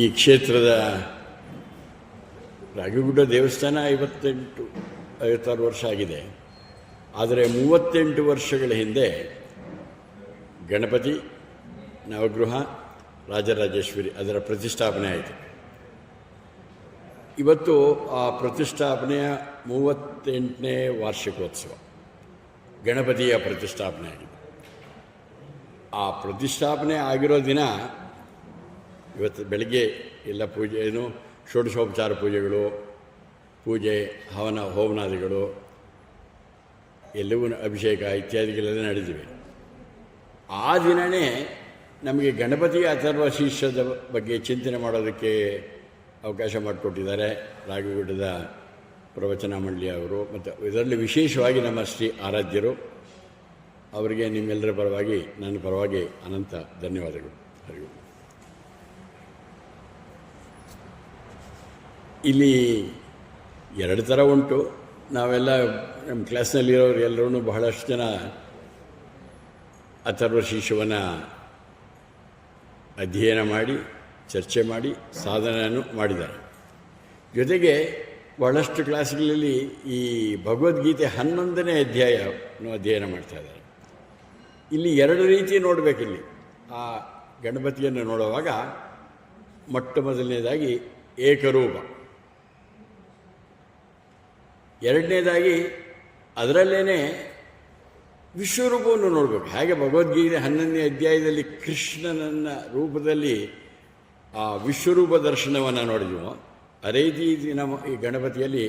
ಈ ಕ್ಷೇತ್ರದ ರಾಗಿಗುಡ್ಡ ದೇವಸ್ಥಾನ 56 ವರ್ಷ ಆಗಿದೆ. ಆದರೆ 38 ವರ್ಷಗಳ ಹಿಂದೆ ಗಣಪತಿ, ನವಗೃಹ, ರಾಜರಾಜೇಶ್ವರಿ ಅದರ ಪ್ರತಿಷ್ಠಾಪನೆ ಆಯಿತು. ಇವತ್ತು ಆ ಪ್ರತಿಷ್ಠಾಪನೆಯ 38ನೇ ವಾರ್ಷಿಕೋತ್ಸವ ಗಣಪತಿಯ ಪ್ರತಿಷ್ಠಾಪನೆ ಆಗಿದೆ. ಆ ಪ್ರತಿಷ್ಠಾಪನೆ ಆಗಿರೋ ದಿನ ಇವತ್ತು ಬೆಳಗ್ಗೆ ಎಲ್ಲ ಷೋಡಶೋಪಚಾರ ಪೂಜೆಗಳು, ಪೂಜೆ, ಹವನ ಹೋಮನಾದಿಗಳು ಎಲ್ಲವೂ ಅಭಿಷೇಕ ಇತ್ಯಾದಿಗಳೆಲ್ಲ ನಡೆದಿವೆ. ಆ ದಿನವೇ ನಮಗೆ ಗಣಪತಿ ಅಥರ್ವ ಶೀರ್ಷದ ಬಗ್ಗೆ ಚಿಂತನೆ ಮಾಡೋದಕ್ಕೆ ಅವಕಾಶ ಮಾಡಿಕೊಟ್ಟಿದ್ದಾರೆ ರಾಗಿಗುಡ್ಡದ ಪ್ರವಚನ ಮಂಡಳಿ ಅವರು. ಮತ್ತು ಇದರಲ್ಲಿ ವಿಶೇಷವಾಗಿ ನಮ್ಮ ಶ್ರೀ ಆರಾಧ್ಯರು ಅವರಿಗೆ ನಿಮ್ಮೆಲ್ಲರ ಪರವಾಗಿ ನನ್ನ ಪರವಾಗಿ ಅನಂತ ಧನ್ಯವಾದಗಳು. ಹರಿವು. ಇಲ್ಲಿ 2 ಥರ ಉಂಟು. ನಾವೆಲ್ಲ ನಮ್ಮ ಕ್ಲಾಸ್ನಲ್ಲಿರೋರು ಎಲ್ಲರೂ ಬಹಳಷ್ಟು ಜನ ಅಥರ್ವ ಶೀರ್ಷವನ್ನು ಅಧ್ಯಯನ ಮಾಡಿ ಚರ್ಚೆ ಮಾಡಿ ಸಾಧನೆಯನ್ನು ಮಾಡಿದ್ದಾರೆ. ಜೊತೆಗೆ ಬಹಳಷ್ಟು ಕ್ಲಾಸ್ಗಳಲ್ಲಿ ಈ ಭಗವದ್ಗೀತೆ 11ನೇ ಅಧ್ಯಾಯವನ್ನು ಅಧ್ಯಯನ ಮಾಡ್ತಾಯಿದ್ದಾರೆ. ಇಲ್ಲಿ 2 ರೀತಿ ನೋಡಬೇಕಿಲ್ಲಿ. ಆ ಗಣಪತಿಯನ್ನು ನೋಡುವಾಗ ಮೊಟ್ಟ ಮೊದಲನೇದಾಗಿ ಏಕರೂಪ, ಎರಡನೇದಾಗಿ ಅದರಲ್ಲೇ ವಿಶ್ವರೂಪವನ್ನು ನೋಡಬೇಕು. ಹಾಗೆ ಭಗವದ್ಗೀತೆ 11ನೇ ಅಧ್ಯಾಯದಲ್ಲಿ ಕೃಷ್ಣನನ್ನ ರೂಪದಲ್ಲಿ ಆ ವಿಶ್ವರೂಪ ದರ್ಶನವನ್ನು ನೋಡಿದ್ವು. ಅದೇ ರೀತಿ ನಮ್ಮ ಈ ಗಣಪತಿಯಲ್ಲಿ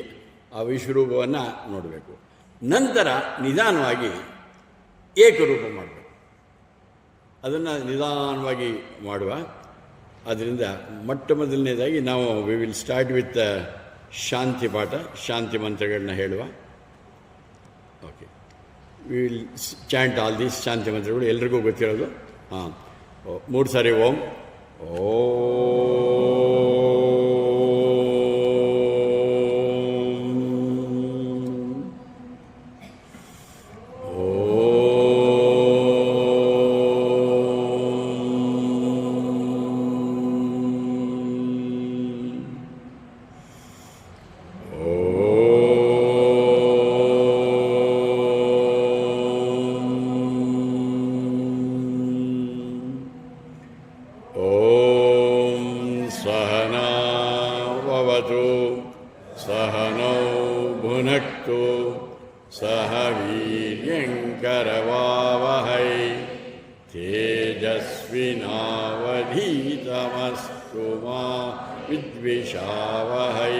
ಆ ವಿಶ್ವರೂಪವನ್ನು ನೋಡಬೇಕು. ನಂತರ ನಿಧಾನವಾಗಿ ಏಕರೂಪ ಮಾಡಬೇಕು. ಅದನ್ನು ನಿಧಾನವಾಗಿ ಮಾಡುವ. ಅದರಿಂದ ಮೊಟ್ಟ ಮೊದಲನೇದಾಗಿ ನಾವು we will start with shanti paath, ಶಾಂತಿ ಮಂತ್ರಗಳನ್ನ ಹೇಳುವ. Okay, we will chant all these shanti ಮಂತ್ರಗಳು ಎಲ್ರಿಗೂ ಗೊತ್ತಿರೋದು. 3 ಸಾರಿ ಓಂ. सहनौ भुनक्तु सह वीर्यङ्करवावहै तेजस्विनावधीतमस्तु मा विद्विषावहै.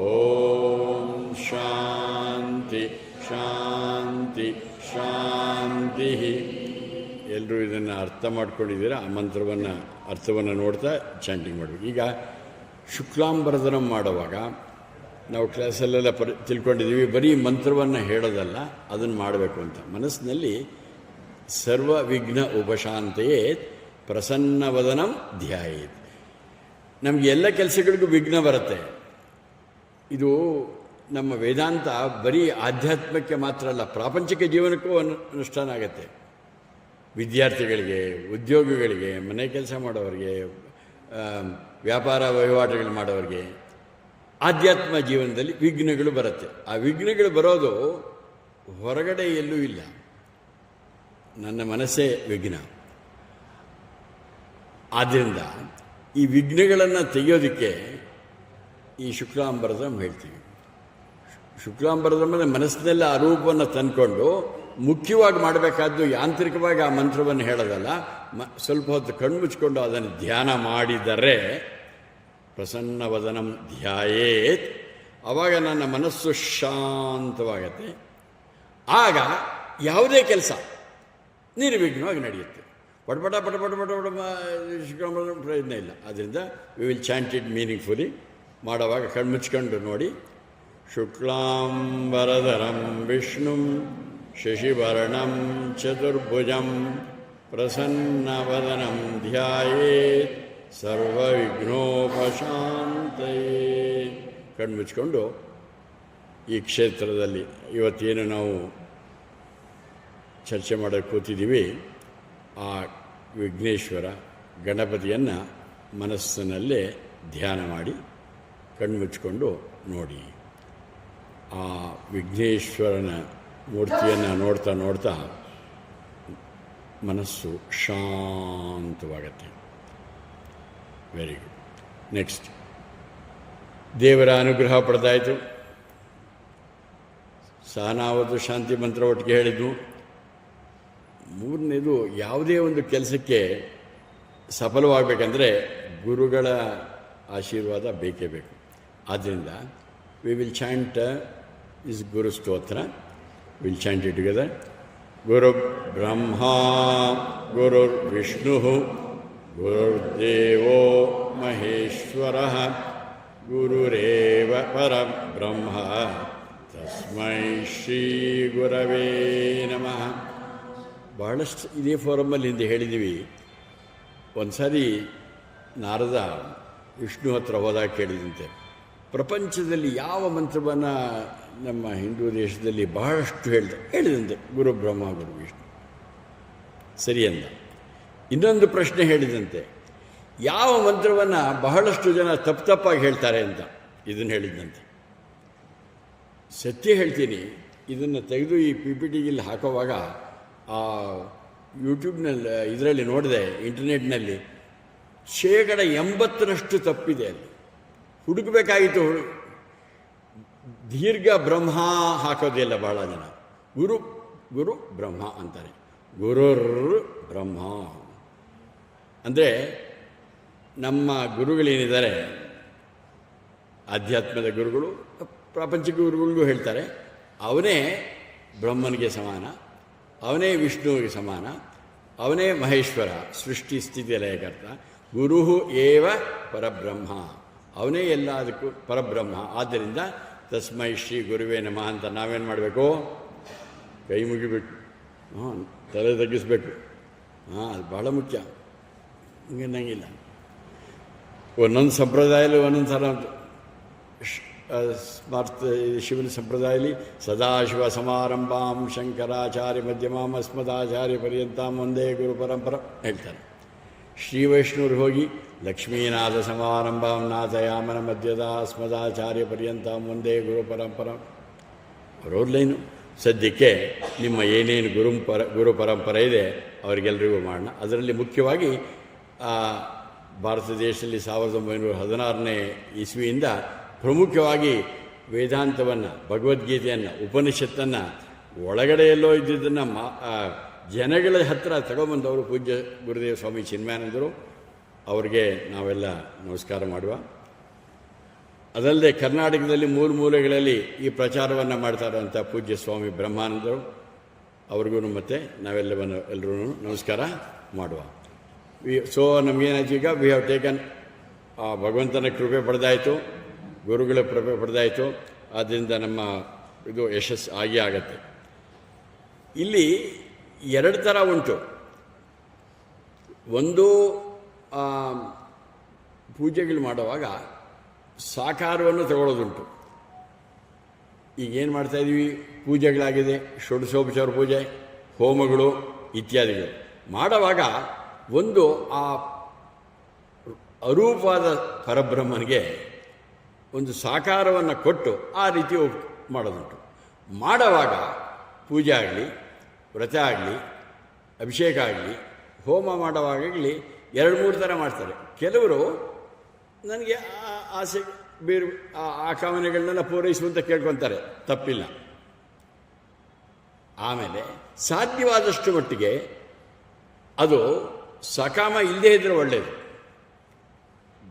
ಓಂ ಶಾಂತಿ ಶಾಂತಿ ಶಾಂತಿ. ಎಲ್ಲರೂ ಇದನ್ನು ಅರ್ಥ ಮಾಡ್ಕೊಂಡಿದ್ದೀರಾ? ಆ ಮಂತ್ರವನ್ನು ಅರ್ಥವನ್ನು ನೋಡ್ತಾ ಚಾಂಟಿಂಗ್ ಮಾಡಬೇಕು. ಈಗ ಶುಕ್ಲಾಂಬರಧರಂ ಮಾಡುವಾಗ ನಾವು ಕ್ಲಾಸಲ್ಲೆಲ್ಲ ತಿಳ್ಕೊಂಡಿದ್ದೀವಿ, ಬರೀ ಮಂತ್ರವನ್ನು ಹೇಳೋದಲ್ಲ, ಅದನ್ನು ಮಾಡಬೇಕು ಅಂತ. ಮನಸ್ಸಿನಲ್ಲಿ ಸರ್ವ ವಿಘ್ನ ಉಪಶಾಂತೆಯೇ ಪ್ರಸನ್ನವದನಂ ಧ್ಯಾಯೇತ್. ನಮಗೆ ಎಲ್ಲ ಕೆಲಸಗಳಿಗೂ ವಿಘ್ನ ಬರುತ್ತೆ. ಇದು ನಮ್ಮ ವೇದಾಂತ ಬರೀ ಆಧ್ಯಾತ್ಮಕ್ಕೆ ಮಾತ್ರ ಅಲ್ಲ, ಪ್ರಾಪಂಚಿಕ ಜೀವನಕ್ಕೂ ಅನುಷ್ಠಾನ ಆಗುತ್ತೆ. ವಿದ್ಯಾರ್ಥಿಗಳಿಗೆ, ಉದ್ಯೋಗಿಗಳಿಗೆ, ಮನೆ ಕೆಲಸ ಮಾಡೋರಿಗೆ, ವ್ಯಾಪಾರ ವಹಿವಾಟುಗಳು ಮಾಡೋರಿಗೆ ಆಧ್ಯಾತ್ಮ ಜೀವನದಲ್ಲಿ ವಿಘ್ನಗಳು ಬರುತ್ತೆ. ಆ ವಿಘ್ನಗಳು ಬರೋದು ಹೊರಗಡೆ ಎಲ್ಲೂ ಇಲ್ಲ, ನನ್ನ ಮನಸ್ಸೇ ವಿಘ್ನ. ಆದ್ದರಿಂದ ಈ ವಿಘ್ನಗಳನ್ನು ತೆಗೆಯೋದಕ್ಕೆ ಈ ಶುಕ್ಲಾಂಬರಧಂ ಹೇಳ್ತೀವಿ. ಶುಕ್ಲಾಂಬರಧಂ ಅಂದರೆ ಮನಸ್ಸಿನೆಲ್ಲ ಆ ರೂಪವನ್ನು ತಂದುಕೊಂಡು ಮುಖ್ಯವಾಗಿ ಮಾಡಬೇಕಾದ್ದು ಯಾಂತ್ರಿಕವಾಗಿ ಆ ಮಂತ್ರವನ್ನು ಹೇಳೋದಲ್ಲ, ಸ್ವಲ್ಪ ಹೊತ್ತು ಕಣ್ಣು ಮುಚ್ಕೊಂಡು ಅದನ್ನು ಧ್ಯಾನ ಮಾಡಿದರೆ ಪ್ರಸನ್ನವದನಂ ಧ್ಯಾಯೇತ್. ಆವಾಗ ನನ್ನ ಮನಸ್ಸು ಶಾಂತವಾಗತ್ತೆ. ಆಗ ಯಾವುದೇ ಕೆಲಸ ನಿರ್ವಿಘ್ನವಾಗಿ ನಡೆಯುತ್ತೆ. ಪಟಪಟ ಪಟಪಟ ಪಟಪಟ ಶುಕ್ಲಾಂಬರಧಂ ಪ್ರಯೋಜನ ಇಲ್ಲ. ಆದ್ದರಿಂದ ವಿ ವಿಲ್ ಚಾಂಟ್ ಇಟ್ ಮೀನಿಂಗ್ಫುಲಿ. ಮಾಡುವಾಗ ಕಣ್ಮುಚ್ಕೊಂಡು ನೋಡಿ. ಶುಕ್ಲಾಂಬರಧರಂ ವಿಷ್ಣುಂ ಶಶಿವರ್ಣಂ ಚತುರ್ಭುಜಂ ಪ್ರಸನ್ನವದನಂ ಧ್ಯಾಯೇತ್ ಸರ್ವವಿಘ್ನೋಪಶಾಂತಯೇ. ಕಣ್ಮುಚ್ಕೊಂಡು ಈ ಕ್ಷೇತ್ರದಲ್ಲಿ ಇವತ್ತೇನು ನಾವು ಚರ್ಚೆ ಮಾಡೋಕ್ಕೆ ಕೂತಿದ್ದೀವಿ, ಆ ವಿಘ್ನೇಶ್ವರ ಗಣಪತಿಯನ್ನು ಮನಸ್ಸಿನಲ್ಲೇ ಧ್ಯಾನ ಮಾಡಿ ಕಣ್ಮುಚ್ಕೊಂಡು ನೋಡಿ. ಆ ವಿಘ್ನೇಶ್ವರನ ಮೂರ್ತಿಯನ್ನು ನೋಡ್ತಾ ನೋಡ್ತಾ ಮನಸ್ಸು ಶಾಂತವಾಗತ್ತೆ. Very good. ನೆಕ್ಸ್ಟ್, ದೇವರ ಅನುಗ್ರಹ ಪಡೆದಾಯಿತು. ಸಹನಾವತ್ತು ಶಾಂತಿ ಮಂತ್ರ ಒಟ್ಟಿಗೆ ಹೇಳಿದ್ವು. ಮೂರನೇದು, ಯಾವುದೇ ಒಂದು ಕೆಲಸಕ್ಕೆ ಸಫಲವಾಗಬೇಕಂದ್ರೆ ಗುರುಗಳ ಆಶೀರ್ವಾದ ಬೇಕೇ ಬೇಕು. ಆದ್ದರಿಂದ we will chant is guru stotra. Will chant it together. ಗುರು ಬ್ರಹ್ಮ ಗುರುರ್ ವಿಷ್ಣು ಗುರುರ್ದೇವೋ ಮಹೇಶ್ವರ ಗುರುರೇವ ಪರಬ್ರಹ್ಮ ತಸ್ಮೈ ಶ್ರೀ ಗುರವೇ ನಮಃ. ಬಹಳಷ್ಟು ಇದೇ ಫೋರಮ್ಮಲ್ಲಿ ಹಿಂದೆ ಹೇಳಿದ್ದೀವಿ. ಒಂದು ಸಾರಿ ನಾರದ ವಿಷ್ಣು ಹತ್ರ ಹೋದಾಗ ಕೇಳಿದಂತೆ, ಪ್ರಪಂಚದಲ್ಲಿ ಯಾವ ಮಂತ್ರವನ್ನು ನಮ್ಮ ಹಿಂದೂ ದೇಶದಲ್ಲಿ ಬಹಳಷ್ಟು ಹೇಳಿದಂತೆ ಗುರು ಬ್ರಹ್ಮ ಗುರು ವಿಷ್ಣು. ಸರಿ ಅಂದ. ಇನ್ನೊಂದು ಪ್ರಶ್ನೆ ಹೇಳಿದಂತೆ, ಯಾವ ಮಂತ್ರವನ್ನು ಬಹಳಷ್ಟು ಜನ ತಪ್ಪಾಗಿ ಹೇಳ್ತಾರೆ ಅಂತ ಇದನ್ನು ಹೇಳಿದಂತೆ. ಸತ್ಯ ಹೇಳ್ತೀನಿ, ಇದನ್ನು ತೆಗೆದು ಈ ಪಿ ಪಿ ಟಿಗಿಲ್ಲಿ ಹಾಕೋವಾಗ ಆ ಯೂಟ್ಯೂಬ್ನಲ್ಲಿ ಇದರಲ್ಲಿ ನೋಡಿದೆ, ಇಂಟರ್ನೆಟ್ನಲ್ಲಿ 80% ತಪ್ಪಿದೆ. ಅಲ್ಲಿ ಹುಡುಕಬೇಕಾಗಿತ್ತು. ದೀರ್ಘ ಬ್ರಹ್ಮ ಹಾಕೋದಿಲ್ಲ ಭಾಳ ಜನ. ಗುರು ಗುರು ಬ್ರಹ್ಮ ಅಂತಾರೆ. ಗುರುರ್ ಬ್ರಹ್ಮ ಅಂದರೆ ನಮ್ಮ ಗುರುಗಳೇನಿದ್ದಾರೆ, ಆಧ್ಯಾತ್ಮದ ಗುರುಗಳು, ಪ್ರಾಪಂಚಿಕ ಗುರುಗಳಿಗೂ ಹೇಳ್ತಾರೆ, ಅವನೇ ಬ್ರಹ್ಮನಿಗೆ ಸಮಾನ, ಅವನೇ ವಿಷ್ಣುವಿಗೆ ಸಮಾನ, ಅವನೇ ಮಹೇಶ್ವರ, ಸೃಷ್ಟಿ ಸ್ಥಿತಿ ಲಯಕರ್ತ. ಗುರು ಏವ ಪರಬ್ರಹ್ಮ, ಅವನೇ ಎಲ್ಲದಕ್ಕೂ ಪರಬ್ರಹ್ಮ. ಆದ್ದರಿಂದ ತಸ್ಮೈ ಶ್ರೀ ಗುರುವೇ ನಮಃ ಅಂತ ನಾವೇನು ಮಾಡಬೇಕು? ಕೈ ಮುಗಿಬೇಕು, ತಲೆ ತಗ್ಗಿಸ್ಬೇಕು. ಅದು ಭಾಳ ಮುಖ್ಯ. ಹಂಗೇನಂಗಿಲ್ಲ. ಒಂದೊಂದು ಸಂಪ್ರದಾಯದಲ್ಲಿ ಒಂದೊಂದು ಥರ ಶಿವನ ಸಂಪ್ರದಾಯದಲ್ಲಿ ಸದಾಶಿವ ಸಮಾರಂಭಾಂ ಶಂಕರಾಚಾರ್ಯ ಮಧ್ಯಮಾಂ ಅಸ್ಮದಾಚಾರ್ಯ ಪರ್ಯಂತಾಂ ಒಂದೇ ಗುರು ಪರಂಪರ ಹೇಳ್ತಾರೆ. ಶ್ರೀ ವೈಷ್ಣವರು ಹೋಗಿ ಲಕ್ಷ್ಮೀನಾಥ ಸಮಾರಂಭಾಂ ನಾಥಯಾಮನ ಮಧ್ಯದ ಅಸ್ಮದಾಚಾರ್ಯ ಪರ್ಯಂತಾಂ ಒಂದೇ ಗುರು ಪರಂಪರ ಅವರವ್ರ ಲೈನು. ಸದ್ಯಕ್ಕೆ ನಿಮ್ಮ ಏನೇನು ಗುರು ಪರಂಪರೆ ಇದೆ ಅವರಿಗೆಲ್ಲರಿಗೂ ಮಾಡೋಣ. ಅದರಲ್ಲಿ ಮುಖ್ಯವಾಗಿ ಭಾರತ ದೇಶದಲ್ಲಿ 1916ನೇ ಇಸ್ವಿಯಿಂದ ಪ್ರಮುಖವಾಗಿ ವೇದಾಂತವನ್ನು, ಭಗವದ್ಗೀತೆಯನ್ನು, ಉಪನಿಷತ್ತನ್ನು ಒಳಗಡೆಯಲ್ಲೋ ಇದ್ದಿದ್ದನ್ನು ಜನಗಳ ಹತ್ತಿರ ತಗೊಂಬಂದವರು ಪೂಜ್ಯ ಗುರುದೇವ ಸ್ವಾಮಿ ಚಿನ್ಮಯಾನಂದರು. ಅವರಿಗೆ ನಾವೆಲ್ಲ ನಮಸ್ಕಾರ ಮಾಡುವ. ಅದಲ್ಲದೆ ಕರ್ನಾಟಕದಲ್ಲಿ ಮೂಲೆಗಳಲ್ಲಿ ಈ ಪ್ರಚಾರವನ್ನು ಮಾಡ್ತಾ ಇರುವಂಥ ಪೂಜ್ಯ ಸ್ವಾಮಿ ಬ್ರಹ್ಮಾನಂದರು ಅವ್ರಿಗೂ ಮತ್ತೆ ಎಲ್ಲರೂ ನಮಸ್ಕಾರ ಮಾಡುವ. ಸೊ ನಮಗೇನಾಯ್ತು, ಈಗ ವಿ ಹ್ಯಾವ್ ಟೇಕನ್ ಭಗವಂತನ ಕೃಪೆ ಪಡೆದಾಯಿತು, ಗುರುಗಳ ಕೃಪೆ ಪಡೆದಾಯಿತು. ಆದ್ದರಿಂದ ನಮ್ಮ ಇದು ಯಶಸ್ಸು ಆಗತ್ತೆ. ಇಲ್ಲಿ 2 ಥರ ಉಂಟು. ಒಂದು, ಪೂಜೆಗಳು ಮಾಡುವಾಗ ಸಾಕಾರವನ್ನು ತಗೊಳ್ಳೋದುಂಟು. ಈಗೇನು ಮಾಡ್ತಾಯಿದ್ದೀವಿ, ಪೂಜೆಗಳಾಗಿದೆ, ಷೋಡಶೋಪಚಾರ ಪೂಜೆ, ಹೋಮಗಳು ಇತ್ಯಾದಿಗಳು ಮಾಡುವಾಗ ಒಂದು ಆ ಅರೂಪವಾದ ಪರಬ್ರಹ್ಮನಿಗೆ ಒಂದು ಸಾಕಾರವನ್ನು ಕೊಟ್ಟು ಆ ರೀತಿ ಮಾಡೋದುಂಟು. ಮಾಡುವಾಗ ಪೂಜೆ ಆಗಲಿ, ವ್ರತ ಆಗಲಿ, ಅಭಿಷೇಕ ಆಗಲಿ, ಹೋಮ ಮಾಡುವಾಗಲಿ 2-3 ಥರ ಮಾಡ್ತಾರೆ. ಕೆಲವರು ನನಗೆ ಆಸೆ ಬೇರೆ ಆ ಕಾಮನೆಗಳನ್ನೆಲ್ಲ ಪೂರೈಸುವಂತ ಕೇಳ್ಕೊತಾರೆ, ತಪ್ಪಿಲ್ಲ. ಆಮೇಲೆ ಸಾಧ್ಯವಾದಷ್ಟು ಮಟ್ಟಿಗೆ ಅದು ಸಕಾಮ ಇಲ್ಲದೇ ಇದ್ದರೆ ಒಳ್ಳೆಯದು.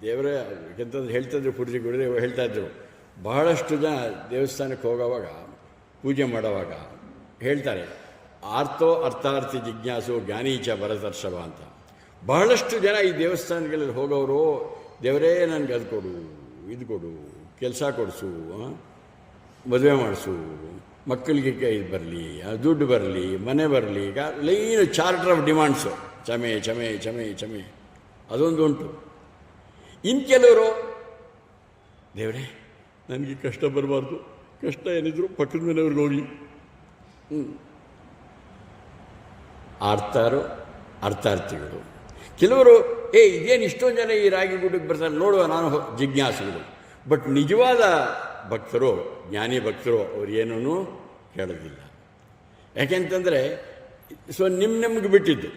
ದೇವರೇ ಯಾಕೆಂತಂದ್ರೆ ಹೇಳ್ತಾಯಿದ್ರು, ಪೂಜ್ಯ ಗುರುದೇವ ಹೇಳ್ತಾಯಿದ್ರು, ಬಹಳಷ್ಟು ಜನ ದೇವಸ್ಥಾನಕ್ಕೆ ಹೋಗೋವಾಗ, ಪೂಜೆ ಮಾಡೋವಾಗ ಹೇಳ್ತಾರೆ, ಆರ್ತೋ ಅರ್ಥಾರ್ಥಿ ಜಿಜ್ಞಾಸು ಜ್ಞಾನೀಚ ಭರತರ್ಷಭ ಅಂತ. ಬಹಳಷ್ಟು ಜನ ಈ ದೇವಸ್ಥಾನಗಳಲ್ಲಿ ಹೋಗೋರು, ದೇವರೇ ನನಗೆ ಅದು ಕೊಡು, ಇದು ಕೊಡು, ಕೆಲಸ ಕೊಡಿಸು, ಮದುವೆ ಮಾಡಿಸು, ಮಕ್ಕಳಿಗೆ ಇದು ಬರಲಿ, ದುಡ್ಡು ಬರಲಿ, ಮನೆ ಬರಲಿ, ಲೈನು ಚಾರ್ಟರ್ ಆಫ್ ಡಿಮಾಂಡ್ಸು, ಚಮೆ ಚಮೆ ಚಮೆ ಚಮೆ ಅದೊಂದು ಉಂಟು. ಇನ್ನು ಕೆಲವರು, ದೇವರೇ ನನಗೆ ಕಷ್ಟ ಬರಬಾರ್ದು, ಕಷ್ಟ ಏನಿದ್ರು ಪಕ್ಕದ ಮನೆಯವ್ರಿಗೆ ಹೋಗಲಿ. ಅರ್ಥಾರ್ಥಿಗಳು. ಕೆಲವರು ಇದೇನು ಇಷ್ಟೊಂದು ಜನ ಈ ರಾಗಿ ಗುಡ್ಡಕ್ಕೆ ಬರ್ತಾರೆ ನೋಡುವ ನಾನು ಜಿಜ್ಞಾಸುಗಳು. ಬಟ್ ನಿಜವಾದ ಭಕ್ತರು, ಜ್ಞಾನಿ ಭಕ್ತರು, ಅವ್ರು ಏನೂ ಕೇಳೋದಿಲ್ಲ. ಯಾಕೆಂತಂದರೆ ನಿಮಗೆ ಬಿಟ್ಟಿದ್ದು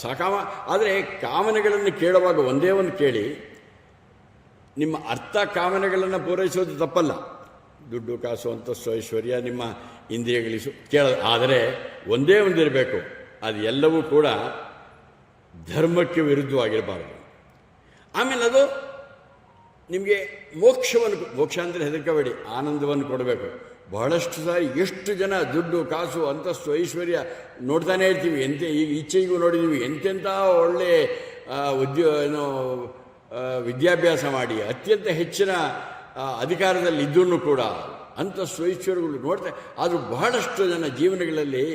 ಸಾಕಾಮ. ಆದರೆ ಕಾಮನೆಗಳನ್ನು ಕೇಳುವಾಗ ಒಂದೇ ಒಂದು ಕೇಳಿ, ನಿಮ್ಮ ಅರ್ಥ ಕಾಮನೆಗಳನ್ನು ಪೂರೈಸೋದು ತಪ್ಪಲ್ಲ. ದುಡ್ಡು, ಕಾಸು, ಅಂತಸ್ತು, ಐಶ್ವರ್ಯ, ನಿಮ್ಮ ಇಂದ್ರಿಯಗಳಿಸು ಆದರೆ ಒಂದೇ ಒಂದಿರಬೇಕು, ಅದು ಎಲ್ಲವೂ ಕೂಡ ಧರ್ಮಕ್ಕೆ ವಿರುದ್ಧವಾಗಿರಬಾರದು. ಆಮೇಲೆ ಅದು ನಿಮಗೆ ಮೋಕ್ಷ ಅಂದರೆ ಹೆದರ್ಕೋಬೇಡಿ, ಆನಂದವನ್ನು ಕೊಡಬೇಕು. ಬಹಳಷ್ಟು ಸಾರಿ ಎಷ್ಟು ಜನ ದುಡ್ಡು, ಕಾಸು, ಅಂತಸ್ತು, ಐಶ್ವರ್ಯ ನೋಡ್ತಾನೆ ಇರ್ತೀವಿ. ಈಗ ಈಚೆಗೂ ನೋಡಿದ್ದೀವಿ, ಎಂತೆಂಥ ಒಳ್ಳೆಯ ವಿದ್ಯಾಭ್ಯಾಸ ಮಾಡಿ ಅತ್ಯಂತ ಹೆಚ್ಚಿನ ಅಧಿಕಾರದಲ್ಲಿ ಇದ್ದೂ ಕೂಡ ಅಂತಸ್ತು, ಐಶ್ವರ್ಯಗಳು ನೋಡ್ತಾ, ಆದರೂ ಬಹಳಷ್ಟು ಜನ ಜೀವನಗಳಲ್ಲಿ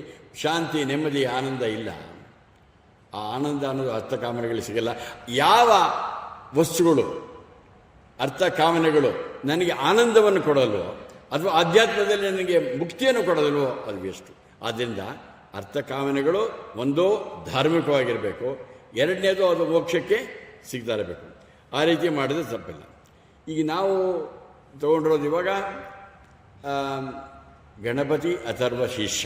ಶಾಂತಿ, ನೆಮ್ಮದಿ, ಆನಂದ ಇಲ್ಲ. ಆ ಆನಂದ ಅನ್ನೋದು ಅರ್ಥ ಕಾಮನೆಗಳು ಸಿಗಲ್ಲ. ಯಾವ ವಸ್ತುಗಳು, ಅರ್ಥ ಕಾಮನೆಗಳು ನನಗೆ ಆನಂದವನ್ನು ಕೊಡಲ್ವೋ ಅಥವಾ ಆಧ್ಯಾತ್ಮದಲ್ಲಿ ನನಗೆ ಮುಕ್ತಿಯನ್ನು ಕೊಡೋದಿಲ್ವೋ ಅದು ವೇಸ್ಟು. ಆದ್ದರಿಂದ ಅರ್ಥ ಕಾಮನೆಗಳು ಒಂದೋ ಧಾರ್ಮಿಕವಾಗಿರಬೇಕು, ಎರಡನೇದು ಅದು ಮೋಕ್ಷಕ್ಕೆ ಸಿಗ್ತಾ ಇರಬೇಕು. ಆ ರೀತಿ ಮಾಡಿದ್ರೆ ತಪ್ಪಿಲ್ಲ. ಈಗ ನಾವು ತಗೊಂಡಿರೋದು ಇವಾಗ ಗಣಪತಿ ಅಥರ್ವ ಶೀರ್ಷ.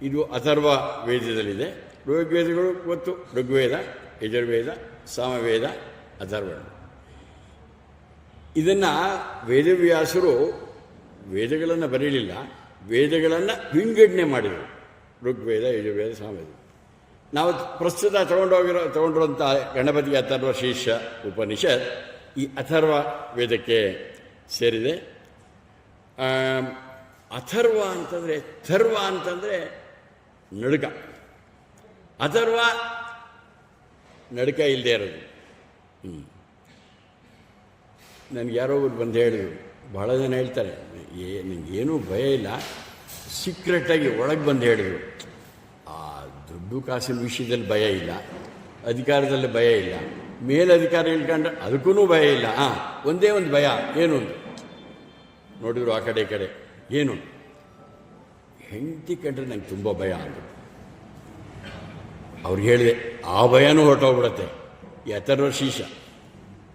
ಇದು ಅಥರ್ವ ವೇದದಲ್ಲಿದೆ. ಋಗ್ವೇದಗಳು ಗೊತ್ತು, ಋಗ್ವೇದ, ಯಜುರ್ವೇದ, ಸಾಮವೇದ, ಅಥರ್ವಣ. ಇದನ್ನು ವೇದವ್ಯಾಸರು ವೇದಗಳನ್ನು ಬರೀಲಿಲ್ಲ, ವೇದಗಳನ್ನು ವಿಂಗಡಣೆ ಮಾಡಿದರು. ಋಗ್ವೇದ, ಯಜುರ್ವೇದ, ಸಾಮವೇದ. ನಾವು ಪ್ರಸ್ತುತ ತಗೊಂಡಿರುವಂಥ ಗಣಪತಿ ಅಥರ್ವ ಶೀರ್ಷ ಉಪನಿಷತ್ ಈ ಅಥರ್ವ ವೇದಕ್ಕೆ ಸೇರಿದೆ. ಅಥರ್ವ ಅಂತಂದರೆ, ಥರ್ವ ಅಂತಂದರೆ ನಡುಕ. ಅಥರ್ವ ನಡುಕ ಇಲ್ಲದೆ ಇರೋದು. ನನಗೆ ಯಾರೋ ಒಬ್ರು ಬಂದು ಹೇಳಿದ್ರು, ಭಾಳ ಜನ ಹೇಳ್ತಾರೆ ನಿಮಗೇನೂ ಭಯ ಇಲ್ಲ, ಸೀಕ್ರೆಟಾಗಿ ಒಳಗೆ ಬಂದು ಹೇಳಿದ್ರು, ಆ ದುಡ್ಡು ಕಾಸಿನ ವಿಷಯದಲ್ಲಿ ಭಯ ಇಲ್ಲ, ಅಧಿಕಾರದಲ್ಲಿ ಭಯ ಇಲ್ಲ, ಮೇಲಧಿಕಾರ ಹೇಳ್ಕೊಂಡ್ರೆ ಅದಕ್ಕೂ ಭಯ ಇಲ್ಲ. ಒಂದೇ ಒಂದು ಭಯ, ಏನು ನೋಡಿದ್ರು ಆ ಕಡೆ ಈ ಕಡೆ, ಏನು ಹೆಂಡತಿ ಕಂಡ್ರೆ ನಂಗೆ ತುಂಬ ಭಯ ಅಂದರು. ಅವ್ರಿಗೆ ಹೇಳಿದೆ, ಆ ಭಯನೂ ಹೊರಟೋಗ್ಬಿಡತ್ತೆ. ಈ ಅಥರ್ವ ಶೀರ್ಷ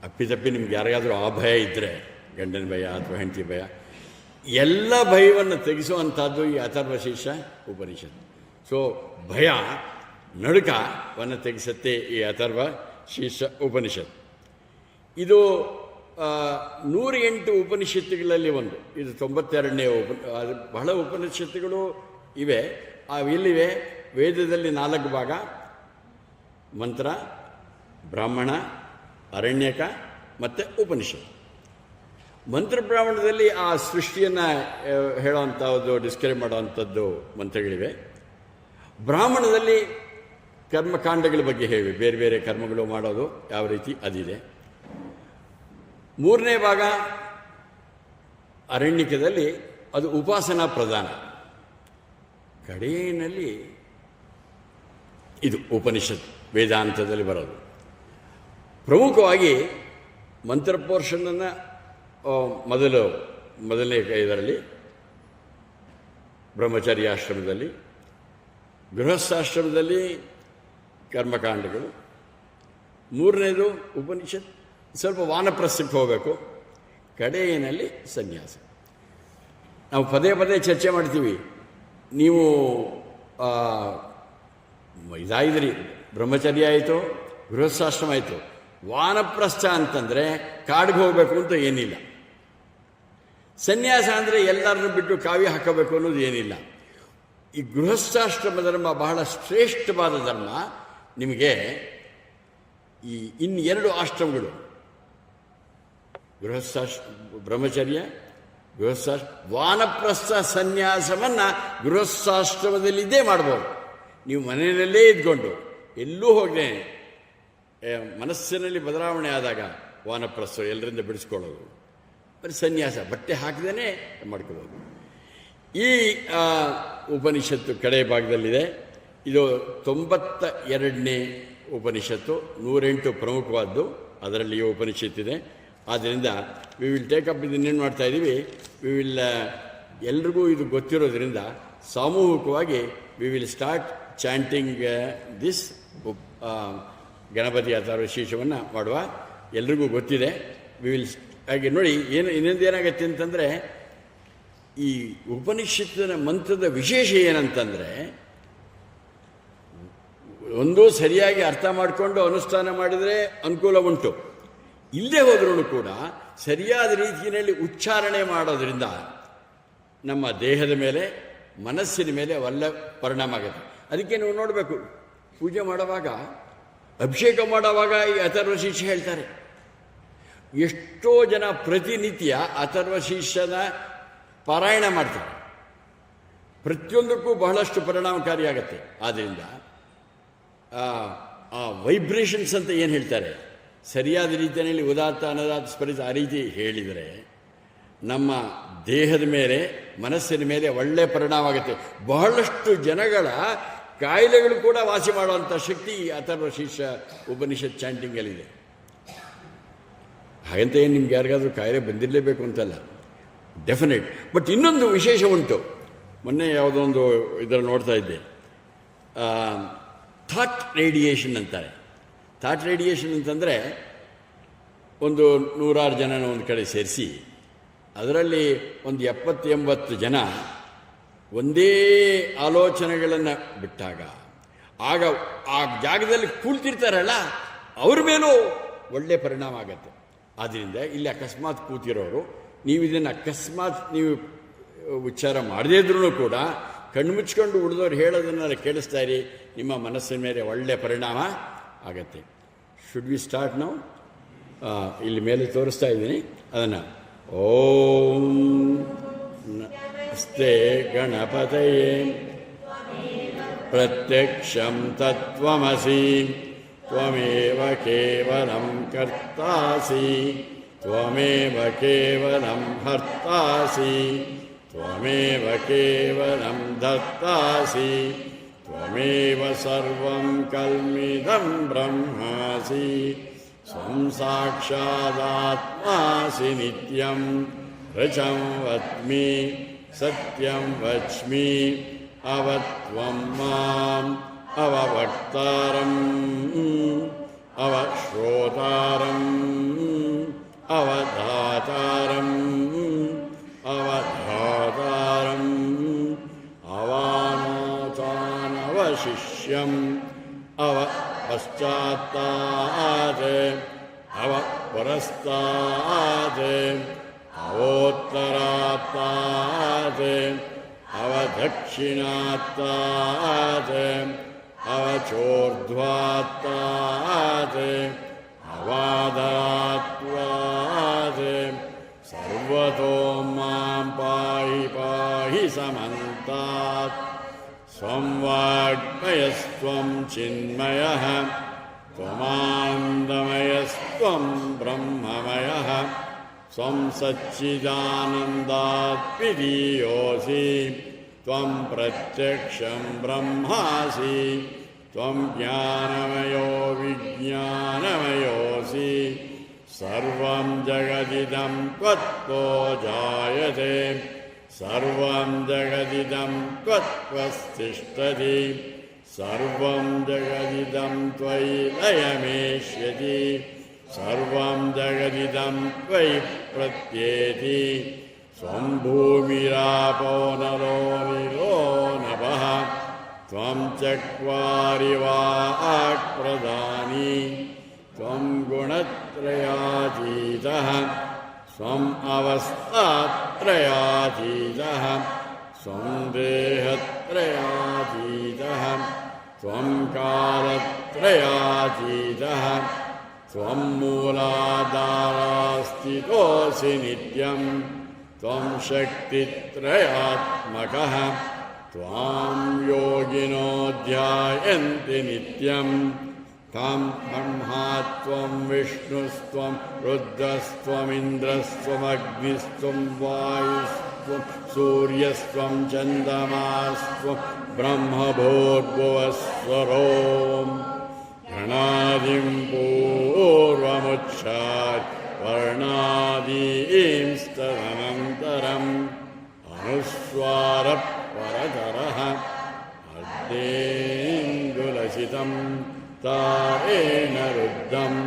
ಅಪ್ಪಿತಪ್ಪಿ ನಿಮ್ಗೆ ಯಾರಿಗಾದರೂ ಆ ಭಯ ಇದ್ದರೆ, ಗಂಡನ ಭಯ ಅಥವಾ ಹೆಂಡತಿ ಭಯ, ಎಲ್ಲ ಭಯವನ್ನು ತೆಗೆಸುವಂಥದ್ದು ಈ ಅಥರ್ವ ಶೀರ್ಷ ಉಪನಿಷತ್ತು. ಸೊ ಭಯ, ನಡುಕವನ್ನು ತೆಗೆಸುತ್ತೆ ಈ ಅಥರ್ವ ಶೀರ್ಷ ಉಪನಿಷತ್ತು. ಇದು 108 ಉಪನಿಷತ್ತುಗಳಲ್ಲಿ ಒಂದು. ಇದು 92ನೇ ಅದು ಬಹಳ ಉಪನಿಷತ್ತುಗಳು ಇವೆ. ಎಲ್ಲಿವೆ? ವೇದದಲ್ಲಿ 4 ಭಾಗ: ಮಂತ್ರ, ಬ್ರಾಹ್ಮಣ, ಅರಣ್ಯಕ ಮತ್ತು ಉಪನಿಷತ್ತು. ಮಂತ್ರ ಬ್ರಾಹ್ಮಣದಲ್ಲಿ ಆ ಸೃಷ್ಟಿಯನ್ನು ಹೇಳೋವಂಥದ್ದು, ಡಿಸ್ಕ್ರೈಬ್ ಮಾಡೋವಂಥದ್ದು ಮಂತ್ರಗಳಿವೆ. ಬ್ರಾಹ್ಮಣದಲ್ಲಿ ಕರ್ಮಕಾಂಡಗಳ ಬಗ್ಗೆ ಹೇಳಿವೆ, ಬೇರೆ ಬೇರೆ ಕರ್ಮಗಳು ಮಾಡೋದು ಯಾವ ರೀತಿ ಅದಿದೆ. 3ನೇ ಭಾಗ ಅರಣ್ಯಕದಲ್ಲಿ ಅದು ಉಪಾಸನಾ ಪ್ರಧಾನ. ಕಡೆಯಲ್ಲಿ ಇದು ಉಪನಿಷತ್ ವೇದಾಂತದಲ್ಲಿ ಬರೋದು. ಪ್ರಮುಖವಾಗಿ ಮಂತ್ರ ಪೋರ್ಷನನ್ನು ಮೊದಲನೇ ಇದರಲ್ಲಿ ಬ್ರಹ್ಮಚರ್ಯಾಶ್ರಮದಲ್ಲಿ, ಗೃಹಸ್ಥಾಶ್ರಮದಲ್ಲಿ ಕರ್ಮಕಾಂಡಗಳು, 3ನೇದು ಉಪನಿಷತ್, ಸ್ವಲ್ಪ ವಾನಪ್ರಸ್ಥಕ್ಕೆ ಹೋಗಬೇಕು, ಕಡೆಯಲ್ಲಿ ಸನ್ಯಾಸ. ನಾವು ಪದೇ ಪದೇ ಚರ್ಚೆ ಮಾಡ್ತೀವಿ, ನೀವು ಇದಾಯಿದ್ರಿ, ಬ್ರಹ್ಮಚರ್ಯ ಆಯಿತು, ಗೃಹಸ್ಥಾಶ್ರಮ ಆಯಿತು, ವಾನಪ್ರಸ್ಥ ಅಂತಂದರೆ ಕಾಡಿಗೆ ಹೋಗಬೇಕು ಅಂತ ಏನಿಲ್ಲ. ಸನ್ಯಾಸ ಅಂದರೆ ಎಲ್ಲರನ್ನು ಬಿಟ್ಟು ಕಾವಿ ಹಾಕಬೇಕು ಅನ್ನೋದು ಏನಿಲ್ಲ. ಈ ಗೃಹಸ್ಥಾಶ್ರಮ ಧರ್ಮ ಬಹಳ ಶ್ರೇಷ್ಠವಾದ ಧರ್ಮ. ನಿಮಗೆ ಈ 2 ಆಶ್ರಮಗಳು, ಬ್ರಹ್ಮಚರ್ಯ, ವಾನಪ್ರಸ್ಥ ಸನ್ಯಾಸವನ್ನು ಗೃಹಸ್ಥಾಶ್ರಮದಲ್ಲಿದ್ದೇ ಮಾಡ್ಬೋದು. ನೀವು ಮನೆಯಲ್ಲೇ ಇದ್ಕೊಂಡು ಎಲ್ಲೂ ಹೋಗದೆ ಮನಸ್ಸಿನಲ್ಲಿ ಬದಲಾವಣೆ ಆದಾಗ ವಾನಪ್ರಸ್ಥ ಎಲ್ಲರಿಂದ ಬಿಡಿಸ್ಕೊಳ್ಳೋದು, ಬರೀ ಸನ್ಯಾಸ ಬಟ್ಟೆ ಹಾಕಿದೇ ಮಾಡ್ಕೋಬೋದು. ಈ ಉಪನಿಷತ್ತು ಕಡೆ ಭಾಗದಲ್ಲಿದೆ. ಇದು 92ನೇ ಉಪನಿಷತ್ತು. 108 ಪ್ರಮುಖವಾದ್ದು, ಅದರಲ್ಲಿ ಈ ಉಪನಿಷತ್ತಿದೆ. ಆದ್ದರಿಂದ ವಿ ವಿಲ್ ಟೇಕ್ ಅಪ್. ಇದನ್ನೇನು ಮಾಡ್ತಾ ಇದ್ದೀವಿ, ವಿ ವಿಲ್ ಎಲ್ರಿಗೂ ಇದು ಗೊತ್ತಿರೋದ್ರಿಂದ ಸಾಮೂಹಿಕವಾಗಿ we will start chanting this Ganapati ಅಥರ್ವಶೀರ್ಷವನ್ನು ಮಾಡುವ. ಎಲ್ರಿಗೂ ಗೊತ್ತಿದೆ. ಹಾಗೆ ನೋಡಿ, ಇನ್ನೊಂದು ಏನಾಗುತ್ತೆ ಅಂತಂದರೆ, ಈ ಉಪನಿಷತ್ತಿನ ಮಂತ್ರದ ವಿಶೇಷ ಏನಂತಂದರೆ, ಒಂದು ಸರಿಯಾಗಿ ಅರ್ಥ ಮಾಡಿಕೊಂಡು ಅನುಷ್ಠಾನ ಮಾಡಿದರೆ ಅನುಕೂಲ ಉಂಟು. ಇಲ್ಲೇ ಹೋದ್ರೂ ಕೂಡ ಸರಿಯಾದ ರೀತಿಯಲ್ಲಿ ಉಚ್ಚಾರಣೆ ಮಾಡೋದ್ರಿಂದ ನಮ್ಮ ದೇಹದ ಮೇಲೆ, ಮನಸ್ಸಿನ ಮೇಲೆ ಒಳ್ಳೆ ಪರಿಣಾಮ ಆಗುತ್ತೆ. ಅದಕ್ಕೆ ನೀವು ನೋಡಬೇಕು, ಪೂಜೆ ಮಾಡುವಾಗ, ಅಭಿಷೇಕ ಮಾಡುವಾಗ ಈ ಅಥರ್ವಶೀರ್ಷ ಹೇಳ್ತಾರೆ. ಎಷ್ಟೋ ಜನ ಪ್ರತಿನಿತ್ಯ ಅಥರ್ವಶೀರ್ಷದ ಪಾರಾಯಣ ಮಾಡ್ತಾರೆ. ಪ್ರತಿಯೊಂದಕ್ಕೂ ಬಹಳಷ್ಟು ಪರಿಣಾಮಕಾರಿಯಾಗತ್ತೆ. ಆದ್ದರಿಂದ ಆ ವೈಬ್ರೇಷನ್ಸ್ ಅಂತ ಏನು ಹೇಳ್ತಾರೆ, ಸರಿಯಾದ ರೀತಿಯಲ್ಲಿ ಉದಾತ್ತ ಅನುದಾತ್ತ ಸ್ಮರಿತ ಆ ರೀತಿ ಹೇಳಿದರೆ ನಮ್ಮ ದೇಹದ ಮೇಲೆ, ಮನಸ್ಸಿನ ಮೇಲೆ ಒಳ್ಳೆಯ ಪರಿಣಾಮ ಆಗುತ್ತೆ. ಬಹಳಷ್ಟು ಜನಗಳ ಕಾಯಿಲೆಗಳು ಕೂಡ ವಾಸಿ ಮಾಡುವಂಥ ಶಕ್ತಿ ಈ ಅಥರ್ವಶೀರ್ಷ ಉಪನಿಷತ್ ಚಾಂಟಿಂಗಲ್ಲಿದೆ. ಹಾಗಂತ ಏನು ನಿಮ್ಗೆ ಯಾರಿಗಾದ್ರೂ ಕಾಯಿಲೆ ಬಂದಿರಲೇಬೇಕು ಅಂತಲ್ಲ, ಡೆಫಿನೆಟ್. ಬಟ್ ಇನ್ನೊಂದು ವಿಶೇಷ ಉಂಟು. ಮೊನ್ನೆ ಯಾವುದೋ ಒಂದು ಇದರಲ್ಲಿ ನೋಡ್ತಾ ಇದ್ದೆ, ಥಾಟ್ ರೇಡಿಯೇಷನ್ ಅಂತಾರೆ. ಥಾಟ್ ರೇಡಿಯೇಷನ್ ಅಂತಂದರೆ, ಒಂದು 100 ಜನನ ಒಂದು ಕಡೆ ಸೇರಿಸಿ ಅದರಲ್ಲಿ ಒಂದು 70-80 ಜನ ಒಂದೇ ಆಲೋಚನೆಗಳನ್ನು ಬಿಟ್ಟಾಗ, ಆಗ ಆ ಜಾಗದಲ್ಲಿ ಕೂಳ್ತಿರ್ತಾರಲ್ಲ ಅವ್ರ ಮೇಲೂ ಒಳ್ಳೆಯ ಪರಿಣಾಮ ಆಗುತ್ತೆ. ಆದ್ದರಿಂದ ಇಲ್ಲಿ ಅಕಸ್ಮಾತ್ ಕೂತಿರೋರು, ನೀವು ಇದನ್ನು ಅಕಸ್ಮಾತ್ ನೀವು ಉಚ್ಚಾರ ಮಾಡದೇ ಇದ್ರೂ ಕೂಡ ಕಣ್ಣು ಮುಚ್ಕೊಂಡು ಉಳಿದವ್ರು ಹೇಳೋದನ್ನೆಲ್ಲ ಕೇಳಿಸ್ತಾ ಇರಿ, ನಿಮ್ಮ ಮನಸ್ಸಿನ ಮೇಲೆ ಒಳ್ಳೆಯ ಪರಿಣಾಮ ಆಗತ್ತೆ. ಶುಡ್ ವಿ ಸ್ಟಾರ್ಟ್ ನಾವು? ಇಲ್ಲಿ ಮೇಲೆ ತೋರಿಸ್ತಾ ಇದ್ದೀನಿ ಅದನ್ನು. ಓಂ ನಮಸ್ತೆ ಗಣಪತಯೇ ಪ್ರತ್ಯಕ್ಷಂ ತತ್ವಮಸಿ ತ್ವಮೇವ ಕೇವಲಂ ಕರ್ತಾಸಿ ತ್ವಮೇವ ಕೇವಲಂ ಹರ್ತಾಸಿ ತ್ವಮೇವ ಕೇವಲಂ ಧರ್ತಾಸಿ ತ್ವಮೇವ ಸರ್ವಂ ಕಲ್ಮಿದಂ ಬ್ರಹ್ಮಾಸಿ ಸ್ವಂ ಸಾಕ್ಷಾದಾತ್ಮಾಸಿ ನಿತ್ಯಂ ರಚಂ ವತ್ಮಿ ಸತ್ಯಂ ವಚ್ಮಿ ಅವತ್ವಂ ಮಾಂ ಅವವಕ್ತಾರಂ ಅವಶ್ರೋತಾರಂ ಅವಧಾತಾರಂ ಅವಧಾತಾರಂ ಅವಾನೋಚಾನವಶಿಷ್ಯಂ ಅವ ಪಶ್ಚಾತ್ತಾತ್ ಅವ ಪುರಸ್ತಾತ್ ಅವೋತ್ತರಾತ್ತಾತ್ ಅವದಕ್ಷಿಣಾತ್ತಾತ್ ಅವಚೋರ್ಧ್ವಾತ್ತಾತ್ ಅವಾದಾತ್ವಾತ್ ಸರ್ವತೋ ಮಾಂ ಪಾಹಿ ಪಾಹಿ ಸಮಂತಾತ್ ಸ್ವಂ ವಾಗ್ಮಯಸ್ತ್ವಂ ಚಿನ್ಮಯಃ ತ್ವಮಾನಂದಮಯಸ್ತ್ವಂ ಬ್ರಹ್ಮಮಯಃ ಸ್ವಂ ಸಚ್ಚಿದಾನಂದಾತ್ಮಿದೀಯೋಸಿ ತ್ವಂ ಪ್ರತ್ಯಕ್ಷಂ ಬ್ರಹ್ಮಾಸಿ ತ್ವಂ ಜ್ಞಾನಮಯೋ ವಿಜ್ಞಾನಮಯೋಸಿ ಸರ್ವಂ ಜಗದಿದಂ ತ್ವತ್ತೋ ಜಾಯತೆ ಸರ್ವಂ ಜಗದಿದಂ ತ್ವತ್ವಸ್ಥಿಷ್ಠತಿ ಸರ್ವಂ ಜಗದಿದಂ ತ್ವಯಿ ಲಯಮೇಷ್ಯತಿ ಸರ್ವಂ ಜಗದಿದಂ ತ್ವಯಿ ಪ್ರತ್ಯೇತಿ ಸ್ವಂ ಭೂಮಿರಾಪೋ ನರೋ ನಿರೋ ನಭಃ ತ್ವಂ ಚಕ್ವಾರಿ ವಾಕ್ ಪ್ರಧಾನಿ ತ್ವಂ ಗುಣತ್ರಯಾತೀತಃ ಸ್ವಂ ಅವಸ್ಥಾತ್ರಯಾತೀತಃ ಸ್ವಂ ದೇಹತ್ರಯಾತೀತಃ ತ್ವಂ ಕಾಲತ್ರಯಾತೀತಃ ತ್ವಂ ಮೂಲಾಧಾರಸ್ಥಿತೋಸಿ ನಿತ್ಯಂ ತ್ವಂ ಶಕ್ತಿತ್ರಯಾತ್ಮಕಃ ತ್ವಾಂ ಯೋಗಿನೋ ಧ್ಯಾಯಂತಿ ನಿತ್ಯಂ ತಾಂ ಬ್ರಹ್ಮಾ ತ್ವಂ ವಿಷ್ಣುಸ್ತ್ವಂ ರುದ್ರಸ್ತ್ವಮಿಂದ್ರಸ್ತ್ವಮಗ್ನಿಸ್ತ್ವಂ ವಾಯುಸ್ತ್ವಂ ಸೂರ್ಯಸ್ತ್ವಂ ಚಂದ್ರಮಾಸ್ತ್ವಂ ಬ್ರಹ್ಮಭೂರ್ಭುವಸ್ವರೋಂ ಗಣಾದಿಂ ಪೂರ್ವಮುಚ್ಚಾರ್ಯ ವರ್ಣಾದೀಂಸ್ತದನಂತರಂ ಅನುಸ್ವಾರ ಪರತರಃ ಅರ್ಧೇಂದುಲಸಿತಂ तारेण रुद्धम्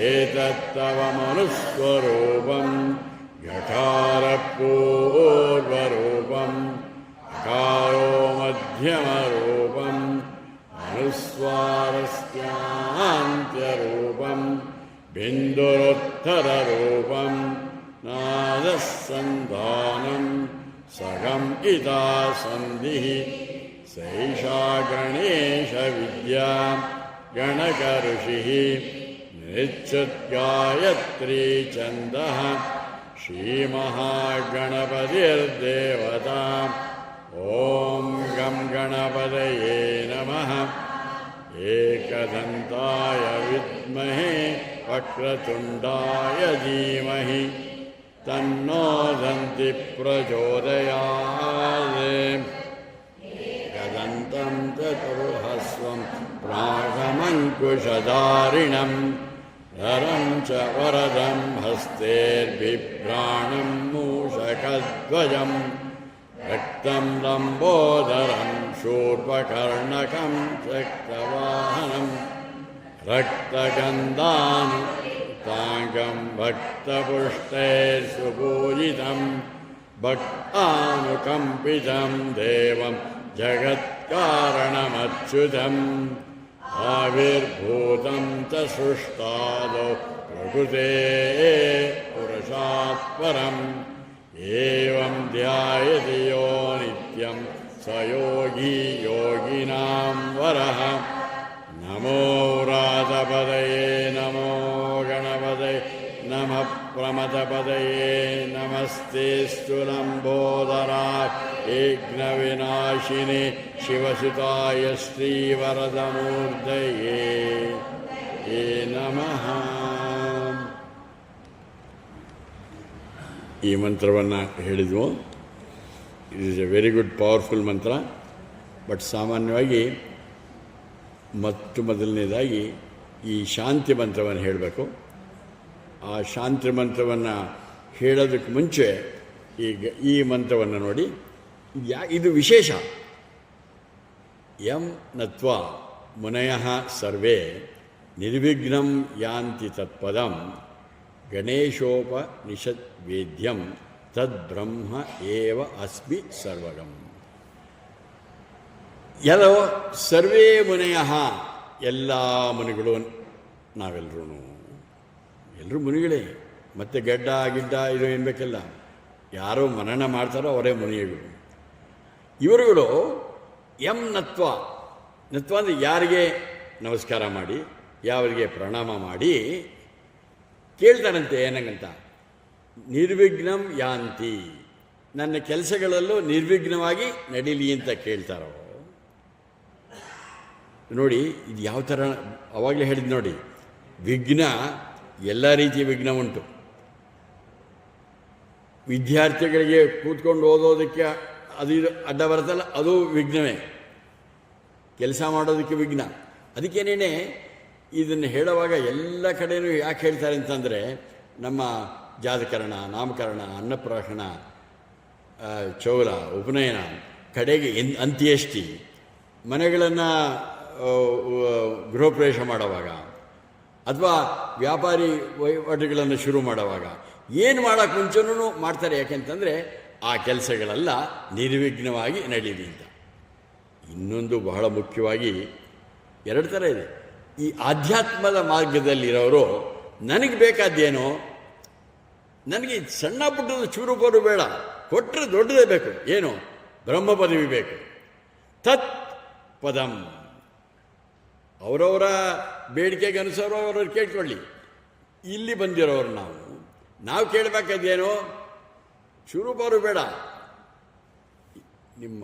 एतत्तव मनुस्वरूपम् घकारपूर्वरूपम् अकारो मध्यमरूपम् अनुस्वारस्यान्त्यरूपम् बिन्दुरुत्तररूपम् नादः सन्धानम् सगम् इता सन्धिः सैषा गणेशविद्या गणकऋषिः निच्युद्गायत्री छन्दः श्रीमहागणपतिर्देवता ॐ गं गणपतये नमः एकदन्ताय विद्महे वक्रतुण्डाय धीमहि तन्नो दन्ति प्रचोदयात् एकदन्तं चतुर्हस्वं प्रागमङ्कुशधारिणं धरं च वरदं हस्तेर्बिभ्राणं मूषकध्वजं रक्तं लम्बोदरं शूर्पकर्णकं चक्रवाहनं रक्तगन्धानुताङ्गं भक्तपुष्टैर्सुपूजितं भक्तानुकम्पितं देवं जगत्कारणमच्युतम् आविर्भूतं च सृष्टादौ प्रकृतेः पुरुषात् परम् एवं ध्यायति यो नित्यं स योगी योगिनां वरः नमो व्रातपदये नमो गणपतये नमः प्रमथपदये नमस्तेऽस्तु लम्बोदराय विघ्नविनाशिने शिवसुताय श्रीवरदमूर्तये नमः. ಈ ಮಂತ್ರವನ್ನು ಹೇಳಿದ್ವು. It is a very good powerful mantra. But ಸಾಮಾನ್ಯವಾಗಿ ಮೊದಲನೇದಾಗಿ ಈ ಶಾಂತಿ ಮಂತ್ರವನ್ನು ಹೇಳಬೇಕು. ಆ ಶಾಂತಿ ಮಂತ್ರವನ್ನು ಹೇಳೋದಕ್ಕೆ ಮುಂಚೆ ಈ ಮಂತ್ರವನ್ನು ನೋಡಿ. ಇದು ವಿಶೇಷ. ಯಂ ನತ್ವಾ ಮುನಯಃ ಸರ್ವೇ ನಿರ್ವಿಘ್ನಂ ಯಾಂತಿ ತತ್ಪದಂ ಗಣೇಶೋಪನಿಷದ್ವೇದ್ಯಂ ತದ್ಬ್ರಹ್ಮ ಏವ ಅಸ್ಮಿ ಸರ್ವಗಂ. ಎಲ್ಲೋ ಸರ್ವೇ ಮುನಯಃ, ಎಲ್ಲ ಮುನಿಗಳು, ಎಲ್ಲರೂ ಮುನಿಗಳೇ. ಮತ್ತು ಗಡ್ಡ ಗಿಡ್ಡ ಇದು ಏನು ಬೇಕಲ್ಲ, ಯಾರೋ ಮನನ ಮಾಡ್ತಾರೋ ಅವರೇ ಮುನಿಗಳು. ಇವರುಗಳು ಎಂ ನತ್ವ ಅಂದರೆ ಯಾರಿಗೆ ನಮಸ್ಕಾರ ಮಾಡಿ, ಯಾರಿಗೆ ಪ್ರಣಾಮ ಮಾಡಿ ಕೇಳ್ತಾರಂತೆ. ಏನಂಗಂತ ನಿರ್ವಿಘ್ನಂ ಯಾಂತಿ, ನನ್ನ ಕೆಲಸಗಳಲ್ಲೂ ನಿರ್ವಿಘ್ನವಾಗಿ ನಡೀಲಿ ಅಂತ ಕೇಳ್ತಾರೋ. ನೋಡಿ ಇದು ಯಾವ ಥರ, ಅವಾಗಲೇ ಹೇಳಿದ್ದು ನೋಡಿ, ವಿಘ್ನ ಎಲ್ಲ ರೀತಿಯ ವಿಘ್ನ ಉಂಟು. ವಿದ್ಯಾರ್ಥಿಗಳಿಗೆ ಕೂತ್ಕೊಂಡು ಓದೋದಕ್ಕೆ ಅದು ಅಡ್ಡ ಬರುತ್ತಲ್ಲ, ಅದು ವಿಘ್ನವೇ. ಕೆಲಸ ಮಾಡೋದಕ್ಕೆ ವಿಘ್ನ. ಅದಕ್ಕೇನೇ ಇದನ್ನು ಹೇಳುವಾಗ ಎಲ್ಲ ಕಡೆಯೂ ಯಾಕೆ ಹೇಳ್ತಾರೆ ಅಂತಂದರೆ, ನಮ್ಮ ಜಾತಕರಣ, ನಾಮಕರಣ, ಅನ್ನಪ್ರಾಶನ, ಚೌಲ, ಉಪನಯನ, ಕಡೆಗೆ ಅಂತ್ಯೇಷ್ಟಿ, ಮನೆಗಳನ್ನು ಗೃಹಪ್ರವೇಶ ಮಾಡುವಾಗ ಅಥವಾ ವ್ಯಾಪಾರಿ ವಹಿವಾಟುಗಳನ್ನು ಶುರು ಮಾಡುವಾಗ ಏನು ಮಾಡೋಕ್ಕೆ ಮುಂಚೆನೂ ಮಾಡ್ತಾರೆ. ಯಾಕೆಂತಂದರೆ ಆ ಕೆಲಸಗಳೆಲ್ಲ ನಿರ್ವಿಘ್ನವಾಗಿ ನಡೀಲಿ ಅಂತ. ಇನ್ನೊಂದು ಬಹಳ ಮುಖ್ಯವಾಗಿ ಎರಡು ಥರ ಇದೆ. ಈ ಆಧ್ಯಾತ್ಮದ ಮಾರ್ಗದಲ್ಲಿರೋರು ನನಗೆ ಬೇಕಾದ್ದೇನೋ, ನನಗೆ ಸಣ್ಣ ಪುಟ್ಟದ ಚೂರು ಪರು ಬೇಡ, ಕೊಟ್ಟರೆ ದೊಡ್ಡದೇ ಬೇಕು. ಏನು? ಬ್ರಹ್ಮ ಪದವಿ ಬೇಕು. ತತ್ ಪದಂ. ಅವರವರ ಬೇಡಿಕೆಗೆ ಅನುಸಾರ ಅವರವ್ರು ಕೇಳ್ಕೊಳ್ಳಿ. ಇಲ್ಲಿ ಬಂದಿರೋರು ನಾವು ಕೇಳಬೇಕಾದೇನೋ ಚೂರು ಪರು ಬೇಡ. ನಿಮ್ಮ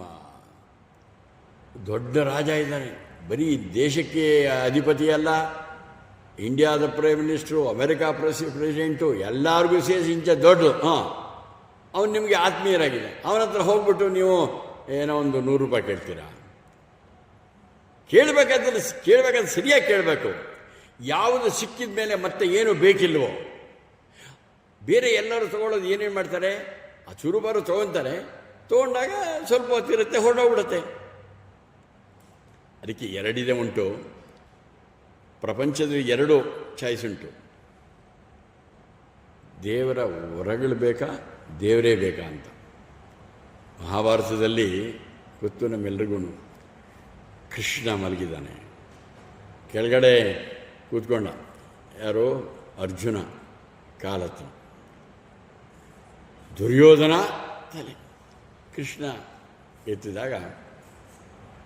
ದೊಡ್ಡ ರಾಜ ಇದ್ದಾನೆ, ಬರೀ ದೇಶಕ್ಕೆ ಅಧಿಪತಿ ಅಲ್ಲ, ಇಂಡಿಯಾದ ಪ್ರೈಮ್ ಮಿನಿಸ್ಟ್ರು, ಅಮೆರಿಕಾ ಪ್ರೆಸಿಡೆಂಟು, ಎಲ್ಲರಿಗೂ ಸೇರಿಸಿ ಇಂಚ ದೊಡ್ಡದು. ಅವನು ನಿಮಗೆ ಆತ್ಮೀಯರಾಗಿದೆ. ಅವನ ಹತ್ರ ಹೋಗ್ಬಿಟ್ಟು ನೀವು ಏನೋ ಒಂದು 100 ರೂಪಾಯಿ ಕೇಳ್ತೀರಾ? ಕೇಳಬೇಕಾದ್ರೆ ಸರಿಯಾಗಿ ಕೇಳಬೇಕು. ಯಾವುದು ಸಿಕ್ಕಿದ ಮೇಲೆ ಮತ್ತೆ ಏನು ಬೇಕಿಲ್ವೋ. ಬೇರೆ ಎಲ್ಲರೂ ತೊಗೊಳ್ಳೋದು ಏನೇನು ಮಾಡ್ತಾರೆ, ಆ ಚುರುಬಾರು ತೊಗೊತಾರೆ, ತೊಗೊಂಡಾಗ ಸ್ವಲ್ಪ ಹೊತ್ತಿರುತ್ತೆ, ಹೊರಡೋಗ್ಬಿಡುತ್ತೆ. ಅದಕ್ಕೆ ಎರಡಿದೆ ಉಂಟು. ಪ್ರಪಂಚದಲ್ಲಿ ಎರಡು ಚಾಯ್ಸ್ ಉಂಟು. ದೇವರ ವರಗಳು ಬೇಕಾ, ದೇವರೇ ಬೇಕಾ ಅಂತ. ಮಹಾಭಾರತದಲ್ಲಿ ಗೊತ್ತು ನಮ್ಮೆಲ್ರಿಗೂ. ಕೃಷ್ಣ ಮಲಗಿದ್ದಾನೆ, ಕೆಳಗಡೆ ಕೂತ್ಕೊಂಡ ಯಾರೋ ಅರ್ಜುನ ಕಾಲತ್ರ, ದುರ್ಯೋಧನ ತಲೆ. ಕೃಷ್ಣ ಎತ್ತಿದಾಗ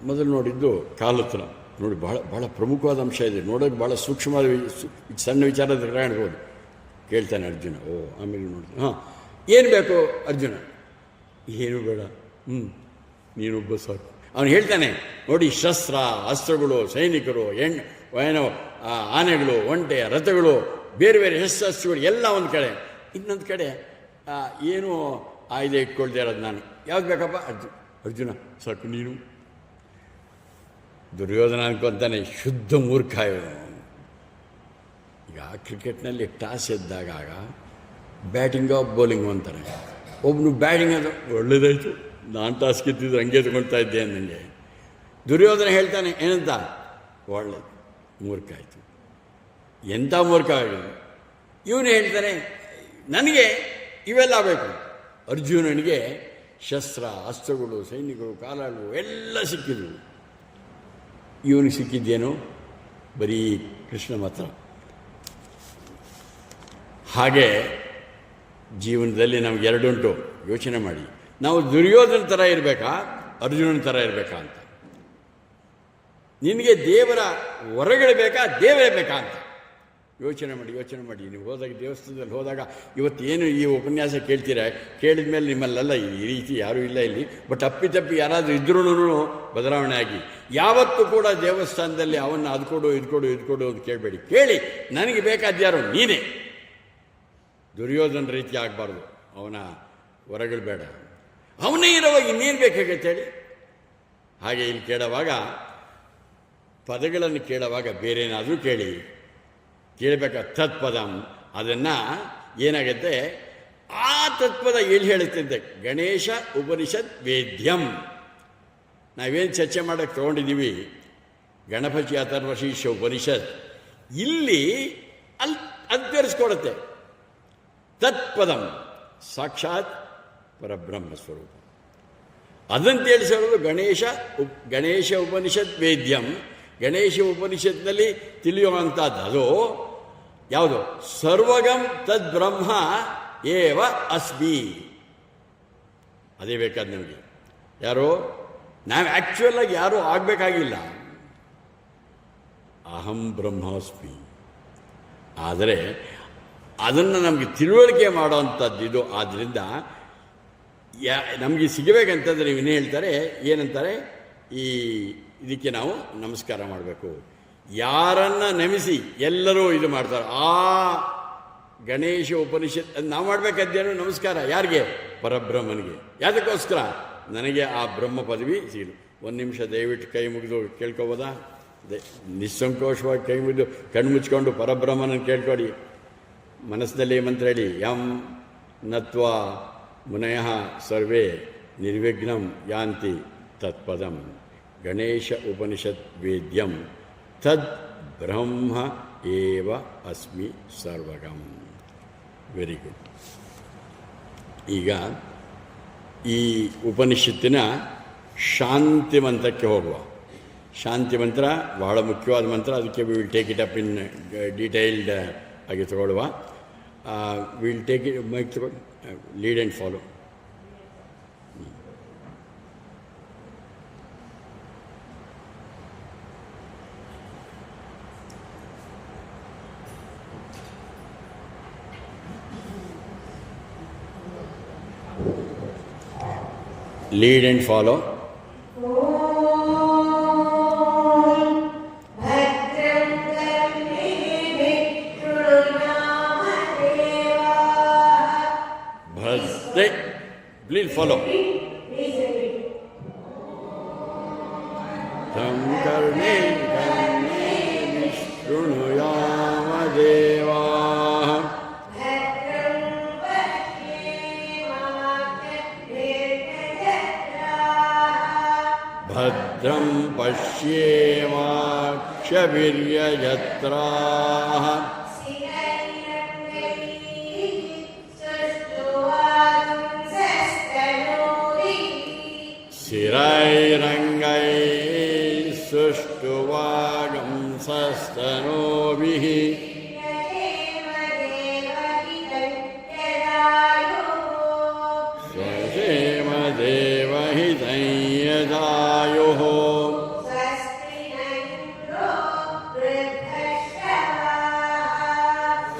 ಮೊದಲು ನೋಡಿದ್ದು ಕಾಲತ್ರ. ನೋಡಿ, ಭಾಳ ಪ್ರಮುಖವಾದ ಅಂಶ ಇದೆ, ನೋಡೋಕೆ ಭಾಳ ಸೂಕ್ಷ್ಮವಾದ ಸಣ್ಣ ವಿಚಾರದ ಕಾಣ್ಬೋದು. ಕೇಳ್ತಾನೆ ಅರ್ಜುನ. ಆಮೇಲೆ ನೋಡ್ತಾನೆ, ಏನು ಬೇಕು ಅರ್ಜುನ? ಏನು ಬೇಡ, ನೀನೊಬ್ಬ ಸಾಕು. ಅವನು ಹೇಳ್ತಾನೆ, ನೋಡಿ, ಶಸ್ತ್ರ ಅಸ್ತ್ರಗಳು, ಸೈನಿಕರು, ಏನೋ ಆನೆಗಳು, ಒಂಟೆ, ರಥಗಳು, ಬೇರೆ ಬೇರೆ ಶಸ್ತ್ರಾಸ್ತ್ರಗಳು ಎಲ್ಲ ಒಂದು ಕಡೆ, ಇನ್ನೊಂದು ಕಡೆ ಏನು ಆಯುಧ ಇಟ್ಕೊಳ್ತಾ ಇರೋದು ನಾನು. ಯಾವ್ದು ಬೇಕಪ್ಪ? ಅರ್ಜುನ ಸಾಕು ನೀನು. ದುರ್ಯೋಧನ ಅನ್ಕೊಂತಾನೆ, ಶುದ್ಧ ಮೂರ್ಖ ಇವನು. ಈಗ ಕ್ರಿಕೆಟ್ನಲ್ಲಿ ಟಾಸ್ ಎದ್ದಾಗ ಬ್ಯಾಟಿಂಗೋ ಬೌಲಿಂಗು ಅಂತಾರೆ. ಒಬ್ಬನು ಬ್ಯಾಟಿಂಗ್ ಅದು ಒಳ್ಳೇದಾಯಿತು, ನಾನು ಟಾಸ್ ಗೆದ್ದಿದ್ದು ಹಂಗೆ ತಗೊಳ್ತಾ ಇದ್ದೆ ಅಂದಂಗೆ. ದುರ್ಯೋಧನ ಹೇಳ್ತಾನೆ ಏನಂತ? ಒಳ್ಳೆದು, ಮೂರ್ಖ ಆಯಿತು. ಎಂಥ ಮೂರ್ಖ ಆಗೋದು. ಇವನು ಹೇಳ್ತಾನೆ, ನನಗೆ ಇವೆಲ್ಲ ಬೇಕು. ಅರ್ಜುನನಿಗೆ ಶಸ್ತ್ರ ಅಸ್ತ್ರಗಳು, ಸೈನಿಕರು, ಕಾಲಾಳು ಎಲ್ಲ ಸಿಕ್ಕಿದ್ವು. ಇವನಿಗೆ ಸಿಕ್ಕಿದ್ದೇನು? ಬರೀ ಕೃಷ್ಣ ಮಾತ್ರ. ಹಾಗೆ ಜೀವನದಲ್ಲಿ ನಮ್ಗೆ ಎರಡುಂಟು. ಯೋಚನೆ ಮಾಡಿ, ನಾವು ದುರ್ಯೋಧನ ಥರ ಇರಬೇಕಾ, ಅರ್ಜುನನ ಥರ ಇರಬೇಕಾ ಅಂತ. ನಿನಗೆ ದೇವರ ವರಗಳು ಬೇಕಾ, ದೇವರೇ ಬೇಕಾ ಅಂತ ಯೋಚನೆ ಮಾಡಿ. ನೀವು ಹೋದಾಗ, ದೇವಸ್ಥಾನದಲ್ಲಿ ಹೋದಾಗ, ಇವತ್ತೇನು ಈ ಉಪನ್ಯಾಸ ಕೇಳ್ತೀರ, ಕೇಳಿದ ಮೇಲೆ ನಿಮ್ಮಲ್ಲೆಲ್ಲ ಈ ರೀತಿ ಯಾರೂ ಇಲ್ಲ ಇಲ್ಲಿ. ಬಟ್ ಅಪ್ಪಿತಪ್ಪಿ ಯಾರಾದರೂ ಇದ್ರೂ ಬದಲಾವಣೆ ಆಗಿ. ಯಾವತ್ತೂ ಕೂಡ ದೇವಸ್ಥಾನದಲ್ಲಿ ಅವನ್ನ ಅದು ಕೊಡು ಇದು ಕೊಡು ಅಂತ ಕೇಳಬೇಡಿ. ಕೇಳಿ, ನನಗೆ ಬೇಕಾದ್ಯಾರು ನೀನೇ. ದುರ್ಯೋಧನ ರೀತಿ ಆಗಬಾರ್ದು. ಅವನ ವರಗಳು ಬೇಡ, ಅವನೇ ಇರೋವಾಗ ಇನ್ನೇನು ಬೇಕಾಗತ್ತೆ ಹೇಳಿ. ಹಾಗೆ ಇಲ್ಲಿ ಕೇಳುವಾಗ, ಪದಗಳನ್ನು ಕೇಳುವಾಗ ಬೇರೆ ಏನಾದರೂ ಕೇಳಬೇಕ. ತತ್ಪದಂ, ಅದನ್ನು ಏನಾಗುತ್ತೆ, ಆ ತತ್ಪದ ಎಲ್ಲಿ ಹೇಳುತ್ತಿದ್ದೆ? ಗಣೇಶ ಉಪನಿಷತ್ ವೇದ್ಯಂ. ನಾವೇನು ಚರ್ಚೆ ಮಾಡೋಕ್ಕೆ ತೊಗೊಂಡಿದ್ದೀವಿ, ಗಣಪತಿ ಅಥರ್ವಶೀರ್ಷ ಉಪನಿಷತ್, ಇಲ್ಲಿ ಅದು ತೋರಿಸ್ಕೊಡುತ್ತೆ. ತತ್ಪದಂ ಸಾಕ್ಷಾತ್ ಪರಬ್ರಹ್ಮ ಸ್ವರೂಪ. ಅದನ್ನು ತಿಳಿಸೋದು ಗಣೇಶ ಉಪನಿಷತ್ ವೇದ್ಯಂ. ಗಣೇಶ ಉಪನಿಷತ್ನಲ್ಲಿ ತಿಳಿಯುವಂಥದ್ದು ಅದು ಯಾವುದು? ಸರ್ವಗಂ ತದ್ ಬ್ರಹ್ಮ ಏವ ಅಸ್ಮಿ. ಅದೇ ಬೇಕಾದ ನಮಗೆ. ಯಾರೋ ನಾವು ಆ್ಯಕ್ಚುಯಲಾಗಿ ಯಾರೂ ಆಗಬೇಕಾಗಿಲ್ಲ. ಅಹಂ ಬ್ರಹ್ಮಾಸ್ಮಿ. ಆದರೆ ಅದನ್ನು ನಮಗೆ ತಿಳುವಳಿಕೆ ಮಾಡೋವಂಥದ್ದು ಇದು. ಆದ್ದರಿಂದ ನಮಗೆ ಸಿಗಬೇಕಂತಂದರೆ ನೀವು ಇನ್ನೇ ಹೇಳ್ತಾರೆ, ಏನಂತಾರೆ, ಇದಕ್ಕೆ ನಾವು ನಮಸ್ಕಾರ ಮಾಡಬೇಕು. ಯಾರನ್ನ ನಮಿಸಿ ಎಲ್ಲರೂ ಇದು ಮಾಡ್ತಾರೆ. ಆ ಗಣೇಶ ಉಪನಿಷತ್ ನಾವು ಮಾಡಬೇಕಾದ್ದೇನು? ನಮಸ್ಕಾರ. ಯಾರಿಗೆ? ಪರಬ್ರಹ್ಮನಿಗೆ. ಯಾವುದಕ್ಕೋಸ್ಕರ? ನನಗೆ ಆ ಬ್ರಹ್ಮ ಪದವಿ ಸಿಗಲು. ಒಂದು ನಿಮಿಷ ದಯವಿಟ್ಟು ಕೈ ಮುಗಿದು ಕೇಳ್ಕೊಬೋದಾ? ನಿಸ್ಸಂಕೋಚವಾಗಿ ಕೈ ಮುಗಿದು ಕಣ್ಣು ಮುಚ್ಕೊಂಡು ಪರಬ್ರಹ್ಮನನ್ನು ಕೇಳ್ಕೊಡಿ. ಮನಸ್ಸಿನಲ್ಲಿ ಮಂತ್ರ ಹೇಳಿ, ಯಂ ನತ್ವಾ ಮುನಯಃ ಸರ್ವೇ ನಿರ್ವಿಘ್ನಂ ಯಾಂತಿ ತತ್ಪದಂ ಗಣೇಶ ಉಪನಿಷತ್ ವೇದ್ಯಂ ತದ್ ಬ್ರಹ್ಮ ಏವ ಅಸ್ಮಿ ಸರ್ವಗಂ. Very good. ಈಗ ಈ ಉಪನಿಷತ್ತಿನ ಶಾಂತಿ ಮಂತ್ರಕ್ಕೆ ಹೋಗುವ. ಶಾಂತಿ ಮಂತ್ರ ಬಹಳ ಮುಖ್ಯವಾದ ಮಂತ್ರ. ಅದಕ್ಕೆ we will take it up in detailed ಆಗಿ ತಗೊಳ್ಳುವ. ವಿಲ್ ಟೇಕ್ ಇಟ್ ಮೈಕ್ ತಗೊಳ್ಳಿ. Lead and follow. Lead and follow. Bhadre. Please follow. Tam karne karne vishrunuyama deva. भद्रं पश्येमाक्षभिर्यजत्राः ವಾಕ್ಷ್ಯವೀರ್ಯಯತ್ರಾಃ शिरैरङ्गैः सुष्ठुवागंसस्तनूभिः स्वक्षेमदेवहितं यदायुः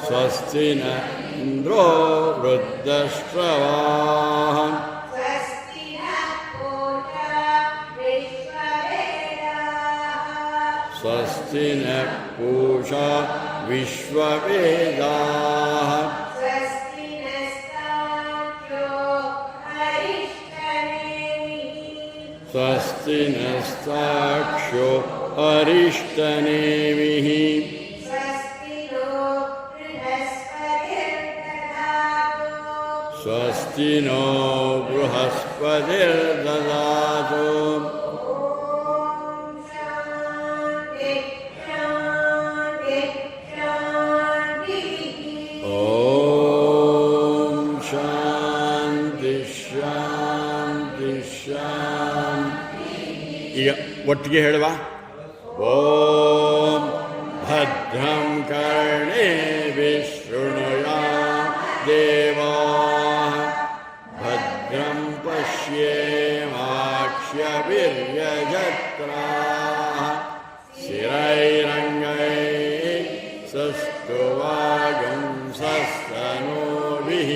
स्वस्ति न इन्द्रो वृद्धश्रवाः स्वस्ति नः पूषा विश्ववेदाः स्वस्ति नस्ताक्ष्यो अरिष्टनेमिः स्वस्ति नो बृहस्पतिर्ददातु ಈಗ ಒಟ್ಟಿಗೆ ಹೇಳುವ ಓಂ ಭದ್ರಂ ಕರ್ಣೇಭಿಃ ಶೃಣುಯಾಮ್ ದೇವಾಃ ಭದ್ರಂ ಪಶ್ಯೇಮಾಕ್ಷ್ಯಭಿರ್ಯಜತ್ರಾಃ ಸ್ಥಿರೈರಂಗೈಃ ಸುಷ್ಠುವಾಗುಂಸಸ್ತನೂಭಿಃ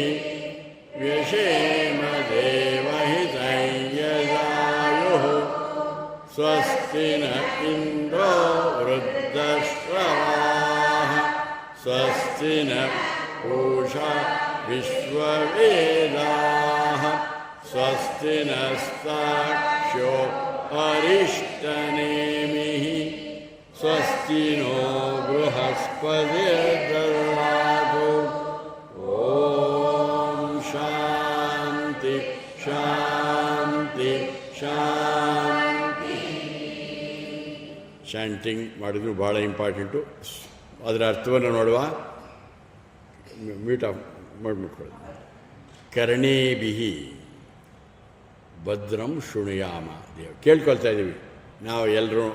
ವ್ಯಶೇಮ ದೇವಹಿತಂ ಯದಾಯುಃ स्वस्ति न इन्द्रो वृद्धश्रवाः स्वस्ति न पूषा विश्ववेदाः स्वस्ति नस्ताक्ष्यो अरिष्टनेमिः स्वस्ति नो बृहस्पतिर्ददातु ॐ शान्ति शान्ति शान्ति ಚಾಂಟಿಂಗ್ ಮಾಡಿದ್ರು ಭಾಳ ಇಂಪಾರ್ಟೆಂಟು. ಅದರ ಅರ್ಥವನ್ನು ನೋಡುವ. Mute of ಮಾಡ್ಬಿಟ್ಕೊಳ್ಳಿ. ಕರ್ಣೇಭಿಹಿ ಭದ್ರಂ ಶೃಣುಯಾಮ ದೇವ ಕೇಳ್ಕೊಳ್ತಾ ಇದ್ದೀವಿ ನಾವು ಎಲ್ಲರೂ.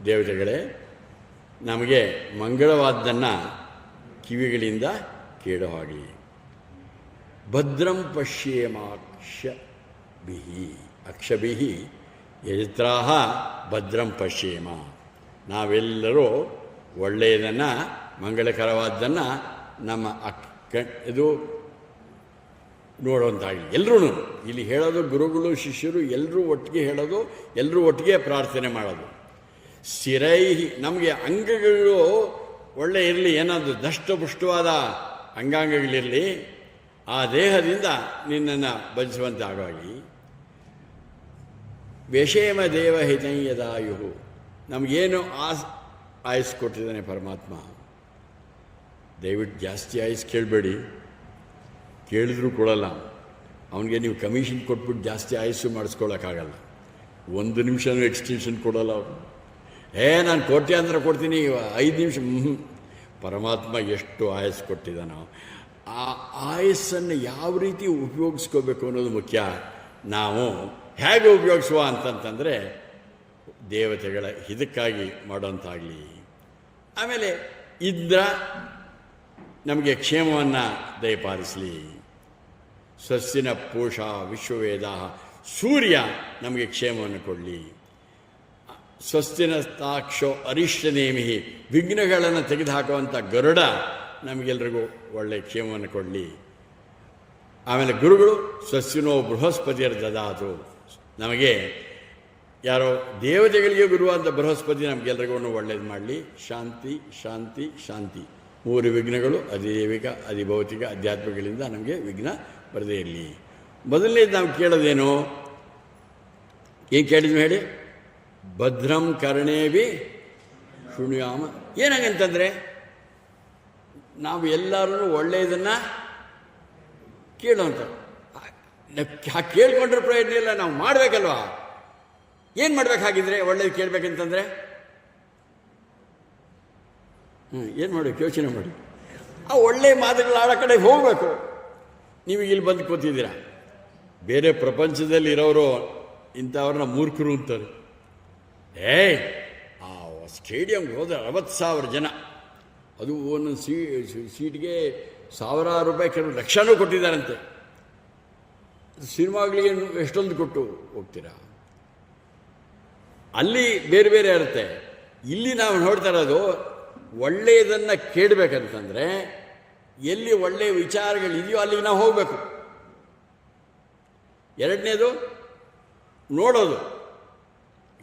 ದೇವತೆಗಳೇ, ನಮಗೆ ಮಂಗಳವಾದ್ದನ್ನು ಕಿವಿಗಳಿಂದ ಕೇಳೋ ಹಾಗೆ. ಭದ್ರಂ ಪಶ್ಯೇಮಾಕ್ಷಭಿಹಿ ಅಕ್ಷಭಿಹಿ ಯಜತ್ರಾಹ ಭದ್ರಂ ಪಶ್ಯೇಮ. ನಾವೆಲ್ಲರೂ ಒಳ್ಳೆಯದನ್ನು, ಮಂಗಳಕರವಾದ್ದನ್ನು ನಮ್ಮ ಇದು ನೋಡುವಂತಾಗಲಿ. ಎಲ್ಲರೂ ಇಲ್ಲಿ ಹೇಳೋದು ಗುರುಗಳು ಶಿಷ್ಯರು ಎಲ್ಲರೂ ಒಟ್ಟಿಗೆ ಹೇಳೋದು, ಎಲ್ಲರೂ ಒಟ್ಟಿಗೆ ಪ್ರಾರ್ಥನೆ ಮಾಡೋದು. ಸ್ಥಿರೈಹಿ ನಮಗೆ ಅಂಗಗಳು ಒಳ್ಳೆ ಇರಲಿ, ಏನಾದರೂ ದಷ್ಟಪುಷ್ಟವಾದ ಅಂಗಾಂಗಗಳಿರಲಿ, ಆ ದೇಹದಿಂದ ನಿನ್ನನ್ನು ಬಲಿಸುವಂತೆ ಆಗೋಗಿ. ವ್ಯಷೇಮ ದೇವ ಹಿತಂ ಯದಾಯುಹು ನಮಗೇನು ಆಯಸ್ಸು ಕೊಟ್ಟಿದ್ದಾನೆ ಪರಮಾತ್ಮ. ದಯವಿಟ್ಟು ಜಾಸ್ತಿ ಆಯಸ್ಸು ಕೇಳಬೇಡಿ, ಕೇಳಿದ್ರೂ ಕೊಡಲ್ಲ. ಅವನಿಗೆ ನೀವು ಕಮಿಷನ್ ಕೊಟ್ಬಿಟ್ಟು ಜಾಸ್ತಿ ಆಯಸ್ಸು ಮಾಡಿಸ್ಕೊಳ್ಳೋಕ್ಕಾಗಲ್ಲ. 1 ನಿಮಿಷನೂ ಎಕ್ಸ್ಟೆನ್ಷನ್ ಕೊಡೋಲ್ಲ ಅವರು. ನಾನು ಕೋಟ್ಯಾಂತರ ಕೊಡ್ತೀನಿ, 5 ನಿಮಿಷ. ಪರಮಾತ್ಮ ಎಷ್ಟು ಆಯಸ್ಸು ಕೊಟ್ಟಿದ್ದಾನೋ ಆ ಆಯಸ್ಸನ್ನು ಯಾವ ರೀತಿ ಉಪಯೋಗಿಸ್ಕೋಬೇಕು ಅನ್ನೋದು ಮುಖ್ಯ. ನಾವು ಹೇಗೆ ಉಪಯೋಗಿಸುವ ಅಂತಂತಂದರೆ ದೇವತೆಗಳ ಹಿತಕ್ಕಾಗಿ ಮಾಡೋಂತಾಗಲಿ. ಆಮೇಲೆ ಇಂದ್ರ ನಮಗೆ ಕ್ಷೇಮವನ್ನು ದಯಪಾಲಿಸಲಿ. ಸ್ವಸ್ತಿನ ಪೂಷಾ ವಿಶ್ವವೇದ ಸೂರ್ಯ ನಮಗೆ ಕ್ಷೇಮವನ್ನು ಕೊಡಲಿ. ಸ್ವಸ್ತಿನ ತಾಕ್ಷೋ ಅರಿಷ್ಟನೇಮಿ ವಿಘ್ನಗಳನ್ನು ತೆಗೆದುಹಾಕುವಂಥ ಗರುಡ ನಮಗೆಲ್ರಿಗೂ ಒಳ್ಳೆಯ ಕ್ಷೇಮವನ್ನು ಕೊಡಲಿ. ಆಮೇಲೆ ಗುರುಗಳು ಸ್ವಸ್ತಿನೋ ಬೃಹಸ್ಪತಿಯರು ದದಾತು ನಮಗೆ ಯಾರೋ ದೇವತೆಗಳಿಗೆ ಗುರುವಾದ ಬೃಹಸ್ಪತಿ ನಮಗೆಲ್ಲರಿಗೂ ಒಳ್ಳೇದು ಮಾಡಲಿ. ಶಾಂತಿ ಶಾಂತಿ ಶಾಂತಿ. 3 ವಿಘ್ನಗಳು ಅಧಿದೈವಿಕ ಅಧಿಭೌತಿಕ ಆಧ್ಯಾತ್ಮಿಕಗಳಿಂದ ನಮಗೆ ವಿಘ್ನ ಬರದೇ ಇರಲಿ. ಮೊದಲನೇದು ನಾವು ಕೇಳೋದೇನು? ಏನು ಕೇಳಿದ್ವಿ ಹೇಳಿ? ಭದ್ರಂ ಕರ್ಣೇಭಿ ಶೃಣುಯಾಮ. ಏನಾಗಂತಂದರೆ ನಾವು ಎಲ್ಲರೂ ಒಳ್ಳೆಯದನ್ನು ಕೇಳುವಂಥ ಕೇಳ್ಕೊಂಡ್ರೆ ಪ್ರಯೋಜನ ಇಲ್ಲ, ನಾವು ಮಾಡಬೇಕಲ್ವಾ? ಏನು ಮಾಡಬೇಕಾಗಿದ್ರೆ ಒಳ್ಳೇದು ಕೇಳಬೇಕಂತಂದರೆ ಏನು ಮಾಡಬೇಕು ಯೋಚನೆ ಮಾಡಿ. ಆ ಒಳ್ಳೆಯ ಮಾತುಗಳು ಆಡೋ ಕಡೆ ಹೋಗಬೇಕು. ನೀವು ಇಲ್ಲಿ ಬಂದು ಕೂತಿದ್ದೀರಾ, ಬೇರೆ ಪ್ರಪಂಚದಲ್ಲಿ ಇರೋರು ಇಂಥವ್ರನ್ನ ಮೂರ್ಖರು ಅಂತಾರೆ. ಆ ಸ್ಟೇಡಿಯಂಗೆ ಹೋದರೆ 60,000 ಜನ, ಅದು ಒಂದೊಂದು ಸೀಟ್ಗೆ ಸಾವಿರಾರು ರೂಪಾಯಿ, ಕೆಲವು ಲಕ್ಷನೂ ಕೊಟ್ಟಿದ್ದಾರಂತೆ. ಸಿನಿಮಾಗಳಿಗೆ ಎಷ್ಟೊಂದು ಕೊಟ್ಟು ಹೋಗ್ತೀರಾ. ಅಲ್ಲಿ ಬೇರೆ ಬೇರೆ ಇರುತ್ತೆ. ಇಲ್ಲಿ ನಾವು ನೋಡ್ತಾ ಇರೋದು ಒಳ್ಳೆಯದನ್ನು ಕೇಳಬೇಕಂತಂದರೆ ಎಲ್ಲಿ ಒಳ್ಳೆಯ ವಿಚಾರಗಳಿದೆಯೋ ಅಲ್ಲಿಗೆ ನಾವು ಹೋಗಬೇಕು. ಎರಡನೇದು ನೋಡೋದು.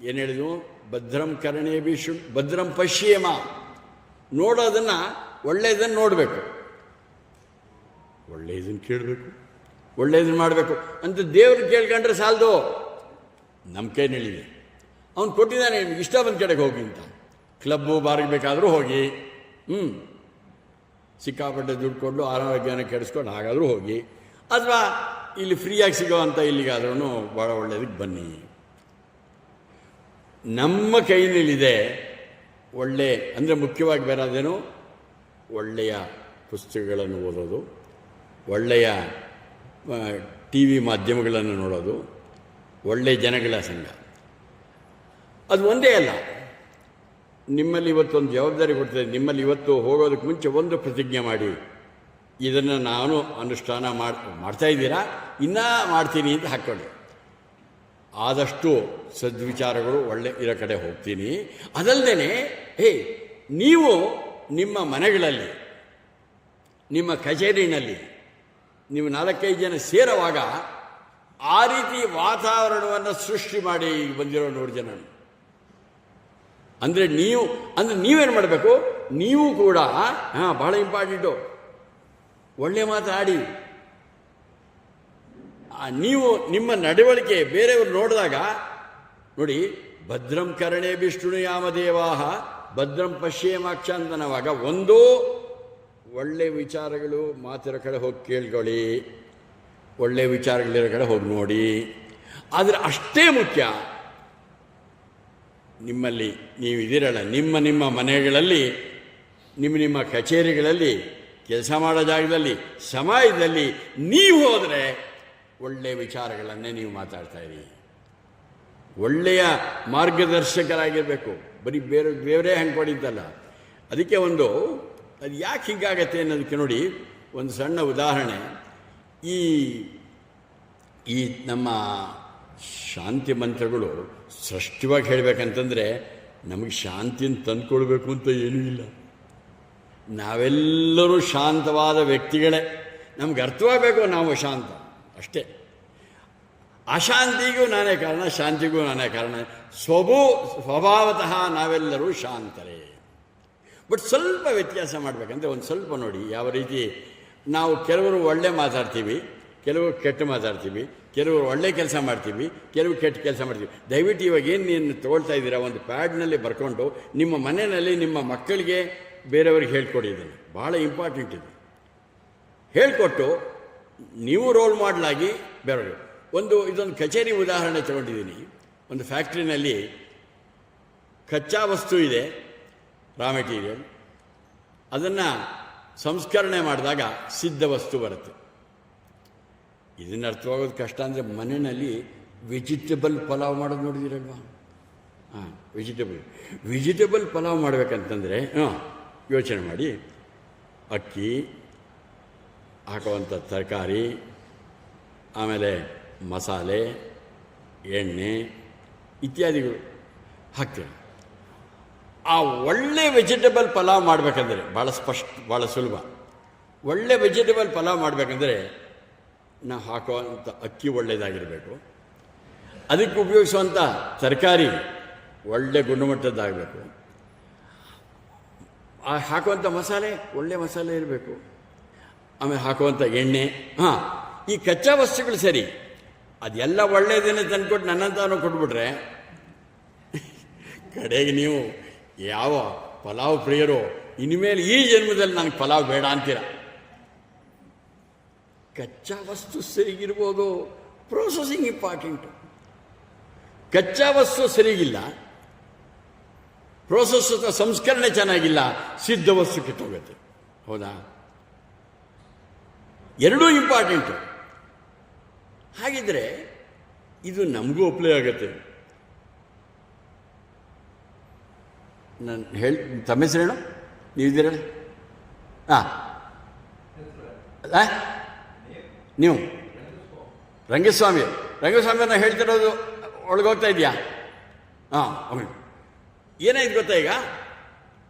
ಏನು ಹೇಳಿದ್ವು? ಭದ್ರಂ ಕರ್ಣೇಭಿ ಭದ್ರಂ ಪಶ್ಯೇಮ. ನೋಡೋದನ್ನು, ಒಳ್ಳೆಯದನ್ನು ನೋಡಬೇಕು, ಒಳ್ಳೆಯದನ್ನು ಕೇಳಬೇಕು, ಒಳ್ಳೆಯದನ್ನು ಮಾಡಬೇಕು ಅಂತ ದೇವ್ರನ್ನ ಕೇಳ್ಕೊಂಡ್ರೆ ಸಾಲದು. ನಮ್ಮ ಕೈನಲ್ಲಿದೆ, ಅವನು ಕೊಟ್ಟಿದ್ದಾನೆ, ನಿಮ್ಗೆ ಇಷ್ಟ ಬಂದ ಕಡೆಗೆ ಹೋಗಿ ಅಂತ. ಕ್ಲಬ್ಬು ಬಾರ್ಗೆ ಬೇಕಾದರೂ ಹೋಗಿ, ಸಿಕ್ಕಾಪಟ್ಟೆ ದುಡ್ಡು ಕೊಟ್ಟು ಆರೋಗ್ಯನ ಕೆಡಿಸ್ಕೊಂಡು ಹಾಗಾದರೂ ಹೋಗಿ, ಅಥವಾ ಇಲ್ಲಿ ಫ್ರೀಯಾಗಿ ಸಿಗೋವಂಥ ಇಲ್ಲಿಗಾದ್ರೂ ಭಾಳ ಒಳ್ಳೆಯದಕ್ಕೆ ಬನ್ನಿ. ನಮ್ಮ ಕೈನಲ್ಲಿದೆ ಒಳ್ಳೆ ಅಂದರೆ ಮುಖ್ಯವಾಗಿ ಬರೋದೇನು? ಒಳ್ಳೆಯ ಪುಸ್ತಕಗಳನ್ನು ಓದೋದು, ಒಳ್ಳೆಯ ಟಿ ವಿ ಮಾಧ್ಯಮಗಳನ್ನು ನೋಡೋದು, ಒಳ್ಳೆಯ ಜನಗಳ ಸಂಘ. ಅದು ಒಂದೇ ಅಲ್ಲ, ನಿಮ್ಮಲ್ಲಿ ಇವತ್ತೊಂದು ಜವಾಬ್ದಾರಿ ಕೊಡ್ತದೆ. ನಿಮ್ಮಲ್ಲಿ ಇವತ್ತು ಹೋಗೋದಕ್ಕೆ ಮುಂಚೆ ಒಂದು ಪ್ರತಿಜ್ಞೆ ಮಾಡಿ, ಇದನ್ನು ನಾನು ಅನುಷ್ಠಾನ ಮಾಡ್ತಾ ಇದ್ದೀರಾ, ಇನ್ನೂ ಮಾಡ್ತೀನಿ ಅಂತ ಹಾಕ್ಕೊಳ್ಳಿ. ಆದಷ್ಟು ಸದ್ವಿಚಾರಗಳು ಒಳ್ಳೆ ಇರೋ ಕಡೆ ಹೋಗ್ತೀನಿ. ಅದಲ್ಲದೆ ನೀವು ನಿಮ್ಮ ಮನೆಗಳಲ್ಲಿ, ನಿಮ್ಮ ಕಚೇರಿನಲ್ಲಿ ನೀವು 4-5 ಜನ ಸೇರುವಾಗ ಆ ರೀತಿ ವಾತಾವರಣವನ್ನು ಸೃಷ್ಟಿ ಮಾಡಿ ಬಂದಿರೋ 100 ಜನ. ಅಂದರೆ ನೀವೇನು ಮಾಡಬೇಕು? ನೀವು ಕೂಡ ಭಾಳ ಇಂಪಾರ್ಟೆಂಟು, ಒಳ್ಳೆ ಮಾತಾಡಿ. ನೀವು ನಿಮ್ಮ ನಡವಳಿಕೆ ಬೇರೆಯವರು ನೋಡಿದಾಗ ನೋಡಿ, ಭದ್ರಂ ಕರ್ಣೇಭಿ ಶೃಣುಯಾಮದೇವಾಹ ಭದ್ರಂ ಪಶ್ಯೇಮಾಕ್ಷ ಅಂತನವಾಗ ಒಂದು ಒಳ್ಳೆ ವಿಚಾರಗಳು ಮಾತಿರೋ ಕಡೆ ಹೋಗಿ ಕೇಳ್ಕೊಳ್ಳಿ, ಒಳ್ಳೆ ವಿಚಾರಗಳಿರೋ ಕಡೆ ಹೋಗಿ ನೋಡಿ. ಆದರೆ ಅಷ್ಟೇ ಮುಖ್ಯ, ನಿಮ್ಮಲ್ಲಿ ನೀವು ಇದ್ದೀರಲ್ಲ, ನಿಮ್ಮ ಮನೆಗಳಲ್ಲಿ, ನಿಮ್ಮ ಕಚೇರಿಗಳಲ್ಲಿ, ಕೆಲಸ ಮಾಡೋ ಜಾಗದಲ್ಲಿ, ಸಮಾಜದಲ್ಲಿ ನೀವು ಹೋದರೆ ಒಳ್ಳೆಯ ವಿಚಾರಗಳನ್ನೇ ನೀವು ಮಾತಾಡ್ತಾ ಇರಿ. ಒಳ್ಳೆಯ ಮಾರ್ಗದರ್ಶಕರಾಗಿರಬೇಕು. ಬರೀ ಬೇರೆ ಹಂಗೆ ಕೊಡಿದ್ದಲ್ಲ. ಅದಕ್ಕೆ ಅದು ಯಾಕೆ ಹೀಗಾಗತ್ತೆ ಅನ್ನೋದಕ್ಕೆ ನೋಡಿ ಒಂದು ಸಣ್ಣ ಉದಾಹರಣೆ. ಈ ನಮ್ಮ ಶಾಂತಿ ಮಂತ್ರಗಳು ಸ್ಪಷ್ಟವಾಗಿ ಹೇಳಬೇಕಂತಂದರೆ ನಮಗೆ ಶಾಂತಿಯನ್ನು ತಂದುಕೊಳ್ಬೇಕು ಅಂತ ಏನೂ ಇಲ್ಲ. ನಾವೆಲ್ಲರೂ ಶಾಂತವಾದ ವ್ಯಕ್ತಿಗಳೇ. ನಮ್ಗೆ ಅರ್ಥವಾಗಬೇಕು ನಾವು ಶಾಂತ, ಅಷ್ಟೇ. ಅಶಾಂತಿಗೂ ನಾನೇ ಕಾರಣ, ಶಾಂತಿಗೂ ನಾನೇ ಕಾರಣ. ಸ್ವಭಾವತಃ ನಾವೆಲ್ಲರೂ ಶಾಂತರೇ. ಬಟ್ ಸ್ವಲ್ಪ ವ್ಯತ್ಯಾಸ ಮಾಡಬೇಕಂದ್ರೆ ಒಂದು ಸ್ವಲ್ಪ ನೋಡಿ ಯಾವ ರೀತಿ ನಾವು ಕೆಲವರು ಒಳ್ಳೆ ಮಾತಾಡ್ತೀವಿ, ಕೆಲವರು ಕೆಟ್ಟ ಮಾತಾಡ್ತೀವಿ, ಕೆಲವರು ಒಳ್ಳೆ ಕೆಲಸ ಮಾಡ್ತೀವಿ, ಕೆಲವು ಕೆಟ್ಟ ಕೆಲಸ ಮಾಡ್ತೀವಿ. ದಯವಿಟ್ಟು ಇವಾಗ ಏನು ನೀನು ತೊಗೊಳ್ತಾ ಇದ್ದೀರಾ, ಒಂದು ಪ್ಯಾಡ್ನಲ್ಲಿ ಬರ್ಕೊಂಡು ನಿಮ್ಮ ಮನೆಯಲ್ಲಿ ನಿಮ್ಮ ಮಕ್ಕಳಿಗೆ ಬೇರೆಯವ್ರಿಗೆ ಹೇಳ್ಕೊಡಿ. ಇದನ್ನು ಭಾಳ ಇಂಪಾರ್ಟೆಂಟ್. ಇದು ಹೇಳಿಕೊಟ್ಟು ನೀವು ರೋಲ್ ಮಾಡಲಾಗಿ ಬೇರೆಯವರು. ಇದೊಂದು ಕಚೇರಿ ಉದಾಹರಣೆ ತಗೊಂಡಿದ್ದೀನಿ. ಒಂದು ಫ್ಯಾಕ್ಟ್ರಿನಲ್ಲಿ ಕಚ್ಚಾ ವಸ್ತು ಇದೆ, ರಾ ಮೆಟೀರಿಯಲ್. ಅದನ್ನು ಸಂಸ್ಕರಣೆ ಮಾಡಿದಾಗ ಸಿದ್ಧ ವಸ್ತು ಬರುತ್ತೆ. ಇದನ್ನು ಅರ್ಥವಾಗೋದು ಕಷ್ಟ. ಅಂದರೆ ಮನೆಯಲ್ಲಿ ವೆಜಿಟೇಬಲ್ ಪಲಾವ್ ಮಾಡೋದು ನೋಡಿದ್ದೀರಲ್ವಾ? ವೆಜಿಟೇಬಲ್ ಪಲಾವ್ ಮಾಡಬೇಕಂತಂದರೆ ಯೋಚನೆ ಮಾಡಿ. ಅಕ್ಕಿ, ಹಾಕುವಂಥ ತರಕಾರಿ, ಆಮೇಲೆ ಮಸಾಲೆ, ಎಣ್ಣೆ ಇತ್ಯಾದಿಗಳು ಹಾಕ್ತೀವಿ. ಆ ಒಳ್ಳೆ ವೆಜಿಟೇಬಲ್ ಪಲಾವ್ ಮಾಡಬೇಕಂದ್ರೆ ಭಾಳ ಸುಲಭ. ಒಳ್ಳೆ ವೆಜಿಟೇಬಲ್ ಪಲಾವ್ ಮಾಡಬೇಕಂದ್ರೆ ನಾವು ಹಾಕುವಂಥ ಅಕ್ಕಿ ಒಳ್ಳೆಯದಾಗಿರಬೇಕು, ಅದಕ್ಕೆ ಉಪಯೋಗಿಸುವಂಥ ತರಕಾರಿ ಒಳ್ಳೆ ಗುಣಮಟ್ಟದ್ದಾಗಬೇಕು, ಹಾಕುವಂಥ ಮಸಾಲೆ ಒಳ್ಳೆ ಮಸಾಲೆ ಇರಬೇಕು, ಆಮೇಲೆ ಹಾಕುವಂಥ ಎಣ್ಣೆ. ಈ ಕಚ್ಚಾ ವಸ್ತುಗಳು ಸರಿ, ಅದೆಲ್ಲ ಒಳ್ಳೆಯದನ್ನೇ ತಂದುಕೊಟ್ಟು ನನ್ನಂತವನು ಕೊಟ್ಬಿಟ್ರೆ ಕಡೆಗೆ ನೀವು ಯಾವ ಪಲಾವ್ ಪ್ರಿಯರೋ ಇನ್ಮೇಲೆ ಈ ಜನ್ಮದಲ್ಲಿ ನನಗೆ ಪಲಾವ್ ಬೇಡ ಅಂತೀರ. ಕಚ್ಚಾ ವಸ್ತು ಸರಿಗಿರ್ಬೋದು, ಪ್ರೊಸೆಸಿಂಗ್ ಇಂಪಾರ್ಟೆಂಟು. ಕಚ್ಚಾ ವಸ್ತು ಸರಿಗಿಲ್ಲ, ಪ್ರೋಸೆಸ್ ಅಥವಾ ಸಂಸ್ಕರಣೆ ಚೆನ್ನಾಗಿಲ್ಲ, ಸಿದ್ಧ ವಸ್ತು ಕೆಟ್ಟೋಗುತ್ತೆ. ಹೌದಾ? ಎರಡೂ ಇಂಪಾರ್ಟೆಂಟು. ಹಾಗಿದ್ರೆ ಇದು ನಮಗೂ ಅಪ್ಲೈ ಆಗುತ್ತೆ. ನಾನು ತಮ್ಮ ಹೆಸರೇನು? ನೀವಿದ್ದೀರ? ಹಾಂ, ನೀವು ರಂಗಸ್ವಾಮಿಯವ್ರನ್ನ ಹೇಳ್ತಿರೋದು ಒಳಗೋಗ್ತಾ ಇದೆಯಾ? ಹಾಂ, ಏನಾಯ್ತು ಗೊತ್ತಾ? ಈಗ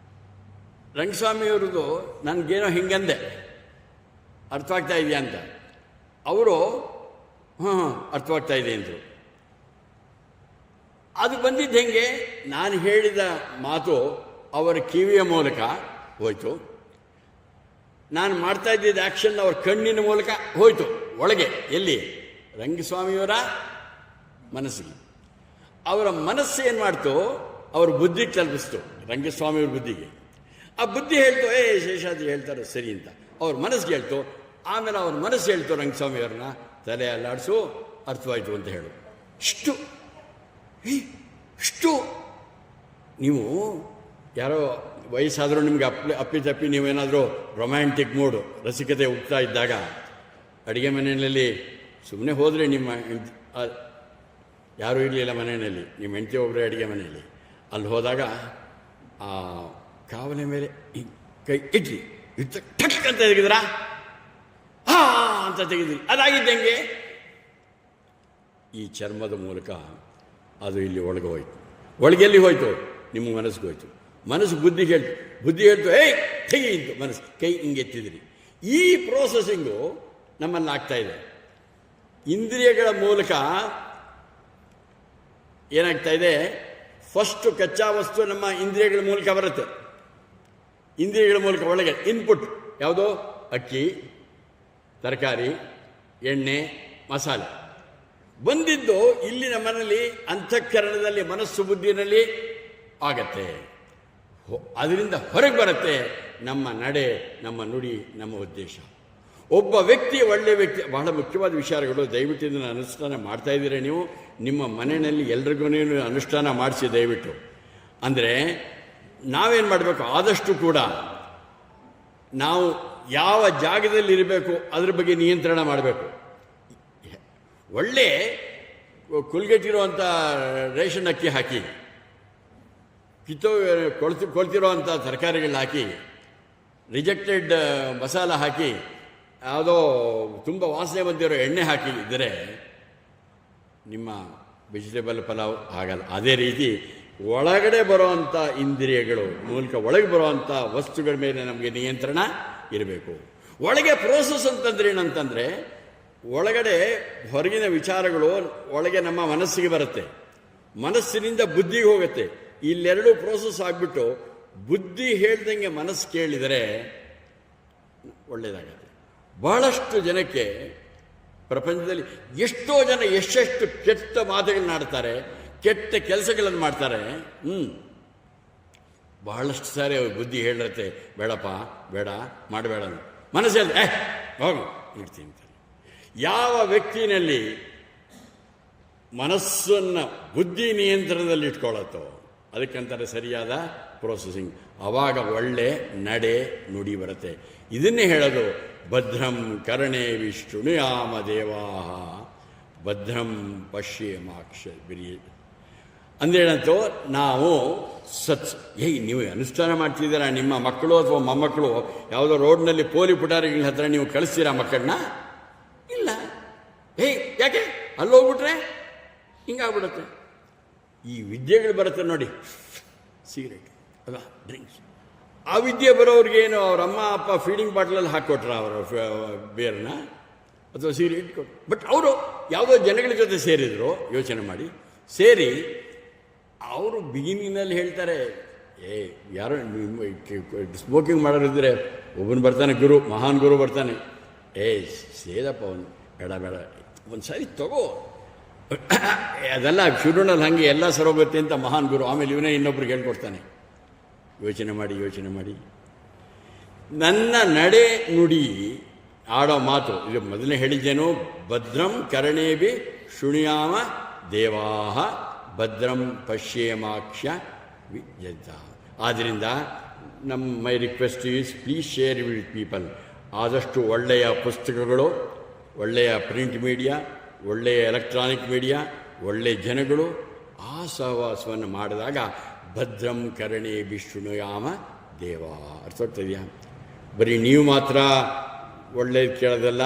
ರಂಗಸ್ವಾಮಿಯವ್ರದ್ದು ನನಗೇನೋ ಹಿಂಗಂದೆ, ಅರ್ಥವಾಗ್ತಾ ಇದೆಯಾ ಅಂತ. ಅವರು ಅರ್ಥವಾಗ್ತಾ ಇದೆ ಅಂದರು. ಅದು ಬಂದಿದ್ದು ಹೆಂಗೆ? ನಾನು ಹೇಳಿದ ಮಾತು ಅವರ ಕಿವಿಯ ಮೂಲಕ ಹೋಯಿತು, ನಾನು ಮಾಡ್ತಾ ಇದ್ದಿದ್ದ ಆ್ಯಕ್ಷನ್ ಅವ್ರ ಕಣ್ಣಿನ ಮೂಲಕ ಹೋಯಿತು ಒಳಗೆ. ಎಲ್ಲಿ? ರಂಗಸ್ವಾಮಿಯವರ ಮನಸ್ಸಿಗೆ. ಅವರ ಮನಸ್ಸು ಏನು ಮಾಡ್ತು? ಅವ್ರ ಬುದ್ಧಿಗೆ ತಲುಪಿಸ್ತು, ರಂಗಸ್ವಾಮಿಯವ್ರ ಬುದ್ಧಿಗೆ. ಆ ಬುದ್ಧಿ ಹೇಳ್ತು, ಶೇಷಾದ್ರಿ ಹೇಳ್ತಾರೆ ಸರಿ ಅಂತ. ಅವ್ರ ಮನಸ್ಸಿಗೆ ಹೇಳ್ತು. ಆಮೇಲೆ ಅವ್ರ ಮನಸ್ಸು ಹೇಳ್ತು ರಂಗಸ್ವಾಮಿಯವ್ರನ್ನ, ತಲೆ ಅಲ್ಲಾಡಿಸು, ಅರ್ಥವಾಯಿತು ಅಂತ ಹೇಳು. ಇಷ್ಟು ನೀವು ಯಾರೋ ವಯಸ್ಸಾದರೂ ನಿಮ್ಗೆ ಅಪ್ಪಿತಪ್ಪಿ ನೀವೇನಾದರೂ ರೊಮ್ಯಾಂಟಿಕ್ ಮೂಡು, ರಸಿಕತೆ ಹೋಗ್ತಾ ಇದ್ದಾಗ ಅಡುಗೆ ಮನೆಯಲ್ಲಿ ಸುಮ್ಮನೆ ಹೋದರೆ, ನಿಮ್ಮ ಯಾರೂ ಇರಲಿಲ್ಲ ಮನೆಯಲ್ಲಿ, ನಿಮ್ಮ ಹೆಂಡತಿ ಒಬ್ಬರೇ ಅಡುಗೆ ಮನೆಯಲ್ಲಿ, ಅಲ್ಲಿ ಹೋದಾಗ ಆ ಕಾವಲೆ ಮೇಲೆ ಕೈ ಇಟ್ಟು ಟಕ್ ಅಂತ ತೆಗೆದ್ರಾ? ಅಂತ ತೆಗೆದ್ರಿ. ಅದಾಗಿದ್ದಂಗೆ ಈ ಚರ್ಮದ ಮೂಲಕ ಅದು ಇಲ್ಲಿ ಒಳಗೆ ಹೋಯ್ತು. ಒಳಗೆಲ್ಲಿ ಹೋಯ್ತು? ನಿಮ್ಮ ಮನಸ್ಸಿಗೆ ಹೋಯ್ತು. ಮನಸ್ಸು ಬುದ್ಧಿ ಹೇಳ್ತು ತೆಗಿ ಇಂತು. ಮನಸ್ಸು ಕೈ ಹಿಂಗೆತ್ತಿದ್ರಿ. ಈ ಪ್ರೋಸೆಸಿಂಗು ನಮ್ಮಲ್ಲಿ ಆಗ್ತಾ ಇದೆ. ಇಂದ್ರಿಯಗಳ ಮೂಲಕ ಏನಾಗ್ತಾ ಇದೆ? ಫಸ್ಟು ಕಚ್ಚಾ ವಸ್ತು ನಮ್ಮ ಇಂದ್ರಿಯಗಳ ಮೂಲಕ ಬರುತ್ತೆ. ಇಂದ್ರಿಯಗಳ ಮೂಲಕ ಒಳಗೆ ಇನ್ಪುಟ್ ಯಾವುದೋ? ಅಕ್ಕಿ, ತರಕಾರಿ, ಎಣ್ಣೆ, ಮಸಾಲೆ ಬಂದಿದ್ದು ಇಲ್ಲಿ ನಮ್ಮನಲ್ಲಿ ಅಂತಃಕರಣದಲ್ಲಿ, ಮನಸ್ಸು ಬುದ್ಧಿನಲ್ಲಿ ಆಗತ್ತೆ. ಅದರಿಂದ ಹೊರಗೆ ಬರುತ್ತೆ ನಮ್ಮ ನಡೆ, ನಮ್ಮ ನುಡಿ, ನಮ್ಮ ಉದ್ದೇಶ. ಒಬ್ಬ ವ್ಯಕ್ತಿ, ಒಳ್ಳೆಯ ವ್ಯಕ್ತಿ, ಬಹಳ ಮುಖ್ಯವಾದ ವಿಚಾರಗಳು. ದಯವಿಟ್ಟು ಇದನ್ನು ಅನುಷ್ಠಾನ ಮಾಡ್ತಾ ಇದ್ದೀರಾ ನೀವು? ನಿಮ್ಮ ಮನೆಯಲ್ಲಿ ಎಲ್ರಿಗೂ ಅನುಷ್ಠಾನ ಮಾಡಿಸಿ ದಯವಿಟ್ಟು. ಅಂದರೆ ನಾವೇನು ಮಾಡಬೇಕು? ಆದಷ್ಟು ಕೂಡ ನಾವು ಯಾವ ಜಾಗದಲ್ಲಿ ಇರಬೇಕು ಅದ್ರ ಬಗ್ಗೆ ನಿಯಂತ್ರಣ ಮಾಡಬೇಕು. ಒಳ್ಳೆ ಕುಲ್ಗೆಟ್ಟಿರುವಂಥ ರೇಷನ್ ಅಕ್ಕಿ ಹಾಕಿ, ಕೊಳ್ತಿರೋವಂಥ ತರಕಾರಿಗಳನ್ನ ಹಾಕಿ, ರಿಜೆಕ್ಟೆಡ್ ಮಸಾಲ ಹಾಕಿ, ಯಾವುದೋ ತುಂಬ ವಾಸನೆ ಬಂದಿರೋ ಎಣ್ಣೆ ಹಾಕಿ ಇದ್ದರೆ ನಿಮ್ಮ ವೆಜಿಟೇಬಲ್ ಪಲಾವ್ ಆಗಲ್ಲ. ಅದೇ ರೀತಿ ಒಳಗಡೆ ಬರುವಂಥ ಇಂದ್ರಿಯಗಳು ಮೂಲಕ ಒಳಗೆ ಬರುವಂಥ ವಸ್ತುಗಳ ಮೇಲೆ ನಮಗೆ ನಿಯಂತ್ರಣ ಇರಬೇಕು. ಒಳಗೆ ಪ್ರೋಸೆಸ್ ಅಂತಂದ್ರೆ ಏನಂತಂದರೆ, ಒಳಗಡೆ ಹೊರಗಿನ ವಿಚಾರಗಳು ಒಳಗೆ ನಮ್ಮ ಮನಸ್ಸಿಗೆ ಬರುತ್ತೆ, ಮನಸ್ಸಿನಿಂದ ಬುದ್ಧಿಗೆ ಹೋಗುತ್ತೆ. ಇಲ್ಲೆರಡು ಪ್ರೋಸೆಸ್ ಆಗಿಬಿಟ್ಟು ಬುದ್ಧಿ ಹೇಳ್ದಂಗೆ ಮನಸ್ಸು ಕೇಳಿದರೆ ಒಳ್ಳೆಯದಾಗತ್ತೆ. ಬಹಳಷ್ಟು ಜನಕ್ಕೆ ಪ್ರಪಂಚದಲ್ಲಿ ಎಷ್ಟೋ ಜನ ಎಷ್ಟೆಷ್ಟು ಕೆಟ್ಟ ಮಾತುಗಳನ್ನ ಆಡ್ತಾರೆ, ಕೆಟ್ಟ ಕೆಲಸಗಳನ್ನು ಮಾಡ್ತಾರೆ. ಬಹಳಷ್ಟು ಸಾರಿ ಅವ್ರ ಬುದ್ಧಿ ಹೇಳಿರತ್ತೆ, ಬೇಡಪ್ಪ, ಬೇಡ, ಮಾಡಬೇಡ. ಮನಸ್ಸಲ್ಲಿ ಹೋಗು ಮಾಡ್ತೀನಿ ಅಂತಾರೆ. ಯಾವ ವ್ಯಕ್ತಿನಲ್ಲಿ ಮನಸ್ಸನ್ನು ಬುದ್ಧಿ ನಿಯಂತ್ರಣದಲ್ಲಿ ಇಟ್ಕೊಳ್ಳುತ್ತೋ ಅದಕ್ಕಂತಾರೆ ಸರಿಯಾದ ಪ್ರೋಸೆಸಿಂಗ್. ಆವಾಗ ಒಳ್ಳೆ ನಡೆ ನುಡಿ ಬರುತ್ತೆ. ಇದನ್ನೇ ಹೇಳೋದು, ಭದ್ರಂ ಕರ್ಣೇವಿ ಶೃಣುಯಾಮ ದೇವಾಃ ಭದ್ರಂ ಪಶ್ಯೇಮಾಕ್ಷ ಬಿರಿಯ ಅಂದೇನಂತೂ ನಾವು ನೀವು ಅನುಷ್ಠಾನ ಮಾಡ್ತಿದ್ದೀರಾ? ನಿಮ್ಮ ಮಕ್ಕಳು ಅಥವಾ ಮೊಮ್ಮಕ್ಕಳು ಯಾವುದೋ ರೋಡ್ನಲ್ಲಿ ಪೋಲಿ ಪುಟಾರಿಗಳ ಹತ್ರ ನೀವು ಕಳಿಸ್ತೀರಾ ಮಕ್ಕಳನ್ನ? ಇಲ್ಲ. ಯಾಕೆ? ಅಲ್ಲೋಗ್ಬಿಟ್ರೆ ಹಿಂಗಾಗ್ಬಿಡುತ್ತೆ. ಈ ವಿದ್ಯೆಗಳು ಬರುತ್ತೆ ನೋಡಿ, ಸಿಗರೇಟ್ ಅಲ್ಲ, ಡ್ರಿಂಕ್ಸ್. ಆ ವಿದ್ಯೆ ಬರೋರಿಗೇನು ಅವ್ರ ಅಮ್ಮ ಅಪ್ಪ ಫೀಡಿಂಗ್ ಬಾಟ್ಲಲ್ಲಿ ಹಾಕ್ಕೊಟ್ರ ಅವರ ಬೇರನ್ನ ಅಥವಾ ಸಿಗರೇಟ್ ಕೊಟ್ಟು? ಬಟ್ ಅವರು ಯಾವುದೋ ಜನಗಳ ಜೊತೆ ಸೇರಿದ್ರು, ಯೋಚನೆ ಮಾಡಿ. ಸೇರಿ ಅವರು ಬಿಗಿನಿಂಗ್ನಲ್ಲಿ ಹೇಳ್ತಾರೆ, ಯಾರೋ ಸ್ಮೋಕಿಂಗ್ ಮಾಡೋರಿದ್ದರೆ ಒಬ್ಬನು ಬರ್ತಾನೆ, ಮಹಾನ್ ಗುರು ಬರ್ತಾನೆ, ಸೇದಪ್ಪ ಅವನು, ಬೇಡ ಬೇಡ, ಒಂದು ಸಾರಿ ತಗೋ, ಅದೆಲ್ಲ ಶುರುನಲ್ಲಿ ಹಾಗೆ ಎಲ್ಲ ಸರೋಗುತ್ತೆ ಅಂತ ಮಹಾನ್ ಗುರು. ಆಮೇಲೆ ಇವನೇ ಇನ್ನೊಬ್ರಿಗೆ ಹೇಳ್ಕೊಡ್ತಾನೆ. ಯೋಚನೆ ಮಾಡಿ ನನ್ನ ನಡೆ ನುಡಿ ಆಡೋ ಮಾತು ಇದು ಮೊದಲನೇ ಹೇಳಿದ್ದೇನು, ಭದ್ರಂ ಕರ್ಣೇಭಿ ಶೃಣುಯಾಮ ದೇವಾಃ ಭದ್ರಂ ಪಶ್ಯೇಮಾಕ್ಷ ವಿಜಯಂತ. ಆದ್ದರಿಂದ my request is please share with people. ಆದಷ್ಟು ಒಳ್ಳೆಯ ಪುಸ್ತಕಗಳು, ಒಳ್ಳೆಯ ಪ್ರಿಂಟ್ ಮೀಡಿಯಾ, ಒಳ್ಳೆಯ ಎಲೆಕ್ಟ್ರಾನಿಕ್ ಮೀಡಿಯಾ, ಒಳ್ಳೆಯ ಜನಗಳು ಆ ಸಹವಾಸವನ್ನು ಮಾಡಿದಾಗ ಭದ್ರಂ ಕರಣೆ ವಿಷ್ಣುಯಾಮ ದೇವ. ಅರ್ಥವಾಗ್ತದೆಯಾ? ಬರೀ ನೀವು ಮಾತ್ರ ಒಳ್ಳೇದು ಕೇಳೋದಲ್ಲ,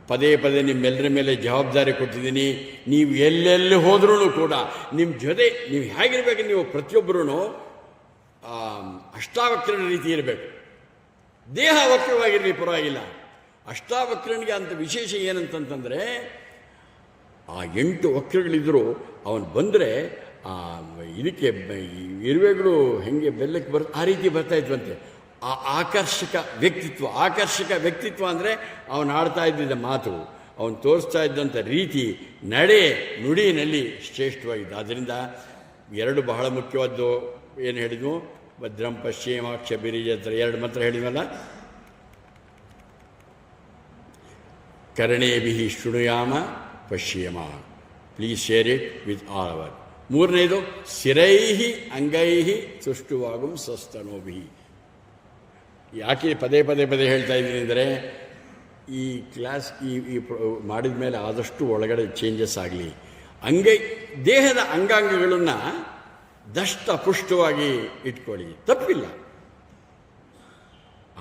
ಪದೇ ಪದೇ ನಿಮ್ಮೆಲ್ಲರ ಮೇಲೆ ಜವಾಬ್ದಾರಿ ಕೊಟ್ಟಿದ್ದೀನಿ. ನೀವು ಎಲ್ಲೆಲ್ಲಿ ಹೋದ್ರೂ ಕೂಡ ನಿಮ್ಮ ಜೊತೆ ನೀವು ಹೇಗಿರ್ಬೇಕು, ನೀವು ಪ್ರತಿಯೊಬ್ಬರೂ ಅಷ್ಟಾವಕ್ರನ ರೀತಿ ಇರಬೇಕು. ದೇಹ ವಕ್ರವಾಗಿರಲಿ ಪರವಾಗಿಲ್ಲ. ಅಷ್ಟಾವಕ್ರನಿಗೆ ಅಂಥ ವಿಶೇಷ ಏನಂತಂತಂದರೆ, ಆ 8 ವಕ್ರಗಳಿದ್ದರೂ ಅವನು ಬಂದರೆ ಆ ಇದಕ್ಕೆ ಇರುವೆಗಳು ಹೆಂಗೆ ಬೆಲ್ಲಕ್ಕೆ ಆ ರೀತಿ ಬರ್ತಾಯಿದ್ವಂತೆ. ಆ ಆಕರ್ಷಕ ವ್ಯಕ್ತಿತ್ವ ಅಂದರೆ ಅವನು ಆಡ್ತಾ ಇದ್ದಿದ್ದ ಮಾತು, ಅವನು ತೋರಿಸ್ತಾ ಇದ್ದಂಥ ರೀತಿ, ನಡೆ ನುಡಿನಲ್ಲಿ ಶ್ರೇಷ್ಠವಾಗಿದ್ದ. ಆದ್ದರಿಂದ 2 ಬಹಳ ಮುಖ್ಯವಾದ್ದು ಏನು ಹೇಳಿದ್ವು, ಭದ್ರಂ ಪಶ್ಚಿಮಾಕ್ಷ ಬಿರಿಜತ್ರ 2 ಮಂತ್ರ ಹೇಳಿದ್ವಲ್ಲ, ಕರಣೇಭಿ ಶೃಣುಯಾಮ ಪಶ್ಯೇಮ, please share it with all our. 3ನೇದು ಶಿರೈಹಿ ಅಂಗೈಹಿ ಸುಷ್ಟುವಾಗುಂ ಸಸ್ತನೋಭಿ. ಯಾಕೆ ಪದೇ ಹೇಳ್ತಾ ಇದ್ದೀನಿ ಅಂದರೆ, ಈ ಕ್ಲಾಸ್ ಈ ಮಾಡಿದ ಮೇಲೆ ಆದಷ್ಟು ಒಳಗಡೆ ಚೇಂಜಸ್ ಆಗಲಿ. ದೇಹದ ಅಂಗಾಂಗಗಳನ್ನು ದಷ್ಟಪುಷ್ಟವಾಗಿ ಇಟ್ಕೊಳ್ಳಿ, ತಪ್ಪಿಲ್ಲ.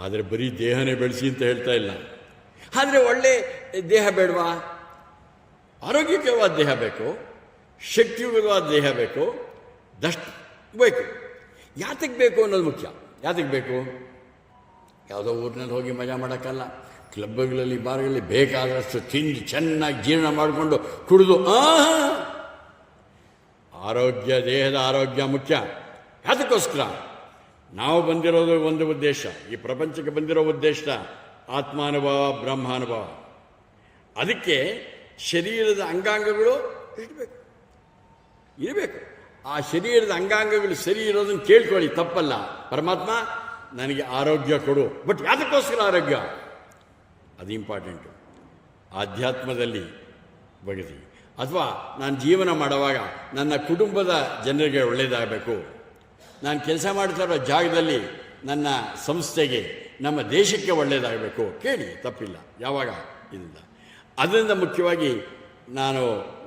ಆದರೆ ಬರೀ ದೇಹನೇ ಬೆಳೆಸಿ ಅಂತ ಹೇಳ್ತಾ ಇಲ್ಲ. ಆದರೆ ಒಳ್ಳೆ ದೇಹ ಬೇಡವಾ? ಆರೋಗ್ಯಕರವಾದ ದೇಹ ಬೇಕು, ಶಕ್ತಿಯುತವಾದ ದೇಹ ಬೇಕು, ಬೇಕು. ಯಾತಕ್ಕೆ ಬೇಕು ಅನ್ನೋದು ಮುಖ್ಯ. ಯಾತಕ್ಕೆ ಬೇಕು? ಯಾವುದೋ ಊರಿನಲ್ಲಿ ಹೋಗಿ ಮಜಾ ಮಾಡೋಕ್ಕಲ್ಲ. ಕ್ಲಬ್ಗಳಲ್ಲಿ, ಬಾರ್ಗಳಲ್ಲಿ ಬೇಕಾದಷ್ಟು ತಿಂದು ಚೆನ್ನಾಗಿ ಜೀರ್ಣ ಮಾಡಿಕೊಂಡು ಕುಡಿದು ಆರೋಗ್ಯ, ದೇಹದ ಆರೋಗ್ಯ ಮುಖ್ಯ. ಅದಕ್ಕೋಸ್ಕರ ನಾವು ಬಂದಿರೋದು ಒಂದು ಉದ್ದೇಶ, ಈ ಪ್ರಪಂಚಕ್ಕೆ ಬಂದಿರೋ ಉದ್ದೇಶ ಆತ್ಮಾನುಭವ, ಬ್ರಹ್ಮಾನುಭವ. ಅದಕ್ಕೆ ಶರೀರದ ಅಂಗಾಂಗಗಳು ಇರಬೇಕು. ಆ ಶರೀರದ ಅಂಗಾಂಗಗಳು ಸರಿ ಇರೋದನ್ನು ಕೇಳ್ಕೊಳ್ಳಿ, ತಪ್ಪಲ್ಲ. ಪರಮಾತ್ಮ ನನಗೆ ಆರೋಗ್ಯ ಕೊಡು, ಬಟ್ ಯಾವುದಕ್ಕೋಸ್ಕರ ಆರೋಗ್ಯ? ಅದು ಇಂಪಾರ್ಟೆಂಟು. ಆಧ್ಯಾತ್ಮದಲ್ಲಿ ಬಗೆದಿ, ಅಥವಾ ನಾನು ಜೀವನ ಮಾಡುವಾಗ ನನ್ನ ಕುಟುಂಬದ ಜನರಿಗೆ ಒಳ್ಳೆಯದಾಗಬೇಕು, ನಾನು ಕೆಲಸ ಮಾಡ್ತಾ ಇರೋ ಜಾಗದಲ್ಲಿ ನನ್ನ ಸಂಸ್ಥೆಗೆ, ನಮ್ಮ ದೇಶಕ್ಕೆ ಒಳ್ಳೆಯದಾಗಬೇಕು, ಕೇಳಿ, ತಪ್ಪಿಲ್ಲ. ಯಾವಾಗ ಇಲ್ಲ. ಅದರಿಂದ ಮುಖ್ಯವಾಗಿ ನಾನು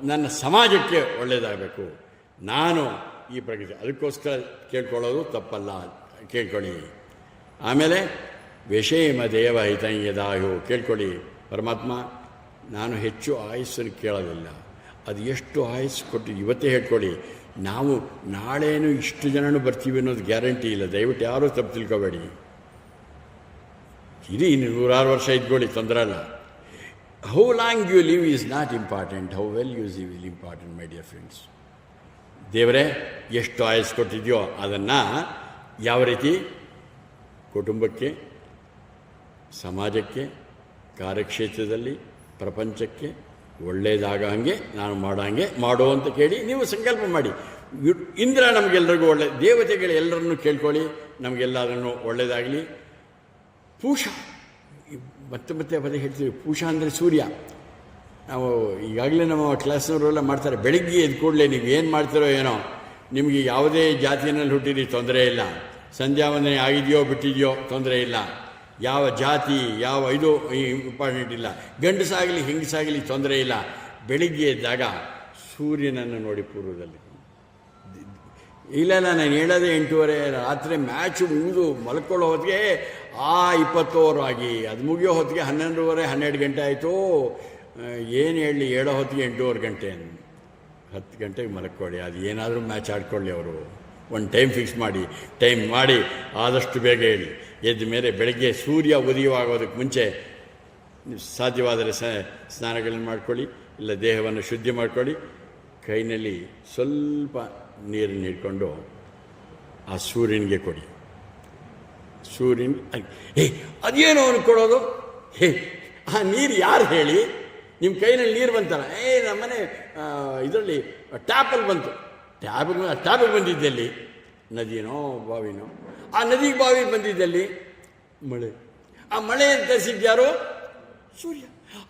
ನನ್ನ ಸಮಾಜಕ್ಕೆ ಒಳ್ಳೆಯದಾಗಬೇಕು, ನಾನು ಈ ಪ್ರಗತಿ, ಅದಕ್ಕೋಸ್ಕರ ಕೇಳ್ಕೊಳ್ಳೋದು ತಪ್ಪಲ್ಲ, ಕೇಳ್ಕೊಳ್ಳಿ. ಆಮೇಲೆ ವಿಷೇಮ ದೇವ ಹಿತಂಯದಾಯು, ಕೇಳ್ಕೊಳ್ಳಿ. ಪರಮಾತ್ಮ ನಾನು ಹೆಚ್ಚು ಆಯುಸ್ಸನ್ನು ಕೇಳೋದಿಲ್ಲ, ಅದು ಎಷ್ಟು ಆಯುಸ್ಸು ಕೊಟ್ಟು ಇವತ್ತೇ ಹೇಳ್ಕೊಳ್ಳಿ. ನಾವು ನಾಳೇನು ಇಷ್ಟು ಜನನೂ ಬರ್ತೀವಿ ಅನ್ನೋದು ಗ್ಯಾರಂಟಿ ಇಲ್ಲ. ದಯವಿಟ್ಟು ಯಾರೂ ತಪ್ಪು ತಿಳ್ಕೊಬೇಡಿ. ಇರಿ, 100 ವರ್ಷ ಇದ್ಕೊಳ್ಳಿ, ತೊಂದರೆ ಅಲ್ಲ. How long you live is not important, how well you live is important, my dear friends. ದೇವರೇ ಎಷ್ಟು ಆಯಸ್ಸು ಕೊಟ್ಟಿದೆಯೋ ಅದನ್ನು ಯಾವ ರೀತಿ ಕುಟುಂಬಕ್ಕೆ, ಸಮಾಜಕ್ಕೆ, ಕಾರ್ಯಕ್ಷೇತ್ರದಲ್ಲಿ, ಪ್ರಪಂಚಕ್ಕೆ ಒಳ್ಳೆಯದಾಗ ಹಾಗೆ ನಾನು ಮಾಡೋ ಅಂತ ಕೇಳಿ ನೀವು ಸಂಕಲ್ಪ ಮಾಡಿ. ಇಂದ್ರ ನಮಗೆಲ್ಲರಿಗೂ ಒಳ್ಳೆ, ದೇವತೆಗಳು ಎಲ್ಲರನ್ನೂ ಕೇಳ್ಕೊಳ್ಳಿ, ನಮಗೆಲ್ಲರನ್ನೂ ಒಳ್ಳೆಯದಾಗಲಿ. ಪೂಷ, ಮತ್ತೆ ಪದೇ ಹೇಳ್ತೀವಿ, ಪೂಷ ಅಂದರೆ ಸೂರ್ಯ. ನಾವು ಈಗಾಗಲೇ ನಮ್ಮ ಕ್ಲಾಸ್ನವರೆಲ್ಲ ಮಾಡ್ತಾರೆ, ಬೆಳಗ್ಗೆ ಎದ್ದು ಕೂಡಲೇ ನೀವು ಏನು ಮಾಡ್ತೀರೋ ಏನೋ, ನಿಮಗೆ ಯಾವುದೇ ಜಾತಿಯಲ್ಲಿ ಹುಟ್ಟಿರಿ ತೊಂದರೆ ಇಲ್ಲ, ಸಂಧ್ಯಾ ವಂದನೆ ಆಗಿದೆಯೋ ಬಿಟ್ಟಿದೆಯೋ ತೊಂದರೆ ಇಲ್ಲ, ಯಾವ ಜಾತಿ ಯಾವ ಇದು ಇಂಪಾರ್ಟೆಂಟ್ ಇಲ್ಲ, ಗಂಡಸಾಗಲಿ ಹೆಂಗಸಾಗಲಿ ತೊಂದರೆ ಇಲ್ಲ. ಬೆಳಿಗ್ಗೆ ಎದ್ದಾಗ ಸೂರ್ಯನನ್ನು ನೋಡಿ ಪೂರ್ವದಲ್ಲಿ. ಇಲ್ಲ ನಾನು ಹೇಳೋದೇ 8:30, ರಾತ್ರಿ ಮ್ಯಾಚು ಮುಗಿದು ಮಲ್ಕೊಳ್ಳೋ ಹೊತ್ತಿಗೆ 20 ಓವರ್ ಆಗಿ ಅದು ಮುಗಿಯೋ ಹೊತ್ತಿಗೆ 11:30 12 ಗಂಟೆ ಆಯಿತು. ಏನು ಹೇಳಲಿ, ಹೇಳೋ ಹೊತ್ತಿಗೆ 8:15 ಗಂಟೆ. 10 ಗಂಟೆಗೆ ಮಲ್ಕೊಳ್ಳಿ, ಅದು ಏನಾದರೂ ಮ್ಯಾಚ್ ಆಡ್ಕೊಳ್ಳಿ. ಅವರು ಒಂದು ಟೈಮ್ ಫಿಕ್ಸ್ ಮಾಡಿ, ಟೈಮ್ ಮಾಡಿ ಆದಷ್ಟು ಬೇಗ ಹೇಳಿ. ಎದ್ದ ಮೇಲೆ ಬೆಳಗ್ಗೆ ಸೂರ್ಯ ಉದಯವಾಗೋದಕ್ಕೆ ಮುಂಚೆ ಸಾಧ್ಯವಾದರೆ ಸ್ನಾನಗಳನ್ನು ಮಾಡ್ಕೊಳ್ಳಿ, ಇಲ್ಲ ದೇಹವನ್ನು ಶುದ್ಧಿ ಮಾಡ್ಕೊಳ್ಳಿ. ಕೈನಲ್ಲಿ ಸ್ವಲ್ಪ ನೀರನ್ನು ಹಿಡ್ಕೊಂಡು ಆ ಸೂರ್ಯನಿಗೆ ಕೊಡಿ. ಅದೇನು ಅವನು ಕೊಡೋದು? ಆ ನೀರು ಯಾರು ಹೇಳಿ? ನಿಮ್ಮ ಕೈನಲ್ಲಿ ನೀರು ಬಂತಲ್ಲ, ನಮ್ಮನೆ ಇದರಲ್ಲಿ ಟ್ಯಾಪಲ್ಲಿ ಬಂತು. ಟ್ಯಾಪಿಗೆ ಬಂದಿದ್ದಲ್ಲಿ ನದಿನೋ ಬಾವಿನೋ, ಆ ನದಿಗೆ ಬಾವಿಗೆ ಬಂದಿದ್ದಲ್ಲಿ ಮಳೆ. ಆ ಮಳೆಯನ್ನು ತರಿಸಿದ್ಯಾರೋ? ಸೂರ್ಯ.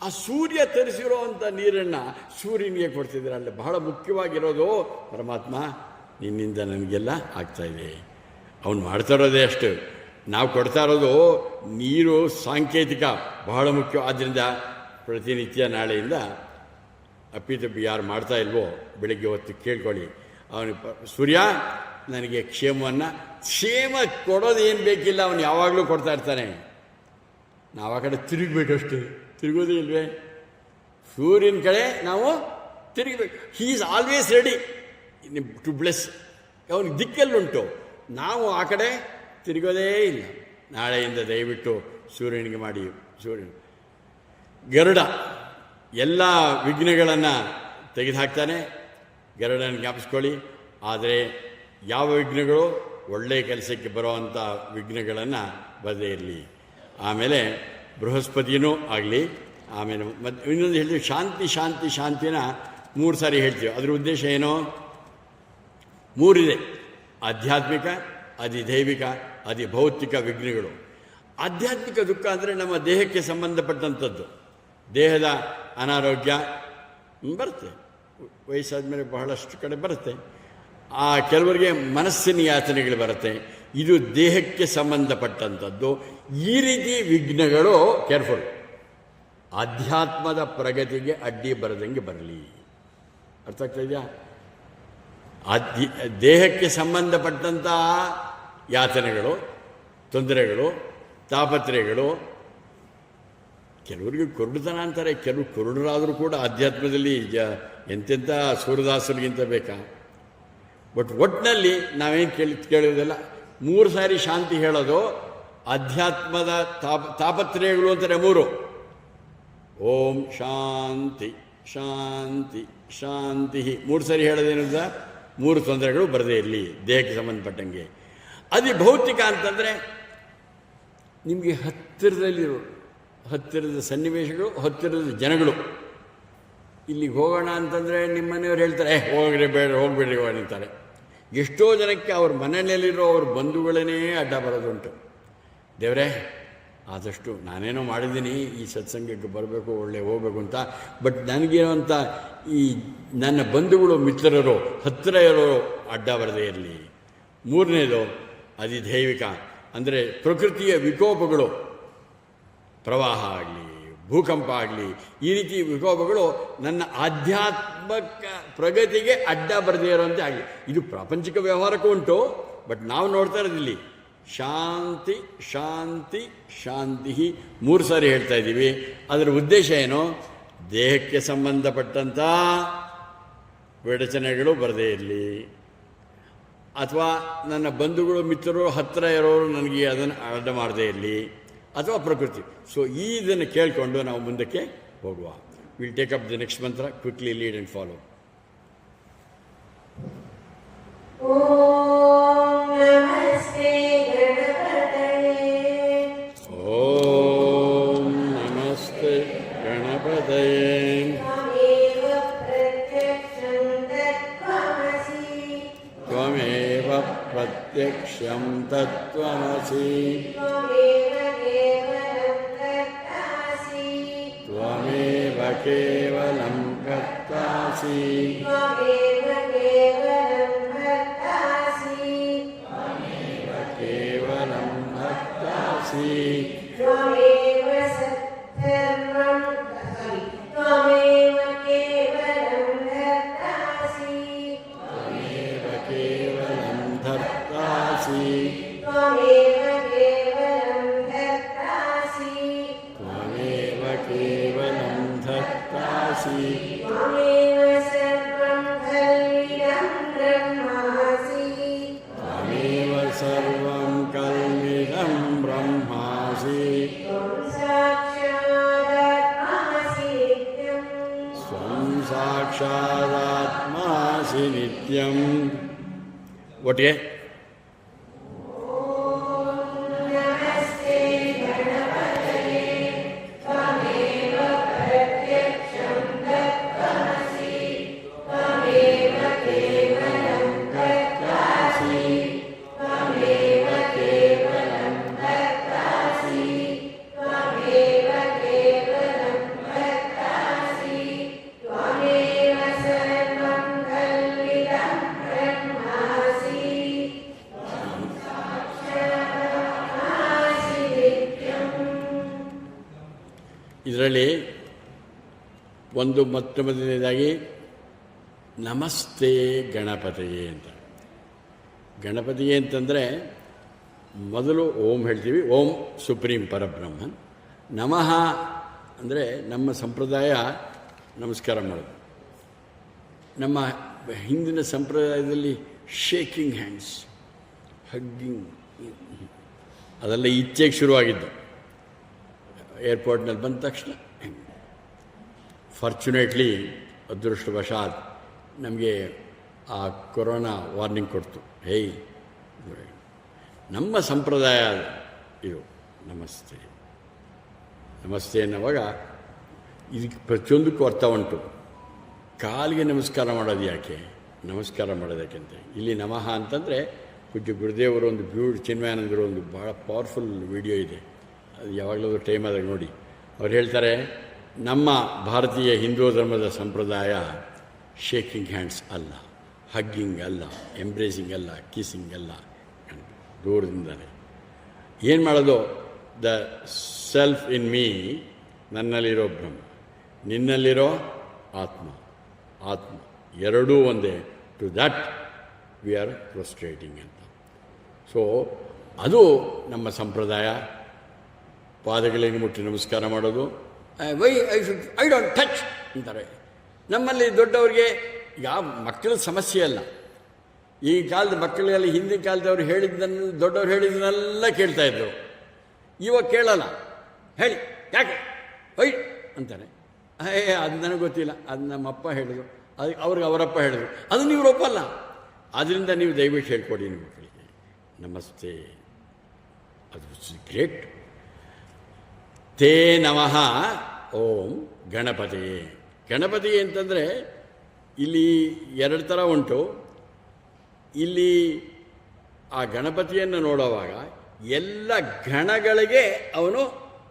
ಆ ಸೂರ್ಯ ತರಿಸಿರೋ ಅಂಥ ನೀರನ್ನು ಸೂರ್ಯನಿಗೆ ಕೊಡ್ತಿದ್ದಾರೆ. ಅಲ್ಲಿ ಬಹಳ ಮುಖ್ಯವಾಗಿರೋದು, ಪರಮಾತ್ಮ ನಿನ್ನಿಂದ ನನಗೆಲ್ಲ ಆಗ್ತಾಯಿದೆ, ಅವನು ಮಾಡ್ತಾ ಇರೋದೇ ಅಷ್ಟು. ನಾವು ಕೊಡ್ತಾ ಇರೋದು ನೀರು ಸಾಂಕೇತಿಕ ಬಹಳ ಮುಖ್ಯ. ಆದ್ದರಿಂದ ಪ್ರತಿನಿತ್ಯ ನಾಳೆಯಿಂದ ಅಪ್ಪಿತಪ್ಪಿ ಯಾರು ಮಾಡ್ತಾ ಇಲ್ವೋ ಬೆಳಗ್ಗೆ ಹೊತ್ತು ಕೇಳ್ಕೊಳ್ಳಿ. ಅವನು ಸೂರ್ಯ ನನಗೆ ಕ್ಷೇಮ ಕೊಡೋದು ಏನು ಬೇಕಿಲ್ಲ, ಅವನು ಯಾವಾಗಲೂ ಕೊಡ್ತಾ ಇರ್ತಾನೆ. ನಾವು ಆ ಕಡೆ ತಿರುಗಬೇಕಷ್ಟು, ತಿರುಗೋದೇ ಇಲ್ವೇ? ಸೂರ್ಯನ ಕಡೆ ನಾವು ತಿರುಗಬೇಕು. He is always ready to bless. ಅವನಿಗೆ ದಿಕ್ಕಲ್ಲುಂಟು, ನಾವು ಆ ಕಡೆ ತಿರುಗೋದೇ ಇಲ್ಲ. ನಾಳೆಯಿಂದ ದಯವಿಟ್ಟು ಸೂರ್ಯನಿಗೆ ಮಾಡಿ. ಗರುಡ ಎಲ್ಲ ವಿಘ್ನಗಳನ್ನು ತೆಗೆದುಹಾಕ್ತಾನೆ. ಗರುಡನ ಜ್ಞಾಪಿಸ್ಕೊಳ್ಳಿ. ಆದರೆ ಯಾವ ವಿಘ್ನಗಳು ಒಳ್ಳೆಯ ಕೆಲಸಕ್ಕೆ ಬರೋವಂಥ ವಿಘ್ನಗಳನ್ನು ಬರದೇ ಇರಲಿ. ಆಮೇಲೆ ಬೃಹಸ್ಪತಿನೂ ಆಗಲಿ. ಆಮೇಲೆ ಮತ್ತು ಇನ್ನೊಂದು ಹೇಳ್ತೀವಿ, ಶಾಂತಿನ 3 ಸಾರಿ ಹೇಳ್ತೀವಿ. ಅದರ ಉದ್ದೇಶ ಏನೋ? 3 ಇದೆ: ಆಧ್ಯಾತ್ಮಿಕ, ಅಧಿದೈವಿಕ, ಅಧಿಭೌತಿಕ ವಿಘ್ನಗಳು. ಆಧ್ಯಾತ್ಮಿಕ ದುಃಖ ಅಂದರೆ ನಮ್ಮ ದೇಹಕ್ಕೆ ಸಂಬಂಧಪಟ್ಟಂಥದ್ದು. ದೇಹದ ಅನಾರೋಗ್ಯ ಬರುತ್ತೆ, ವಯಸ್ಸಾದ ಮೇಲೆ ಬಹಳಷ್ಟು ಕಡೆ ಬರುತ್ತೆ. ಕೆಲವರಿಗೆ ಮನಸ್ಸಿನ ಯಾತನೆಗಳು ಬರುತ್ತೆ. ಇದು ದೇಹಕ್ಕೆ ಸಂಬಂಧಪಟ್ಟಂಥದ್ದು. ಈ ರೀತಿ ವಿಘ್ನಗಳು ಕೇರ್ಫುಲ್, ಆಧ್ಯಾತ್ಮದ ಪ್ರಗತಿಗೆ ಅಡ್ಡಿ ಬರದಂಗೆ ಬರಲಿ. ಅರ್ಥ ಆಗ್ತಾ ಇದೆಯಾ? ದೇಹಕ್ಕೆ ಸಂಬಂಧಪಟ್ಟಂತಹ ಯಾತನೆಗಳು, ತೊಂದರೆಗಳು, ತಾಪತ್ರಯಗಳು. ಕೆಲವರಿಗೆ ಕುರುಡುತನ ಅಂತಾರೆ, ಕೆಲವು ಕುರುಡರಾದರೂ ಕೂಡ ಆಧ್ಯಾತ್ಮದಲ್ಲಿ ಎಂತೆಂಥ ಸೂರ್ಯದಾಸರಿಗಿಂತ ಬೇಕಾ? ಬಟ್ ಒಟ್ಟಿನಲ್ಲಿ ನಾವೇನು ಕೇಳೋದಿಲ್ಲ. 3 ಸಾರಿ ಶಾಂತಿ ಹೇಳೋದು. ಅಧ್ಯಾತ್ಮದ ತಾಪತ್ರಯಗಳು ಅಂತಾರೆ 3. ಓಂ ಶಾಂತಿ ಶಾಂತಿ ಶಾಂತಿ 3 ಸಾರಿ ಹೇಳೋದೇನಿಲ್ಲ. 3 ತೊಂದರೆಗಳು ಬರದೇ ಇರಲಿ ದೇಹಕ್ಕೆ ಸಂಬಂಧಪಟ್ಟಂಗೆ. ಅದೇ ಭೌತಿಕ ಅಂತಂದರೆ ನಿಮಗೆ ಹತ್ತಿರದ ಸನ್ನಿವೇಶಗಳು, ಹತ್ತಿರದ ಜನಗಳು. ಇಲ್ಲಿಗೆ ಹೋಗೋಣ ಅಂತಂದರೆ ನಿಮ್ಮ ಮನೆಯವ್ರು ಹೇಳ್ತಾರೆ, ಹೋಗ್ಬೇಡ್ರಿ ಅಂತಾರೆ. ಎಷ್ಟೋ ಜನಕ್ಕೆ ಅವ್ರ ಮನೆಯಲ್ಲಿರೋ ಅವ್ರ ಬಂಧುಗಳೇ ಅಡ್ಡ ಬರೋದುಂಟು. ದೇವರೇ, ಆದಷ್ಟು ನಾನೇನೋ ಮಾಡಿದ್ದೀನಿ, ಈ ಸತ್ಸಂಗಕ್ಕೆ ಬರಬೇಕು, ಹೋಗಬೇಕು ಅಂತ. ಬಟ್ ನನಗೇನಂತ ಈ ನನ್ನ ಬಂಧುಗಳು, ಮಿತ್ರರು, ಹತ್ತಿರ ಇರೋರು ಅಡ್ಡ ಬರದೇ ಇರಲಿ. 3ನೇದು ಅಧಿದೈವಿಕ ಅಂದರೆ ಪ್ರಕೃತಿಯ ವಿಕೋಪಗಳು, ಪ್ರವಾಹ ಆಗಲಿ, ಭೂಕಂಪ ಆಗಲಿ, ಈ ರೀತಿ ವಿಕೋಪಗಳು ನನ್ನ ಆಧ್ಯಾತ್ಮಿಕ ಪ್ರಗತಿಗೆ ಅಡ್ಡ ಬರದೇ ಇರೋಂತೆ ಆಗಲಿ. ಇದು ಪ್ರಾಪಂಚಿಕ ವ್ಯವಹಾರಕ್ಕೂ ಉಂಟು. ಬಟ್ ನಾವು ನೋಡ್ತಾ ಇರೋದಿಲ್ಲಿ ಶಾಂತಿ ಶಾಂತಿ ಶಾಂತಿ 3 ಸಾರಿ ಹೇಳ್ತಾ ಇದ್ದೀವಿ. ಅದರ ಉದ್ದೇಶ ಏನು? ದೇಹಕ್ಕೆ ಸಂಬಂಧಪಟ್ಟಂಥ ವಿಡಚನೆಗಳು ಬರದೇ ಇರಲಿ, ಅಥವಾ ನನ್ನ ಬಂಧುಗಳು, ಮಿತ್ರರು, ಹತ್ತಿರ ಇರೋರು ನನಗೆ ಅದನ್ನು ಅಡ್ಡ ಮಾಡದೇ ಇರಲಿ, ಅಥವಾ ಪ್ರಕೃತಿ. ಸೊ ಇದನ್ನು ಕೇಳಿಕೊಂಡು ನಾವು ಮುಂದಕ್ಕೆ ಹೋಗುವ. Will take up the next mantra. Quickly lead and follow. ಓಂ ನಮಸ್ತೆ ಗಣಪತಯೇ. ತ್ವಮೇವ ಪ್ರತ್ಯಕ್ಷಂ ತತ್ವಮಸಿ. ತ್ವಮೇವ ಕೇವಲಂ ಕರ್ತಾಸಿ. ಕೇವಲಂ ಭಕ್ತಾಸಿ. ತ್ವಮೇವ ಕೇವಲಂ ಧರ್ತಾಸಿ. ತ್ವಮೇವ ಕೇವಲಂ ಧರ್ತಾಸಿ. ತ್ವಮೇವ ಸರ್ವಂ ಕಲ್ವಿದಂ ಬ್ರಹ್ಮಾಸಿ. ಸ್ವಂ ಸಾಕ್ಷಾದಾತ್ಮಾಸಿ ನಿತ್ಯಂ. ಒಟ್ಟಿಗೆ ಇದರಲ್ಲಿ ಒಂದು ಮೊದಲನೇದಾಗಿ ನಮಸ್ತೆ ಗಣಪತಿಯೇ ಅಂತ. ಗಣಪತಿಯೇ ಅಂತಂದರೆ ಮೊದಲು ಓಂ ಹೇಳ್ತೀವಿ, ಓಂ ಸುಪ್ರೀಂ ಪರಬ್ರಹ್ಮನ್. ನಮಃ ಅಂದರೆ ನಮ್ಮ ಸಂಪ್ರದಾಯ ನಮಸ್ಕಾರ ಮಾಡೋದು. ನಮ್ಮ ಹಿಂದಿನ ಸಂಪ್ರದಾಯದಲ್ಲಿ ಶೇಕಿಂಗ್ ಹ್ಯಾಂಡ್ಸ್, ಹಗ್ಗಿಂಗ್ ಅದೆಲ್ಲ ಇತ್ತೆಗೆ ಶುರುವಾಗಿದ್ದು. ಏರ್ಪೋರ್ಟ್ನಲ್ಲಿ ಬಂದ ತಕ್ಷಣ ಫಾರ್ಚುನೇಟ್ಲಿ ಅದೃಷ್ಟವಶಾತ್ ನಮಗೆ ಆ ಕೊರೋನಾ ವಾರ್ನಿಂಗ್ ಕೊಡ್ತು. ಹೇಯ್, ನಮ್ಮ ಸಂಪ್ರದಾಯ ಇದು ನಮಸ್ತೆ. ನಮಸ್ತೆ ಅನ್ನೋವಾಗ ಇದಕ್ಕೆ ಪ್ರತಿಯೊಂದಕ್ಕೂ ಅರ್ಥ ಉಂಟು. ಕಾಲಿಗೆ ನಮಸ್ಕಾರ ಮಾಡೋದು ಯಾಕೆ, ನಮಸ್ಕಾರ ಮಾಡೋದಕ್ಕೆ ಅಂತ. ಇಲ್ಲಿ ನಮಃ ಅಂತಂದರೆ ಪೂಜ್ಯ ಗುರುದೇವರು ಒಂದು ಚಿನ್ಮಯಾನಂದರು ಒಂದು ಭಾಳ ಪವರ್ಫುಲ್ ವಿಡಿಯೋ ಇದೆ, ಅದು ಯಾವಾಗಲೂ ಟೈಮ್ ಆದಾಗ ನೋಡಿ. ಅವ್ರು ಹೇಳ್ತಾರೆ, ನಮ್ಮ ಭಾರತೀಯ ಹಿಂದೂ ಧರ್ಮದ ಸಂಪ್ರದಾಯ ಶೇಕಿಂಗ್ ಹ್ಯಾಂಡ್ಸ್ ಅಲ್ಲ, ಹಗ್ಗಿಂಗ್ ಅಲ್ಲ, ಎಂಬ್ರೇಸಿಂಗ್ ಅಲ್ಲ, ಕಿಸ್ಸಿಂಗ್ ಅಲ್ಲ, ದೂರದಿಂದಲೇ ಏನು ಮಾಡೋದು. ದ ಸೆಲ್ಫ್ ಇನ್ ಮೀ, ನನ್ನಲ್ಲಿರೋ ಬ್ರಹ್ಮ, ನಿನ್ನಲ್ಲಿರೋ ಆತ್ಮ, ಆತ್ಮ ಎರಡೂ ಒಂದೇ. ಟು ದ್ಯಾಟ್ ವಿ ಆರ್ ಪ್ರೊಸ್ಟ್ರೇಟಿಂಗ್ ಅಂತ. ಸೊ ಅದು ನಮ್ಮ ಸಂಪ್ರದಾಯ. ಪಾದಗಳಿಗೆ ಮುಟ್ಟಿ ನಮಸ್ಕಾರ ಮಾಡೋದು. ಐ ಡೋಂಟ್ ಟಚ್ ಅಂತಾರೆ. ನಮ್ಮಲ್ಲಿ ದೊಡ್ಡವ್ರಿಗೆ ಯಾವ ಮಕ್ಕಳ ಸಮಸ್ಯೆ ಅಲ್ಲ. ಈ ಕಾಲದ ಮಕ್ಕಳೆಲ್ಲ ಹಿಂದಿನ ಕಾಲದವ್ರು ಹೇಳಿದ್ದನ್ನು, ದೊಡ್ಡವ್ರು ಹೇಳಿದ್ದನ್ನೆಲ್ಲ ಕೇಳ್ತಾಯಿದ್ರು. ಇವಾಗ ಕೇಳಲ್ಲ. ಹೇಳಿ ಯಾಕೆ ಅಂತಾನೆ. ಅದು ನನಗೆ ಗೊತ್ತಿಲ್ಲ, ಅದು ನಮ್ಮಪ್ಪ ಹೇಳಿದ್ರು, ಅದು ಅವ್ರಿಗೆ ಅವರಪ್ಪ ಹೇಳಿದ್ರು, ಅದು ನೀವು ಒಪ್ಪಲ್ಲ. ಆದ್ದರಿಂದ ನೀವು ದಯವಿಟ್ಟು ಹೇಳ್ಕೊಡಿ ನಿಮ್ಮ ಮಕ್ಕಳಿಗೆ ನಮಸ್ತೆ. ಅದು ಗ್ರೇಟ್. ತೇ ನಮಃ ಓಂ ಗಣಪತಿಯೇ. ಗಣಪತಿ ಅಂತಂದರೆ ಇಲ್ಲಿ ಎರಡು ಥರ ಉಂಟು. ಇಲ್ಲಿ ಆ ಗಣಪತಿಯನ್ನು ನೋಡುವಾಗ ಎಲ್ಲ ಗಣಗಳಿಗೆ ಅವನು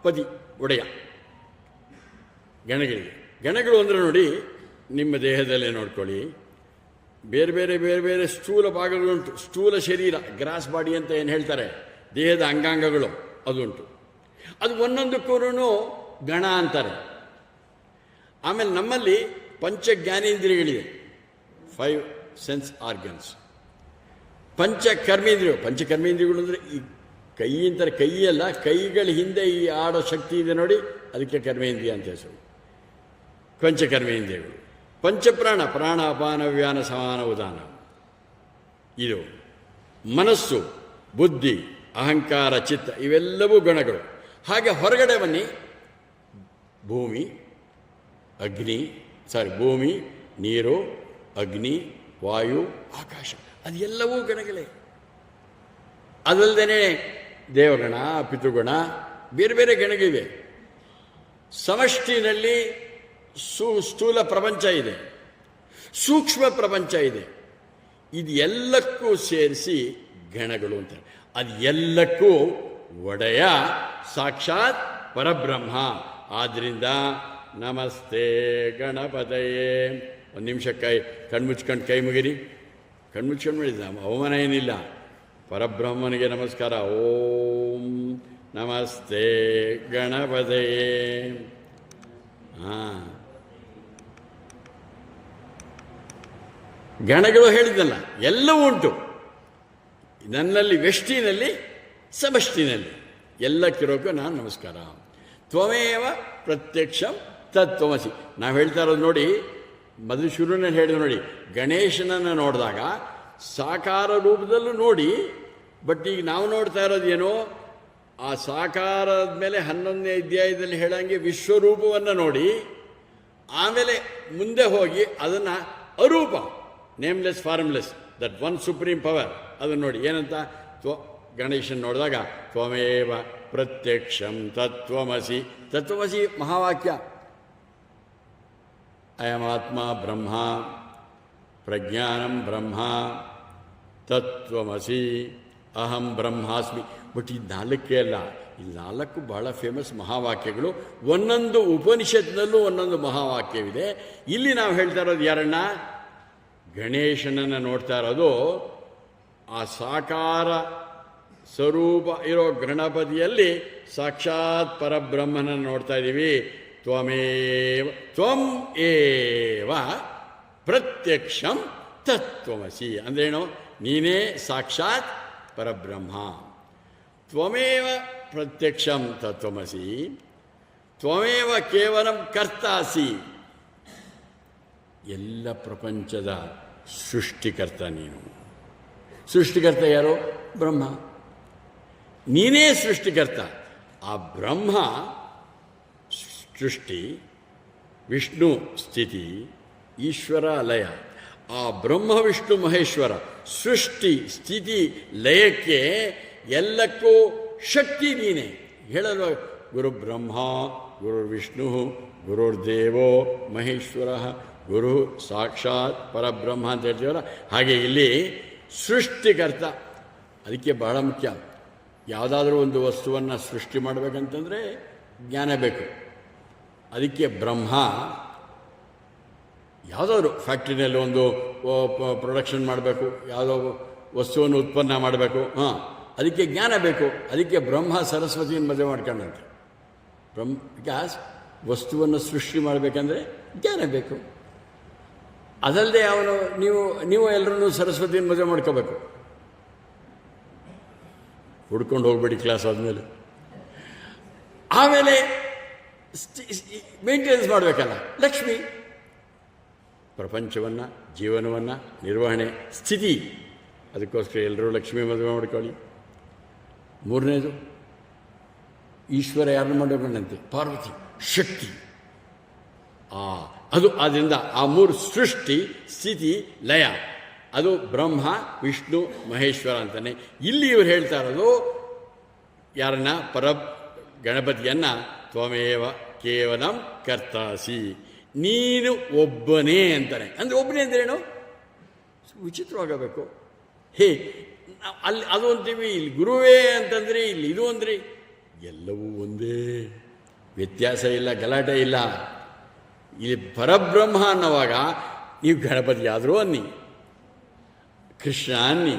ಪತಿ, ಒಡೆಯ. ಗಣಗಳಿಗೆ, ಗಣಗಳು ಅಂದರೆ ನೋಡಿ, ನಿಮ್ಮ ದೇಹದಲ್ಲೇ ನೋಡ್ಕೊಳ್ಳಿ, ಬೇರೆ ಬೇರೆ ಬೇರೆ ಬೇರೆ ಸ್ಥೂಲ ಭಾಗಗಳುಂಟು. ಸ್ಥೂಲ ಶರೀರ, ಗ್ರಾಸ್ ಬಾಡಿ ಅಂತ ಏನು ಹೇಳ್ತಾರೆ, ದೇಹದ ಅಂಗಾಂಗಗಳು ಅದುಂಟು. ಅದು ಒಂದೊಂದಕ್ಕೂ ಗಣ ಅಂತಾರೆ. ಆಮೇಲೆ ನಮ್ಮಲ್ಲಿ ಪಂಚ ಜ್ಞಾನೇಂದ್ರಿಯಗಳಿವೆ, 5 ಸೆನ್ಸ್ ಆರ್ಗನ್ಸ್. ಪಂಚಕರ್ಮೇಂದ್ರಿಯಗಳು ಅಂದರೆ ಈ ಕೈ ಅಂತಾರೆ, ಕೈಯಲ್ಲ, ಕೈಗಳ ಹಿಂದೆ ಈ ಆಡೋ ಶಕ್ತಿ ಇದೆ ನೋಡಿ, ಅದಕ್ಕೆ ಕರ್ಮೇಂದ್ರಿಯ ಅಂತ ಹೆಸರು. ಪಂಚಕರ್ಮೇಂದ್ರಿಯಗಳು. ಪಂಚಪ್ರಾಣ, ಪ್ರಾಣ ಅಪಾನ ವ್ಯಾನ ಸಮಾನ ಉದಾನ. ಇದು ಮನಸ್ಸು, ಬುದ್ಧಿ, ಅಹಂಕಾರ, ಚಿತ್ತ, ಇವೆಲ್ಲವೂ ಗಣಗಳು. ಹಾಗೆ ಹೊರಗಡೆ ಬನ್ನಿ, ಭೂಮಿ, ನೀರು, ಅಗ್ನಿ, ವಾಯು, ಆಕಾಶ, ಅದೆಲ್ಲವೂ ಗಣಗಳೇ. ಅದಲ್ಲದೆ ದೇವಗಣ, ಪಿತೃಗಣ, ಬೇರೆ ಬೇರೆ ಗಣಗಳಿವೆ. ಸಮಷ್ಟಿನಲ್ಲಿ ಸ್ಥೂಲ ಪ್ರಪಂಚ ಇದೆ, ಸೂಕ್ಷ್ಮ ಪ್ರಪಂಚ ಇದೆ. ಇದು ಎಲ್ಲಕ್ಕೂ ಸೇರಿಸಿ ಗಣಗಳು ಅಂತಾರೆ. ಅದು ಎಲ್ಲಕ್ಕೂ ಒಡೆಯ ಸಾಕ್ಷಾತ್ ಪರಬ್ರಹ್ಮ. ಆದ್ದರಿಂದ ನಮಸ್ತೆ ಗಣಪತಯೇ. ಒಂದು ನಿಮಿಷ ಕಣ್ಮುಚ್ಕೊಂಡು ಕೈ ಮುಗಿರಿ. ಕಣ್ಮುಚ್ಕೊಂಡು ಮಾಡಿದ ಅವಮಾನ ಏನಿಲ್ಲ. ಪರಬ್ರಹ್ಮನಿಗೆ ನಮಸ್ಕಾರ. ಓಂ ನಮಸ್ತೆ ಗಣಪತಯೇ. ಗಣಗಳು ಹೇಳಿದ್ದಲ್ಲ, ಎಲ್ಲವೂ ಉಂಟು ನನ್ನಲ್ಲಿ, ವ್ಯಷ್ಟಿನಲ್ಲಿ, ಸಮಷ್ಟಿನಲ್ಲಿ, ಎಲ್ಲಕ್ಕಿರೋಕ್ಕೂ ನಾನು ನಮಸ್ಕಾರ. ತ್ವಮೇವ ಪ್ರತ್ಯಕ್ಷಂ ತತ್ವಮಸಿ. ನಾವು ಹೇಳ್ತಾ ಇರೋದು ನೋಡಿ, ಮೊದಲು ಶುರುವಿನಲ್ಲಿ ಹೇಳಿದ ನೋಡಿ, ಗಣೇಶನನ್ನು ನೋಡಿದಾಗ ಸಾಕಾರ ರೂಪದಲ್ಲೂ ನೋಡಿ. ಬಟ್ ಈಗ ನಾವು ನೋಡ್ತಾ ಇರೋದೇನೋ, ಆ ಸಾಕಾರದ ಮೇಲೆ 11ನೇ ಅಧ್ಯಾಯದಲ್ಲಿ ಹೇಳಂಗೆ ವಿಶ್ವರೂಪವನ್ನು ನೋಡಿ, ಆಮೇಲೆ ಮುಂದೆ ಹೋಗಿ ಅದನ್ನು ಅರೂಪ, nameless, formless, that one supreme power, ಅದನ್ನು ನೋಡಿ. ಏನಂತ ಗಣೇಶನ್ ನೋಡಿದಾಗ ತ್ವಮೇವ ಪ್ರತ್ಯಕ್ಷಂ ತತ್ವಮಸಿ. ತತ್ವಮಸಿ ಮಹಾವಾಕ್ಯ. ಅಯಮಾತ್ಮ ಬ್ರಹ್ಮ, ಪ್ರಜ್ಞಾನಂ ಬ್ರಹ್ಮ, ತತ್ವಮಸಿ, ಅಹಂ ಬ್ರಹ್ಮಾಸ್ಮಿ. ಬಟ್ ಈ 4 ಅಲ್ಲ, ಈ 4 ಬಹಳ ಫೇಮಸ್ ಮಹಾವಾಕ್ಯಗಳು. ಒಂದೊಂದು ಉಪನಿಷತ್ನಲ್ಲೂ ಒಂದೊಂದು ಮಹಾವಾಕ್ಯವಿದೆ. ಇಲ್ಲಿ ನಾವು ಹೇಳ್ತಾ ಇರೋದು ಯಾರನ್ನ? ಗಣೇಶನನ್ನು ನೋಡ್ತಾ ಇರೋದು. ಆ ಸಾಕಾರ ಸ್ವರೂಪ ಇರೋ ಗಣಪತಿಯಲ್ಲಿ ಸಾಕ್ಷಾತ್ ಪರಬ್ರಹ್ಮನನ್ನು ನೋಡ್ತಾ ಇದ್ದೀವಿ. ತ್ವಂ ಏವ ಪ್ರತ್ಯಕ್ಷಂ ತತ್ವಮಸಿ ಅಂದ್ರೇನು? ನೀನೇ ಸಾಕ್ಷಾತ್ ಪರಬ್ರಹ್ಮ. ತ್ವಮೇವ ಪ್ರತ್ಯಕ್ಷಂ ತತ್ವಮಸಿ, ತ್ವಮೇವ ಕೇವಲಂ ಕರ್ತಾಸಿ. ಎಲ್ಲ ಪ್ರಪಂಚದ ಸೃಷ್ಟಿಕರ್ತ ನೀನು. ಸೃಷ್ಟಿಕರ್ತ ಯಾರು? ಬ್ರಹ್ಮ. ನೀನೇ ಸೃಷ್ಟಿಕರ್ತ. ಆ ಬ್ರಹ್ಮ ಸೃಷ್ಟಿ, ವಿಷ್ಣು ಸ್ಥಿತಿ, ಈಶ್ವರ ಲಯ. ಆ ಬ್ರಹ್ಮ ವಿಷ್ಣು ಮಹೇಶ್ವರ ಸೃಷ್ಟಿ ಸ್ಥಿತಿ ಲಯಕ್ಕೆ ಎಲ್ಲಕ್ಕೂ ಶಕ್ತಿ ನೀನೆ. ಹೇಳಲು ಗುರು ಬ್ರಹ್ಮ, ಗುರು ವಿಷ್ಣು, ಗುರುರ್ದೇವೋ ಮಹೇಶ್ವರ, ಗುರು ಸಾಕ್ಷಾತ್ ಪರಬ್ರಹ್ಮ ಅಂತ ಹೇಳ್ತೀವಲ್ಲ, ಹಾಗೆ ಇಲ್ಲಿ ಸೃಷ್ಟಿಕರ್ತ. ಅದಕ್ಕೆ ಬಹಳ ಮುಖ್ಯ. ಯಾವುದಾದ್ರೂ ಒಂದು ವಸ್ತುವನ್ನು ಸೃಷ್ಟಿ ಮಾಡಬೇಕಂತಂದರೆ ಜ್ಞಾನ ಬೇಕು. ಅದಕ್ಕೆ ಬ್ರಹ್ಮ ಯಾವುದಾದ್ರು ಫ್ಯಾಕ್ಟ್ರಿನಲ್ಲಿ ಒಂದು ಪ್ರೊಡಕ್ಷನ್ ಮಾಡಬೇಕು, ಯಾವುದೋ ವಸ್ತುವನ್ನು ಉತ್ಪನ್ನ ಮಾಡಬೇಕು, ಅದಕ್ಕೆ ಜ್ಞಾನ ಬೇಕು. ಅದಕ್ಕೆ ಬ್ರಹ್ಮ ಸರಸ್ವತಿಯನ್ನು ಮದುವೆ ಮಾಡ್ಕೊಂಡಂತೆ. ಬಿಕಾಸ್ ವಸ್ತುವನ್ನು ಸೃಷ್ಟಿ ಮಾಡಬೇಕಂದ್ರೆ ಜ್ಞಾನ ಬೇಕು. ಅದಲ್ಲದೆ ಅವನು ನೀವು ಎಲ್ಲರೂ ಸರಸ್ವತಿಯನ್ನು ಮದುವೆ ಮಾಡ್ಕೋಬೇಕು. ಹುಡ್ಕೊಂಡು ಹೋಗ್ಬೇಡಿ ಕ್ಲಾಸ್ ಆದಮೇಲೆ. ಆಮೇಲೆ ಮೇಂಟೆನೆನ್ಸ್ ಮಾಡಬೇಕಲ್ಲ ಲಕ್ಷ್ಮಿ. ಪ್ರಪಂಚವನ್ನು, ಜೀವನವನ್ನು, ನಿರ್ವಹಣೆ, ಸ್ಥಿತಿ, ಅದಕ್ಕೋಸ್ಕರ ಎಲ್ಲರೂ ಲಕ್ಷ್ಮಿ ಮದುವೆ ಮಾಡ್ಕೊಳ್ಳಿ. ಮೂರನೇದು ಈಶ್ವರ ಯಾರನ್ನು ಮಾಡಿಕೊಂಡಂತೆ? ಪಾರ್ವತಿ, ಶಕ್ತಿ. ಅದು ಆದ್ದರಿಂದ ಆ ಮೂರು ಸೃಷ್ಟಿ ಸ್ಥಿತಿ ಲಯ, ಅದು ಬ್ರಹ್ಮ ವಿಷ್ಣು ಮಹೇಶ್ವರ ಅಂತಾನೆ. ಇಲ್ಲಿ ಇವರು ಹೇಳ್ತಾ ಇರೋದು ಯಾರನ್ನ? ಗಣಪತಿಯನ್ನು ತ್ವಮೇವ ಕೇವಲಂ ಕರ್ತಾಸಿ, ನೀನು ಒಬ್ಬನೇ ಅಂತಾನೆ. ಅಂದರೆ ಒಬ್ಬನೇ ಅಂದ್ರೇನು? ವಿಚಿತ್ರವಾಗಬೇಕು. ಅಲ್ಲಿ ಅದು ಅಂತೀವಿ, ಇಲ್ಲಿ ಗುರುವೇ ಅಂತಂದ್ರಿ, ಇಲ್ಲಿ ಇದು ಅಂದ್ರಿ. ಎಲ್ಲವೂ ಒಂದೇ, ವ್ಯತ್ಯಾಸ ಇಲ್ಲ, ಗಲಾಟೆ ಇಲ್ಲ. ಇಲ್ಲಿ ಪರಬ್ರಹ್ಮ ಅನ್ನೋವಾಗ ನೀವು ಗಣಪತಿ ಆದರೂ ಅನ್ನಿ, ಕೃಷ್ಣ ಅನ್ನಿ,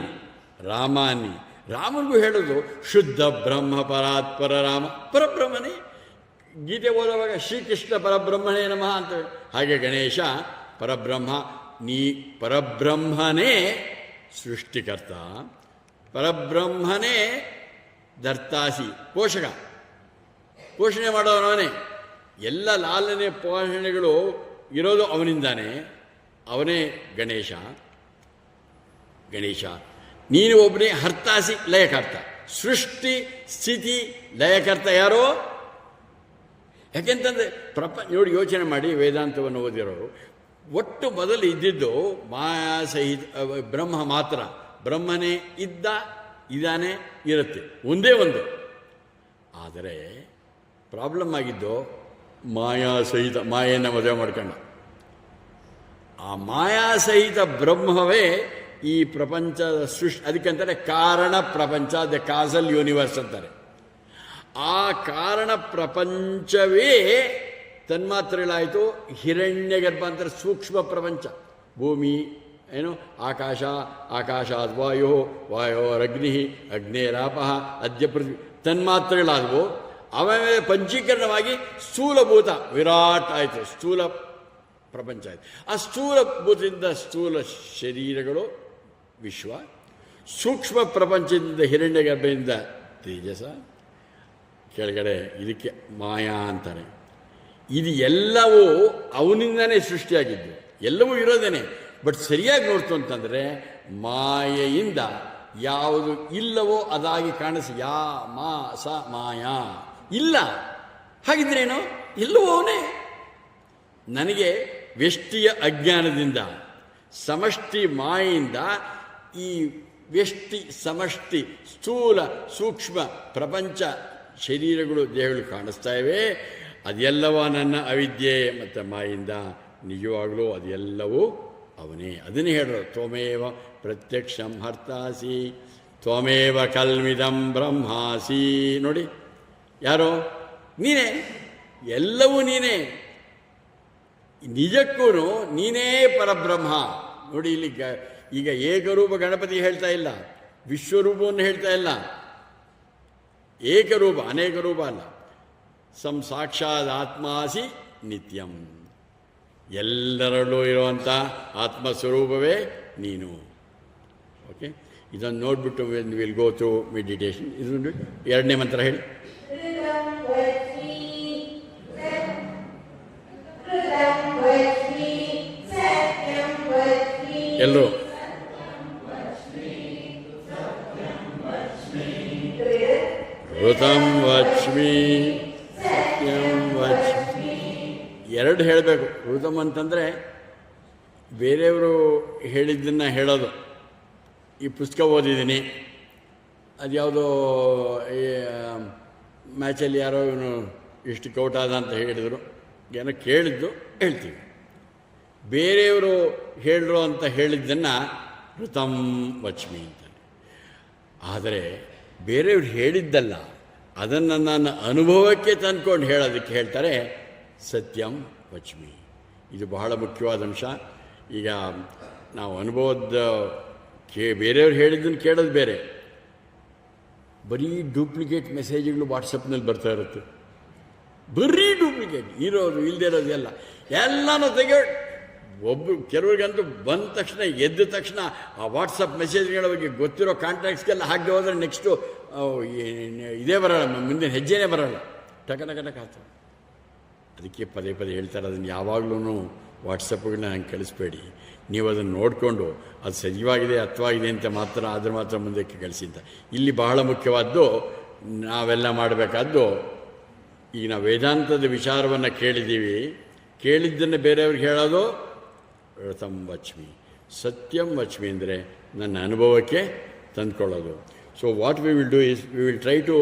ರಾಮ ಅನ್ನಿ. ರಾಮನಿಗೂ ಹೇಳೋದು ಶುದ್ಧ ಬ್ರಹ್ಮ ಪರಾತ್ಪರ ರಾಮ, ಪರಬ್ರಹ್ಮನೇ. ಗೀತೆ ಓದುವಾಗ ಶ್ರೀಕೃಷ್ಣ ಪರಬ್ರಹ್ಮಣೇ ನಮಃ ಅಂತ. ಹಾಗೆ ಗಣೇಶ ಪರಬ್ರಹ್ಮ. ನೀ ಪರಬ್ರಹ್ಮನೇ ಸೃಷ್ಟಿಕರ್ತ, ಪರಬ್ರಹ್ಮನೇ ಧರ್ತಾಸಿ, ಪೋಷಕ, ಪೋಷಣೆ ಮಾಡೋನವನೇ. ಎಲ್ಲ ಲಾಲನೆ ಪೋಷಣೆಗಳು ಇರೋದು ಅವನಿಂದಾನೆ. ಅವನೇ ಗಣೇಶ. ನೀನು ಒಬ್ಬನೇ ಹರ್ತಾಸಿ, ಲಯಕರ್ತ. ಸೃಷ್ಟಿ ಸ್ಥಿತಿ ಲಯಕರ್ತ ಯಾರೋ? ಯಾಕೆಂತಂದರೆ ನೋಡಿ, ಯೋಚನೆ ಮಾಡಿ, ವೇದಾಂತವನ್ನು ಓದಿರೋರು ಒಟ್ಟು ಮೊದಲು ಇದ್ದಿದ್ದು ಮಾಯಾ ಸಹಿತ ಬ್ರಹ್ಮ ಮಾತ್ರ. ಬ್ರಹ್ಮನೇ ಇದ್ದಾನೆ, ಇರುತ್ತೆ, ಒಂದೇ ಒಂದು. ಆದರೆ ಪ್ರಾಬ್ಲಮ್ ಆಗಿದ್ದು ಮಾಯಾ ಸಹಿತ, ಮಾಯೆಯನ್ನು ಮದುವೆ ಮಾಡ್ಕೊಂಡು. ಆ ಮಾಯಾ ಸಹಿತ ಬ್ರಹ್ಮವೇ ಈ ಪ್ರಪಂಚದ ಸೃಷ್ಟಿ. ಅದಕ್ಕಂತಾರೆ ಕಾರಣ ಪ್ರಪಂಚ, ದ ಕಾಸಲ್ ಯೂನಿವರ್ಸ್ ಅಂತಾರೆ. ಆ ಕಾರಣ ಪ್ರಪಂಚವೇ ತನ್ಮಾತ್ರೆಗಳಾಯಿತು. ಹಿರಣ್ಯ ಗರ್ಭ ಅಂತಾರೆ ಸೂಕ್ಷ್ಮ ಪ್ರಪಂಚ. ಭೂಮಿ ಏನು, ಆಕಾಶಾದ್ ವಾಯೋರಗ್ನಿ, ಅಗ್ನೇರಾಪ, ಅದ್ಯ ಪೃಥ್ವಿ ತನ್ಮಾತ್ರೆಗಳಾದವು. ಆಮೇಲೆ ಪಂಚೀಕರಣವಾಗಿ ಸ್ಥೂಲಭೂತ ವಿರಾಟ್ ಆಯಿತು, ಸ್ಥೂಲ ಪ್ರಪಂಚ ಆಯಿತು. ಆ ಸ್ಥೂಲಭೂತದಿಂದ ಸ್ಥೂಲ ಶರೀರಗಳು ವಿಶ್ವ, ಸೂಕ್ಷ್ಮ ಪ್ರಪಂಚದಿಂದ ಹಿರಣ್ಯ ಗರ್ಭದಿಂದ ತೇಜಸ, ಕೆಳಗಡೆ ಇದಕ್ಕೆ ಮಾಯಾ ಅಂತಾರೆ. ಇದು ಎಲ್ಲವೂ ಅವನಿಂದನೇ ಸೃಷ್ಟಿಯಾಗಿದ್ದು, ಎಲ್ಲವೂ ಇರೋದೇನೆ. ಬಟ್ ಸರಿಯಾಗಿ ನೋಡ್ತು ಅಂತಂದರೆ ಮಾಯೆಯಿಂದ ಯಾವುದು ಇಲ್ಲವೋ ಅದಾಗಿ ಕಾಣಿಸಿ, ಮಾಯಾ ಇಲ್ಲ. ಹಾಗಿದ್ರೇನು? ಎಲ್ಲವೂ ಅವನೇ. ನನಗೆ ವ್ಯಷ್ಟಿಯ ಅಜ್ಞಾನದಿಂದ, ಸಮಷ್ಟಿ ಮಾಯೆಯಿಂದ ಈ ವ್ಯಷ್ಟಿ ಸಮಷ್ಟಿ ಸ್ಥೂಲ ಸೂಕ್ಷ್ಮ ಪ್ರಪಂಚ ಶರೀರಗಳು ದೇಹಗಳು ಕಾಣಿಸ್ತಾ ಇವೆ. ಅದೆಲ್ಲವ ನನ್ನ ಅವಿದ್ಯೆ ಮತ್ತು ಮಾಯಿಂದ. ನಿಜವಾಗಲೂ ಅದೆಲ್ಲವೂ ಅವನೇ. ಅದನ್ನೇ ಹೇಳೋದು ತ್ವಮೇವ ಪ್ರತ್ಯಕ್ಷಂ ಹರ್ತಾಸಿ, ತ್ವಮೇವ ಕಲ್ಮಿದಂ ಬ್ರಹ್ಮಾಸಿ. ನೋಡಿ, ಯಾರೋ ನೀನೇ, ಎಲ್ಲವೂ ನೀನೇ. ನಿಜಕ್ಕೂ ನೀನೇ ಪರಬ್ರಹ್ಮ. ನೋಡಿ, ಇಲ್ಲಿ ಈಗ ಏಕರೂಪ ಗಣಪತಿ ಹೇಳ್ತಾ ಇಲ್ಲ, ವಿಶ್ವರೂಪವನ್ನು ಹೇಳ್ತಾ ಇಲ್ಲ, ಏಕರೂಪ, ಅನೇಕ ರೂಪ ಅಲ್ಲ. ಸಾಕ್ಷಾತ್ ಆತ್ಮಾಸಿ ನಿತ್ಯಂ, ಎಲ್ಲರಲ್ಲೂ ಇರುವಂಥ ಆತ್ಮಸ್ವರೂಪವೇ ನೀನು. ಓಕೆ, ಇದನ್ನು ನೋಡಿಬಿಟ್ಟು ವಿಲ್ ಗೋ ಥ್ರೂ ಮೆಡಿಟೇಷನ್. ಇದೊಂದು ಎರಡನೇ ಮಂತ್ರ ಹೇಳಿ. ಎಲ್ಲರೂ ಋತಂ ವಚ್ಮಿ ಸತ್ಯಂ ವಚ್ಮಿ. ಎರಡು ಹೇಳಬೇಕು. ಋತಂ ಅಂತಂದರೆ ಬೇರೆಯವರು ಹೇಳಿದ್ದನ್ನು ಹೇಳೋದು. ಈ ಪುಸ್ತಕ ಓದಿದ್ದೀನಿ, ಅದು ಯಾವುದೋ ಮ್ಯಾಚಲ್ಲಿ ಯಾರೋ ಇವನು ಇಷ್ಟು ಕೌಟ್ ಆದ ಅಂತ ಹೇಳಿದರು, ಏನೋ ಕೇಳಿದ್ದು ಹೇಳ್ತೀವಿ. ಬೇರೆಯವರು ಹೇಳಿರೋ ಅಂತ ಹೇಳಿದ್ದನ್ನು ಋತಂ ವಚ್ಮಿ ಅಂತಾರೆ. ಆದರೆ ಬೇರೆಯವ್ರು ಹೇಳಿದ್ದಲ್ಲ, ಅದನ್ನು ನನ್ನ ಅನುಭವಕ್ಕೆ ತಂದ್ಕೊಂಡು ಹೇಳೋದಕ್ಕೆ ಹೇಳ್ತಾರೆ ಸತ್ಯಂ ವಚ್ಮಿ. ಇದು ಬಹಳ ಮುಖ್ಯವಾದ ಅಂಶ. ಈಗ ನಾವು ಅನುಭವದ ಬೇರೆಯವ್ರು ಹೇಳಿದ್ದನ್ನು ಕೇಳೋದು ಬೇರೆ. ಬರೀ ಡೂಪ್ಲಿಕೇಟ್ ಮೆಸೇಜ್ಗಳು ವಾಟ್ಸಪ್ನಲ್ಲಿ ಬರ್ತಾ ಇರುತ್ತೆ. ಬರೀ ಡೂಪ್ಲಿಕೇಟ್, ಇರೋದು ಇಲ್ಲದೆ ಇರೋದು ಎಲ್ಲನೂ ಒಬ್ಬರು ಕೆಲವ್ರಿಗಂತೂ ಬಂದ ತಕ್ಷಣ ಎದ್ದ ತಕ್ಷಣ ಆ ವಾಟ್ಸಪ್ ಮೆಸೇಜ್ಗಳ ಬಗ್ಗೆ ಗೊತ್ತಿರೋ ಕಾಂಟ್ಯಾಕ್ಟ್ಸ್ಗೆಲ್ಲ ಹಾಕಿ ಹೋದರೆ ನೆಕ್ಸ್ಟು ಇದೇ ಬರೋಲ್ಲ, ಮುಂದಿನ ಹೆಜ್ಜೆನೇ ಬರೋಲ್ಲ, ಟಕ ಟಕ ಟಕ ಆಗ್ತದೆ. ಅದಕ್ಕೆ ಪದೇ ಪದೇ ಹೇಳ್ತಾರೆ, ಅದನ್ನು ಯಾವಾಗಲೂ ವಾಟ್ಸಪ್ಗಳನ್ನ ಹಂಗೆ ಕಳಿಸ್ಬೇಡಿ. ನೀವು ಅದನ್ನು ನೋಡಿಕೊಂಡು ಅದು ಸಜೀವಾಗಿದೆ ಅರ್ಥವಾಗಿದೆ ಅಂತ ಮಾತ್ರ ಮುಂದಕ್ಕೆ ಕಳಿಸಿ ಅಂತ. ಇಲ್ಲಿ ಬಹಳ ಮುಖ್ಯವಾದ್ದು ನಾವೆಲ್ಲ ಮಾಡಬೇಕಾದ್ದು, ಈಗ ನಾವು ವೇದಾಂತದ ವಿಚಾರವನ್ನು ಕೇಳಿದ್ದೀವಿ, ಕೇಳಿದ್ದನ್ನು ಬೇರೆಯವ್ರಿಗೆ ಹೇಳೋದು ಋತಂ ವಚ್ಮಿ. ಸತ್ಯಂ ವಚ್ಮಿ ಅಂದರೆ ನನ್ನ ಅನುಭವಕ್ಕೆ ತಂದುಕೊಳ್ಳೋದು. So what we will do is we will try to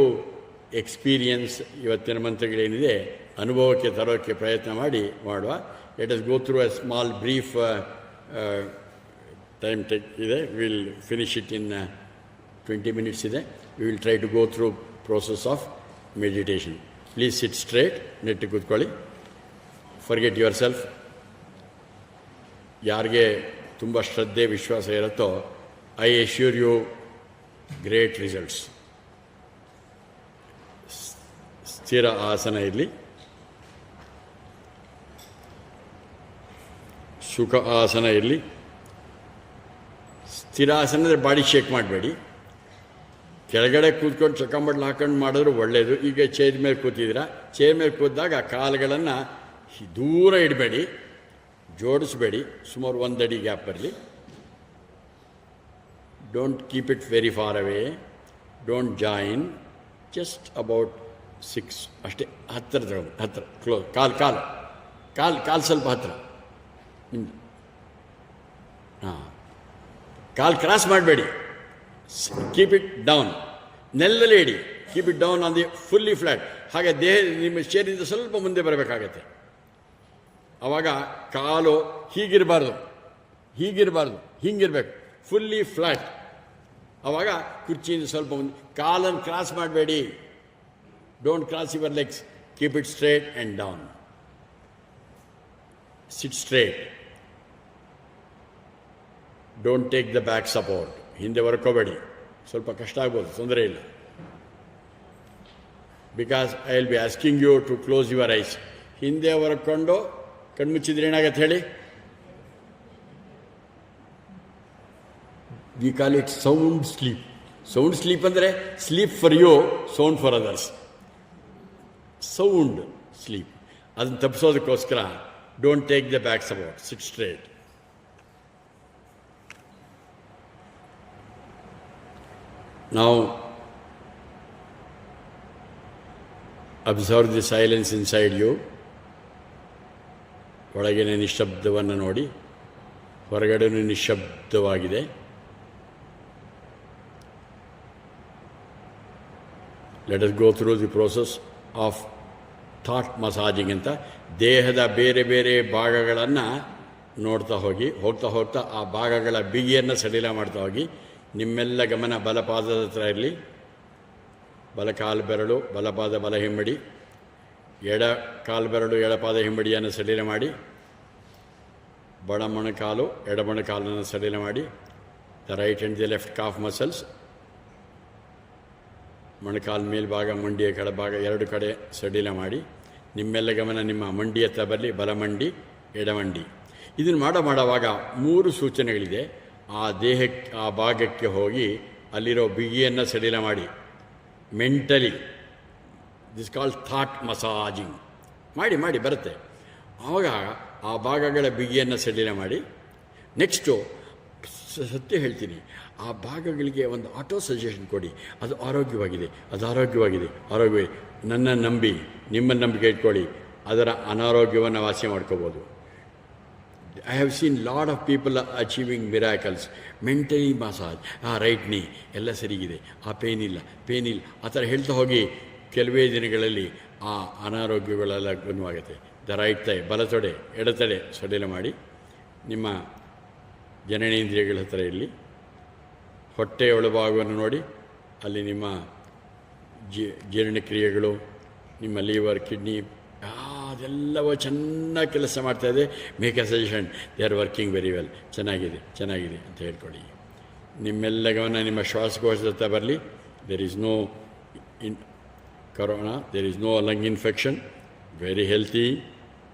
experience. ಇವತ್ತಿನ ಮಂತ್ರಗಳೇನಿದೆ ಅನುಭವಕ್ಕೆ ತರೋಕ್ಕೆ ಪ್ರಯತ್ನ ಮಾಡುವ. Let us go through a small brief time ಇದೆ. Will finish it in 20 minutes ಇದೆ. We will try to go through process of meditation. Please sit straight, ನೆಟ್ಟಿಗೆ ಕೂತ್ಕೊಳ್ಳಿ. Forget your self. ಯಾರಿಗೆ ತುಂಬ ಶ್ರದ್ಧೆ ವಿಶ್ವಾಸ ಇರುತ್ತೋ, I assure you great results. ಸ್ಥಿರ ಆಸನ ಇರಲಿ, ಸುಖ ಆಸನ ಇರಲಿ. ಸ್ಥಿರಾಸನ ಅಂದರೆ ಬಾಡಿ ಶೇಕ್ ಮಾಡಬೇಡಿ. ಕೆಳಗಡೆ ಕೂತ್ಕೊಂಡು ಚಕ್ಕಂಬಡ್ಲು ಹಾಕೊಂಡು ಮಾಡಿದ್ರು ಒಳ್ಳೆಯದು. ಈಗ ಚೇರ್ ಮೇಲೆ ಕೂತಿದ್ದೀರಾ, ಚೇರ್ ಮೇಲೆ ಕೂತಾಗ ಕಾಲುಗಳನ್ನು ದೂರ ಇಡಬೇಡಿ, ಜೋಡಿಸಬೇಡಿ, ಸುಮಾರು 1 ಅಡಿ ಗ್ಯಾಪ್ ಬರಲಿ. Don't keep it very far away, don't join, just about 6 ಅಷ್ಟೇ. ಹತ್ತಿರ ತಗೊಂಡು ಹತ್ತಿರ ಕ್ಲೋಸ್. ಕಾಲು ಸ್ವಲ್ಪ ಹತ್ತಿರ ನಿಮ್ಮದು. ಹಾಂ, ಕಾಲು ಕ್ರಾಸ್ ಮಾಡಬೇಡಿ. ಕೀಪ್ ಇಟ್ ಡೌನ್, ನೆಲದಲ್ಲಿ ಇಡಿ. Keep it down on the fully flat. ಹಾಗೆ ದೇಹ ನಿಮ್ಮ ಚೇರಿಂದ ಸ್ವಲ್ಪ ಮುಂದೆ ಬರಬೇಕಾಗತ್ತೆ. ಆವಾಗ ಕಾಲು ಹೀಗಿರಬಾರ್ದು, ಹಿಂಗಿರಬೇಕು, ಫುಲ್ಲಿ ಫ್ಲ್ಯಾಟ್. ಆವಾಗ ಕುರ್ಚಿಯಿಂದ ಸ್ವಲ್ಪ ಮುಂದೆ. ಕಾಲನ್ನು ಕ್ರಾಸ್ ಮಾಡಬೇಡಿ. Don't cross your legs. Keep it straight and down. Sit straight. Don't take the back support. ಹಿಂದೆ ವರ್ಕೋಬೇಡಿ. ಸ್ವಲ್ಪ ಕಷ್ಟ ಆಗ್ಬೋದು, ತೊಂದರೆ ಇಲ್ಲ. Because I will be asking you to close your eyes. ಹಿಂದೆ ವರ್ಕೊಂಡು ಕಣ್ಮುಚ್ಚಿದ್ರೆ ಏನಾಗತ್ತೆ ಹೇಳಿ? We call it sound sleep. Sound sleep ಅಂದರೆ sleep for you, sound for others. Sound sleep. ಅದನ್ನು ತಪ್ಪಿಸೋದಕ್ಕೋಸ್ಕರ don't take the back support. Sit straight. Now, observe the silence inside you. ಒಳಗಿನ ನಿಶ್ಶಬ್ದವನ್ನು ನೋಡಿ. ಹೊರಗಡೆನೂ ನಿಶ್ಶಬ್ದವಾಗಿದೆ. Let us go through the process of thought massaging ಅಂತ. ದೇಹದ ಬೇರೆ ಬೇರೆ ಭಾಗಗಳನ್ನು ನೋಡ್ತಾ ಹೋಗ್ತಾ ಆ ಭಾಗಗಳ ಬಿಗಿಯನ್ನು ಸಡಿಲ ಮಾಡ್ತಾ ಹೋಗಿ. ನಿಮ್ಮೆಲ್ಲ ಗಮನ ಬಲಪಾದದ ಹತ್ರ ಇರಲಿ. ಬಲಕಾಲು ಬೆರಳು ಬಲಪಾದ ಬಲ ಹಿಮ್ಮಡಿ, ಎಡ ಕಾಲು ಬೆರಳು ಎಡಪಾದ ಹಿಮ್ಮಡಿಯನ್ನು ಸಡಿಲ ಮಾಡಿ. ಬಡಮೊಣಕಾಲು ಎಡಮೊಣಕಾಲನ್ನು ಸಡಿಲ ಮಾಡಿ. The right and the left calf muscles. ಮೊಣಕಾಲು ಮೇಲ್ಭಾಗ, ಮಂಡಿಯ ಕೆಳಭಾಗ ಎರಡು ಕಡೆ ಸಡಿಲ ಮಾಡಿ ನಿಮ್ಮೆಲ್ಲ ಗಮನ ನಿಮ್ಮ ಮಂಡಿ ಹತ್ರ ಬರಲಿ. ಬಲಮಂಡಿ, ಎಡಮಂಡಿ. ಇದನ್ನು ಮಾಡುವಾಗ 3 ಸೂಚನೆಗಳಿದೆ. ಆ ದೇಹಕ್ಕೆ, ಆ ಭಾಗಕ್ಕೆ ಹೋಗಿ ಅಲ್ಲಿರೋ ಬಿಗಿಯನ್ನು ಸಡಿಲ ಮಾಡಿ mentally. This called thought massaging. ಮಾಡಿ ಬರುತ್ತೆ. ಆವಾಗ ಆ ಭಾಗಗಳ ಬಿಗಿಯನ್ನು ಸಡಿಲ ಮಾಡಿ. ನೆಕ್ಸ್ಟು ಸತ್ಯ ಹೇಳ್ತೀನಿ, ಆ ಭಾಗಗಳಿಗೆ ಒಂದು ಆಟೋ ಸಜೆಷನ್ ಕೊಡಿ. ಅದು ಆರೋಗ್ಯವಾಗಿದೆ, ಅದು ಆರೋಗ್ಯವಾಗಿದೆ, ಆರೋಗ್ಯವಾಗಿದೆ. ನನ್ನ ನಂಬಿ, ನಿಮ್ಮ ನಂಬಿಕೆ ಇಟ್ಕೊಳ್ಳಿ, ಅದರ ಅನಾರೋಗ್ಯವನ್ನು ವಾಸಿ ಮಾಡ್ಕೋಬೋದು. I have seen lot of people achieving miracles. Mentally massage, right ನೀ ಎಲ್ಲ ಸರಿಗಿದೆ, ಪೇನ್ ಇಲ್ಲ ಆ ಥರ ಹೇಳ್ತಾ ಹೋಗಿ ಕೆಲವೇ ದಿನಗಳಲ್ಲಿ ಆ ಅನಾರೋಗ್ಯಗಳೆಲ್ಲ ಗುಣವಾಗುತ್ತೆ. ದ ರೈಟ್ ಥೈ, ಬಲತೊಡೆ, ಎಡತಡೆ ಸಡಿಲ ಮಾಡಿ ನಿಮ್ಮ ಜನನೇಂದ್ರಿಯಗಳ ಹತ್ತಿರ ಇಲ್ಲಿ ಹೊಟ್ಟೆಯ ಒಳಭಾಗವನ್ನು ನೋಡಿ. ಅಲ್ಲಿ ನಿಮ್ಮ ಜೀರ್ಣಕ್ರಿಯೆಗಳು, ನಿಮ್ಮ ಲಿವರ್, ಕಿಡ್ನಿ ಅದೆಲ್ಲವೂ ಚೆನ್ನಾಗಿ ಕೆಲಸ ಮಾಡ್ತಾಯಿದೆ. Make a suggestion, they are working very well. ಚೆನ್ನಾಗಿದೆ ಅಂತ ಹೇಳ್ಕೊಳ್ಳಿ. ನಿಮ್ಮೆಲ್ಲ ಗಮನ ನಿಮ್ಮ ಶ್ವಾಸಕೋಶದ ಹತ್ರ ಬರಲಿ. There is no corona, there is no lung infection, very healthy.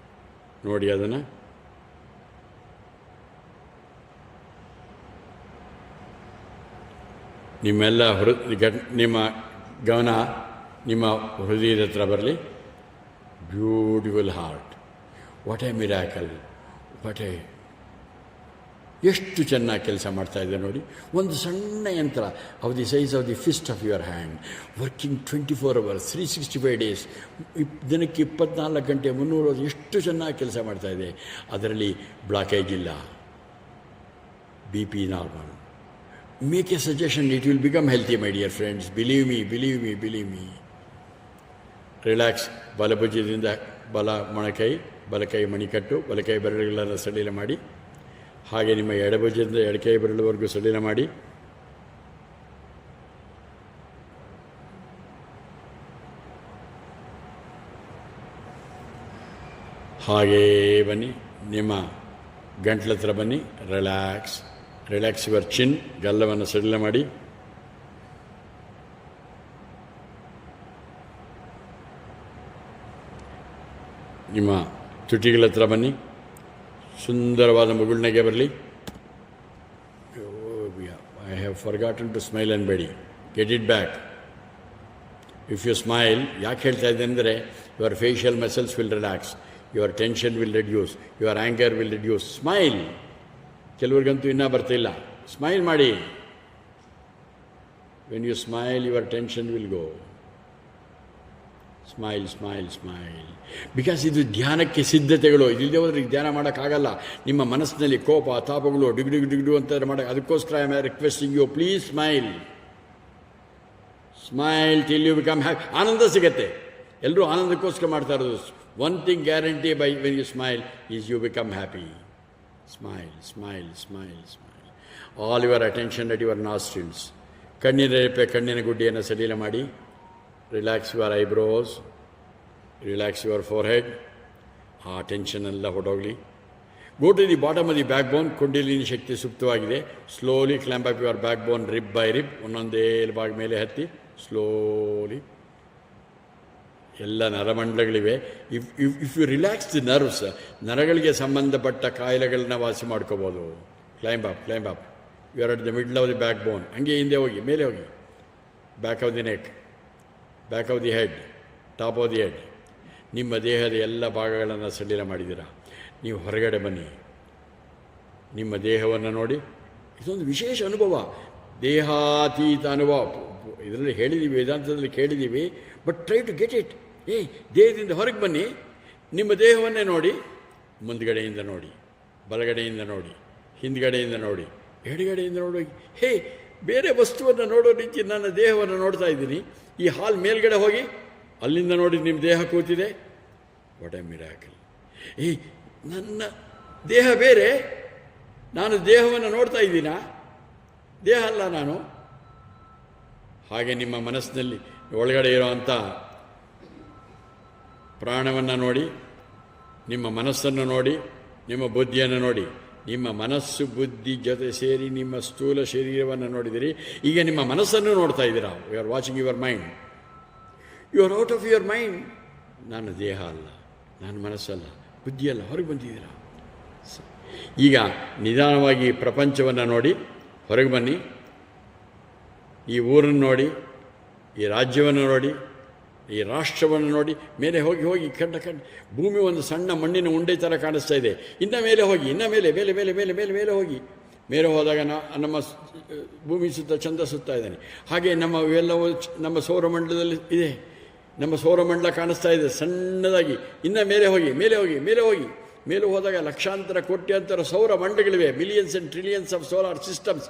ನೋಡಿ ಅದನ್ನು. ನಿಮ್ಮೆಲ್ಲ ನಿಮ್ಮ ಗಮನ ನಿಮ್ಮ ಹೃದಯದ ಹತ್ರ ಬರಲಿ. Beautiful heart, what a miracle, ಎಷ್ಟು ಚೆನ್ನಾಗಿ ಕೆಲಸ ಮಾಡ್ತಾಯಿದೆ ನೋಡಿ. ಒಂದು ಸಣ್ಣ ಯಂತ್ರ of the size of the fist of your hand, working 24 hours, 365 days, ದಿನಕ್ಕೆ 24 ಗಂಟೆ 360, ಎಷ್ಟು ಚೆನ್ನಾಗಿ ಕೆಲಸ ಮಾಡ್ತಾಯಿದೆ. ಅದರಲ್ಲಿ ಬ್ಲಾಕೇಜ್ ಇಲ್ಲ, BP normal. Make a suggestion, it will become healthy, my dear friends. Believe me. Relax. ಬಲಭುಜದಿಂದ ಬಲ ಮೊಣಕೈ, ಬಲಕೈ ಮಣಿಕಟ್ಟು, ಬಲಕೈ ಬೆರಳುಗಳನ್ನು ಸಡಿಲ ಮಾಡಿ. ಹಾಗೆ ನಿಮ್ಮ ಎಡಭುಜದಿಂದ ಎಡಕೈ ಬೆರಳುವರೆಗೂ ಸಡಿಲ ಮಾಡಿ. ಹಾಗೇ ಬನ್ನಿ, ನಿಮ್ಮ ಗಂಟ್ಲ ಹತ್ರ ಬನ್ನಿ. ರಿಲ್ಯಾಕ್ಸ್ ಯುವರ್ ಚಿನ್, ಗಲ್ಲವನ್ನು ಸಡಿಲ ಮಾಡಿ. ನಿಮ್ಮ ತುಟಿಗಳ ಹತ್ರ ಬನ್ನಿ. ಸುಂದರವಾದ ಮುಗುಳ್ನಗೆ ಬರಲಿ. I have forgotten to smile ಅನ್ಬೇಡಿ, get it back. If you smile, ಯಾಕೆ ಹೇಳ್ತಾ ಇದ್ದೆ ಅಂದರೆ your facial muscles will relax, your tension will reduce, your anger will reduce. Smile. ಕೆಲವ್ರಿಗಂತೂ ಇನ್ನೂ ಬರ್ತಿಲ್ಲ. ಸ್ಮೈಲ್ ಮಾಡಿ. When you smile, your tension will go. Smile. Because ಇದು ಧ್ಯಾನಕ್ಕೆ ಸಿದ್ಧತೆಗಳು. ಇಲ್ಲದೆ ಹೋದ್ರೆ ಧ್ಯಾನ ಮಾಡೋಕ್ಕಾಗಲ್ಲ. ನಿಮ್ಮ ಮನಸ್ಸಿನಲ್ಲಿ ಕೋಪ, ತಾಪಗಳು ಡಿಗ್ಡು ಅಂತ ಮಾಡೋಕ್ಕೆ, ಅದಕ್ಕೋಸ್ಕರ I am requesting you, please smile till you become happy. ಆನಂದ ಸಿಗತ್ತೆ. ಎಲ್ಲರೂ ಆನಂದಕ್ಕೋಸ್ಕರ ಮಾಡ್ತಾ ಇರೋದು. One thing guarantee by when you smile is you become happy. Smile. All your attention at your nostrils. ಕಣ್ಣಿನ ರೇಪೆ, ಕಣ್ಣಿನ ಗುಡ್ಡೆಯನ್ನು ಸಡಿಲ ಮಾಡಿ. Relax your eyebrows, relax your forehead. ಆ ಟೆನ್ಷನ್ ಎಲ್ಲ ಹೊಡೋಗಲಿ. Go to the bottom of the back bone. Kundalini ಶಕ್ತಿ ಸುಪ್ತವಾಗಿದೆ. Slowly climb up your back bone, rib by rib. ಒಂದೊಂದೇ ಭಾಗ ಮೇಲೆ ಹತ್ತಿ ಸ್ಲೋಲಿ. ಎಲ್ಲ ನರಮಂಡಲಗಳಿವೆ. If you relax the nerves, ನರಗಳಿಗೆ ಸಂಬಂಧಪಟ್ಟ ಕಾಯಿಲೆಗಳನ್ನ ವಾಸಿ ಮಾಡ್ಕೋಬೋದು. Climb up. You are at the middle of the back bone. ಹಂಗೆ ಹಿಂದೆ ಹೋಗಿ, ಮೇಲೆ ಹೋಗಿ. Back of the neck, back of the head, top of the head. ನಿಮ್ಮ ದೇಹದ ಎಲ್ಲ ಭಾಗಗಳನ್ನು ಸಡಿಲ ಮಾಡಿದ್ದೀರಾ. ನೀವು ಹೊರಗಡೆ ಬನ್ನಿ. ನಿಮ್ಮ ದೇಹವನ್ನು ನೋಡಿ. ಇದೊಂದು ವಿಶೇಷ ಅನುಭವ, ದೇಹಾತೀತ ಅನುಭವ. ಇದರಲ್ಲಿ ಹೇಳಿದ್ದೀವಿ, ವೇದಾಂತದಲ್ಲಿ ಕೇಳಿದ್ದೀವಿ. But try to get it. ದೇಹದಿಂದ ಹೊರಗೆ ಬನ್ನಿ. ನಿಮ್ಮ ದೇಹವನ್ನೇ ನೋಡಿ. ಮುಂದ್ಗಡೆಯಿಂದ ನೋಡಿ, ಬಲಗಡೆಯಿಂದ ನೋಡಿ, ಹಿಂದ್ಗಡೆಯಿಂದ ನೋಡಿ, ಎಡಗಡೆಯಿಂದ ನೋಡಿ. ಬೇರೆ ವಸ್ತುವನ್ನು ನೋಡೋ ರೀತಿ ನನ್ನ ದೇಹವನ್ನು ನೋಡ್ತಾ ಇದ್ದೀನಿ. ಈ ಹಾಲ್ ಮೇಲ್ಗಡೆ ಹೋಗಿ ಅಲ್ಲಿಂದ ನೋಡಿ ನಿಮ್ಮ ದೇಹ ಕೂತಿದೆ. What a miracle. ನನ್ನ ದೇಹ ಬೇರೆ, ನಾನು ದೇಹವನ್ನು ನೋಡ್ತಾ ಇದ್ದೀನಾ? ದೇಹ ಅಲ್ಲ ನಾನು. ಹಾಗೆ ನಿಮ್ಮ ಮನಸ್ಸಿನಲ್ಲಿ ಒಳಗಡೆ ಇರೋವಂಥ ಪ್ರಾಣವನ್ನು ನೋಡಿ, ನಿಮ್ಮ ಮನಸ್ಸನ್ನು ನೋಡಿ, ನಿಮ್ಮ ಬುದ್ಧಿಯನ್ನು ನೋಡಿ. ನಿಮ್ಮ ಮನಸ್ಸು ಬುದ್ಧಿ ಜೊತೆ ಸೇರಿ ನಿಮ್ಮ ಸ್ಥೂಲ ಶರೀರವನ್ನು ನೋಡಿದಿರಿ. ಈಗ ನಿಮ್ಮ ಮನಸ್ಸನ್ನು ನೋಡ್ತಾ ಇದ್ದೀರಾ. You are watching your mind. You are out of your mind. ನಾನು ದೇಹ ಅಲ್ಲ, ನಾನು ಮನಸ್ಸಲ್ಲ, ಬುದ್ಧಿಯಲ್ಲ, ಹೊರಗೆ ಬಂದಿದ್ದೀರಾ. ಈಗ ನಿಧಾನವಾಗಿ ಪ್ರಪಂಚವನ್ನು ನೋಡಿ ಹೊರಗೆ ಬನ್ನಿ. ಈ ಊರನ್ನು ನೋಡಿ, ಈ ರಾಜ್ಯವನ್ನು ನೋಡಿ, ಈ ರಾಷ್ಟ್ರವನ್ನು ನೋಡಿ. ಮೇಲೆ ಹೋಗಿ ಹೋಗಿ ಕಂಡ ಭೂಮಿ ಒಂದು ಸಣ್ಣ ಮಣ್ಣಿನ ಉಂಡೆ ಥರ ಕಾಣಿಸ್ತಾ ಇದೆ. ಇನ್ನು ಮೇಲೆ ಹೋಗಿ, ಇನ್ನು ಮೇಲೆ ಮೇಲೆ ಮೇಲೆ ಮೇಲೆ ಮೇಲೆ ಮೇಲೆ ಹೋಗಿ. ಮೇಲೆ ಹೋದಾಗ ನಮ್ಮ ಭೂಮಿ ಸುತ್ತ ಚಂದ ಸುತ್ತಾ ಇದ್ದಾನೆ. ಹಾಗೆ ಎಲ್ಲವೂ ನಮ್ಮ ಸೌರಮಂಡಲದಲ್ಲಿ ಇದೆ. ನಮ್ಮ ಸೌರಮಂಡಲ ಕಾಣಿಸ್ತಾ ಇದೆ ಸಣ್ಣದಾಗಿ. ಇನ್ನು ಮೇಲೆ ಹೋಗಿ ಮೇಲೆ ಹೋಗಿ ಮೇಲೆ ಹೋಗಿ. ಮೇಲೆ ಹೋದಾಗ ಲಕ್ಷಾಂತರ ಕೋಟ್ಯಾಂತರ ಸೌರ ಮಂಡಲಗಳಿವೆ. Millions and trillions of solar systems.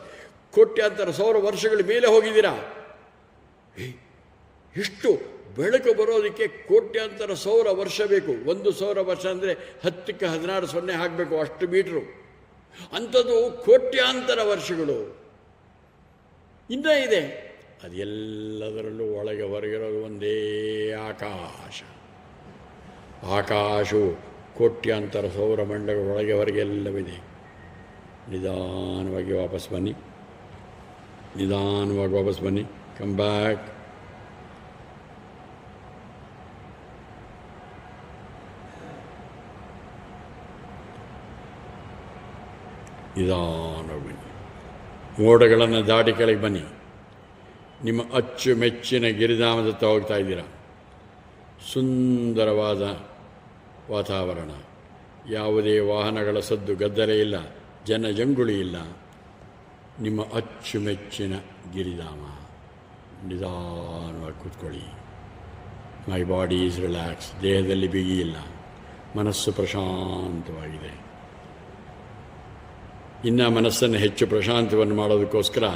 ಕೋಟ್ಯಾಂತರ ಸೌರ ವರ್ಷಗಳು ಮೇಲೆ ಹೋಗಿದ್ದೀರಾ. ಎಷ್ಟು ಬೆಳಕು ಬರೋದಕ್ಕೆ ಕೋಟ್ಯಾಂತರ ಸೌರ ವರ್ಷ ಬೇಕು. ಒಂದು ಸೌರ ವರ್ಷ ಅಂದರೆ 10ಕ್ಕೆ 16 ಸೊನ್ನೆ ಹಾಕಬೇಕು, ಅಷ್ಟು ಮೀಟ್ರು. ಅಂಥದ್ದು ಕೋಟ್ಯಾಂತರ ವರ್ಷಗಳು ಇನ್ನೂ ಇದೆ. ಅದೆಲ್ಲದರಲ್ಲೂ ಒಳಗೆ ಹೊರಗಿರೋದು ಒಂದೇ ಆಕಾಶ. ಆಕಾಶವು ಕೋಟ್ಯಾಂತರ ಸೌರಮಂಡಲಗಳ ಒಳಗೆ ಹೊರಗೆ ಎಲ್ಲವಿದೆ. ನಿಧಾನವಾಗಿ ವಾಪಸ್ ಬನ್ನಿ, ನಿಧಾನವಾಗಿ ವಾಪಸ್ ಬನ್ನಿ. Come back. ನಿಧಾನವಾಗಿ ಬನ್ನಿ. ಮೋಡಗಳನ್ನು ದಾಟಿ ಕೆಳಗೆ ಬನ್ನಿ. ನಿಮ್ಮ ಅಚ್ಚುಮೆಚ್ಚಿನ ಗಿರಿಧಾಮದತ್ತ ಹೋಗ್ತಾ ಇದ್ದೀರಾ. ಸುಂದರವಾದ ವಾತಾವರಣ. ಯಾವುದೇ ವಾಹನಗಳ ಸದ್ದು ಗದ್ದಲ ಇಲ್ಲ, ಜನಜಂಗುಳಿ ಇಲ್ಲ. ನಿಮ್ಮ ಅಚ್ಚುಮೆಚ್ಚಿನ ಗಿರಿಧಾಮ. ನಿಧಾನವಾಗಿ ಕೂತ್ಕೊಳ್ಳಿ. My body is relax. ದೇಹದಲ್ಲಿ ಬಿಗಿ ಇಲ್ಲ, ಮನಸ್ಸು ಪ್ರಶಾಂತವಾಗಿದೆ. ಇನ್ನು ಮನಸ್ಸನ್ನು ಹೆಚ್ಚು ಪ್ರಶಾಂತವನ್ನು ಮಾಡೋದಕ್ಕೋಸ್ಕರ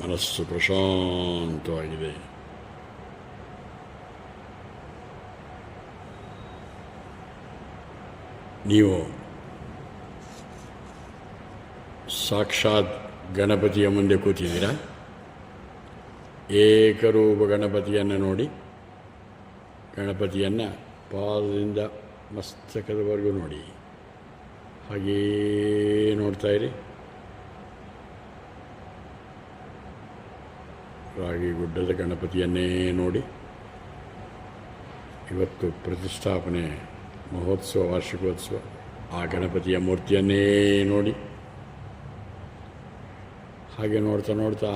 ಮನಸ್ಸು ಪ್ರಶಾಂತವಾಗಿದೆ. ನೀವು ಸಾಕ್ಷಾತ್ ಗಣಪತಿಯ ಮುಂದೆ ಕೂತಿದ್ದೀರಾ. ಏಕರೂಪ ಗಣಪತಿಯನ್ನು ನೋಡಿ. ಗಣಪತಿಯನ್ನು ಪಾದದಿಂದ ಮಸ್ತಕದವರೆಗೂ ನೋಡಿ. ಹಾಗೇ ನೋಡ್ತಾ ಇರಿ. ರಾಗಿ ಗುಡ್ಡದ ಗಣಪತಿಯನ್ನೇ ನೋಡಿ. ಇವತ್ತು ಪ್ರತಿಷ್ಠಾಪನೆ ಮಹೋತ್ಸವ, ವಾರ್ಷಿಕೋತ್ಸವ. ಆ ಗಣಪತಿಯ ಮೂರ್ತಿಯನ್ನೇ ನೋಡಿ. ಹಾಗೆ ನೋಡ್ತಾ ನೋಡ್ತಾ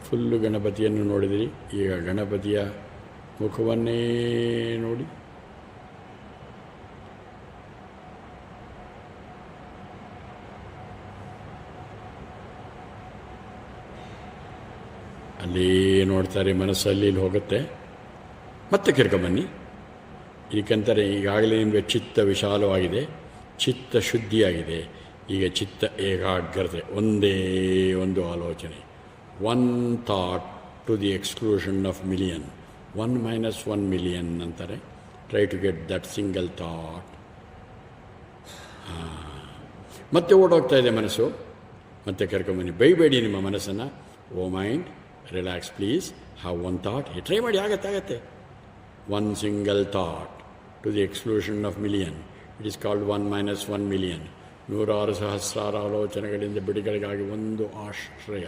ಫುಲ್ಲು ಗಣಪತಿಯನ್ನು ನೋಡಿದಿರಿ. ಈಗ ಗಣಪತಿಯ ಮುಖವನ್ನೇ ನೋಡಿ. ಅಲ್ಲಿ ನೋಡ್ತಾರೆ, ಮನಸ್ಸಲ್ಲಿ ಇಲ್ಲಿ ಹೋಗುತ್ತೆ. ಮತ್ತೆ ಕರ್ಕೊಂಬನ್ನಿ. ಇದಕ್ಕಂತಾರೆ ಈಗಾಗಲೇ ನಿಮಗೆ ಚಿತ್ತ ವಿಶಾಲವಾಗಿದೆ, ಚಿತ್ತ ಶುದ್ಧಿಯಾಗಿದೆ. ಈಗ ಚಿತ್ತ ಏಕಾಗ್ರತೆ, ಒಂದೇ ಒಂದು ಆಲೋಚನೆ. 1 thought to the exclusion of million. 1 - 1 million ಅಂತಾರೆ. Try to get that single thought. ಮತ್ತೆ ಓಡೋಗ್ತಾ ಇದೆ ಮನಸ್ಸು. ಮತ್ತೆ ಕರ್ಕೊಂಬನ್ನಿ. ಬೈಬೇಡಿ ನಿಮ್ಮ ಮನಸ್ಸನ್ನು. O mind, relax please. Have 1 thought. Try ಮಾಡಿ, ಆಗತ್ತೆ. 1 single thought to the exclusion of million. It is called 1 - 1 million. ನೂರಾರು ಸಹಸ್ರಾರು ಆಲೋಚನೆಗಳಿಂದ ಬಿಡುಗಡೆಗಾಗಿ ಒಂದು ಆಶ್ರಯ.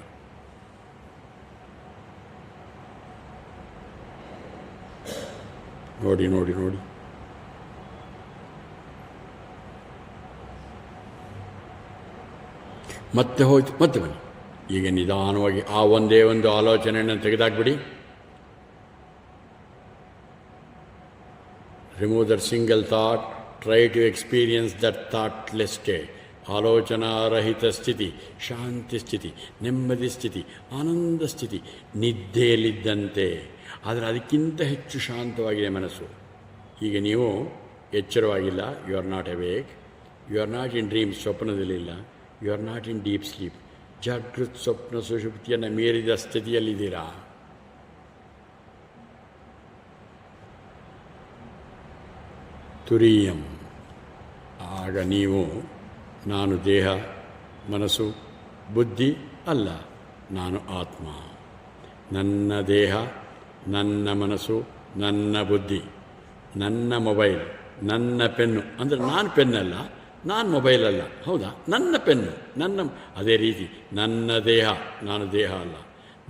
ನೋಡಿ ನೋಡಿ ನೋಡಿ, ಮತ್ತೆ ಹೋಯ್ತು, ಮತ್ತೆ ಬನ್ನಿ. ಈಗ ನಿಧಾನವಾಗಿ ಆ ಒಂದೇ ಒಂದು ಆಲೋಚನೆಯನ್ನು ತೆಗೆದಾಕ್ಬಿಡಿ. Remove that single thought, try to experience that thoughtless state. ಆಲೋಚನಾರಹಿತ ಸ್ಥಿತಿ, ಶಾಂತಿ ಸ್ಥಿತಿ, ನೆಮ್ಮದಿ ಸ್ಥಿತಿ, ಆನಂದ ಸ್ಥಿತಿ, ನಿದ್ದೆಯಲ್ಲಿದ್ದಂತೆ. ಆದರೆ ಅದಕ್ಕಿಂತ ಹೆಚ್ಚು ಶಾಂತವಾಗಿದೆ ಮನಸ್ಸು. ಈಗ ನೀವು ಎಚ್ಚರವಾಗಿಲ್ಲ, you are not awake, you are not in dreams, ಸ್ವಪ್ನದಲ್ಲಿಲ್ಲ, you are not in deep sleep. ಜಾಗೃತ್ ಸ್ವಪ್ನ ಸುಷುಪ್ತಿಯನ್ನು ಮೀರಿದ ಸ್ಥಿತಿಯಲ್ಲಿದ್ದೀರಾ. ತುರೀಯಂ. ಆಗ ನೀವು ನಾನು ದೇಹ, ಮನಸ್ಸು, ಬುದ್ಧಿ ಅಲ್ಲ, ನಾನು ಆತ್ಮ. ನನ್ನ ದೇಹ, ನನ್ನ ಮನಸ್ಸು, ನನ್ನ ಬುದ್ಧಿ, ನನ್ನ ಮೊಬೈಲ್, ನನ್ನ ಪೆನ್ನು. ಅಂದರೆ ನಾನು ಪೆನ್ನಲ್ಲ, ನಾನು ಮೊಬೈಲ್ ಅಲ್ಲ, ಹೌದಾ? ನನ್ನ ಪೆನ್ನು, ನನ್ನ. ಅದೇ ರೀತಿ ನನ್ನ ದೇಹ, ನಾನು ದೇಹ ಅಲ್ಲ.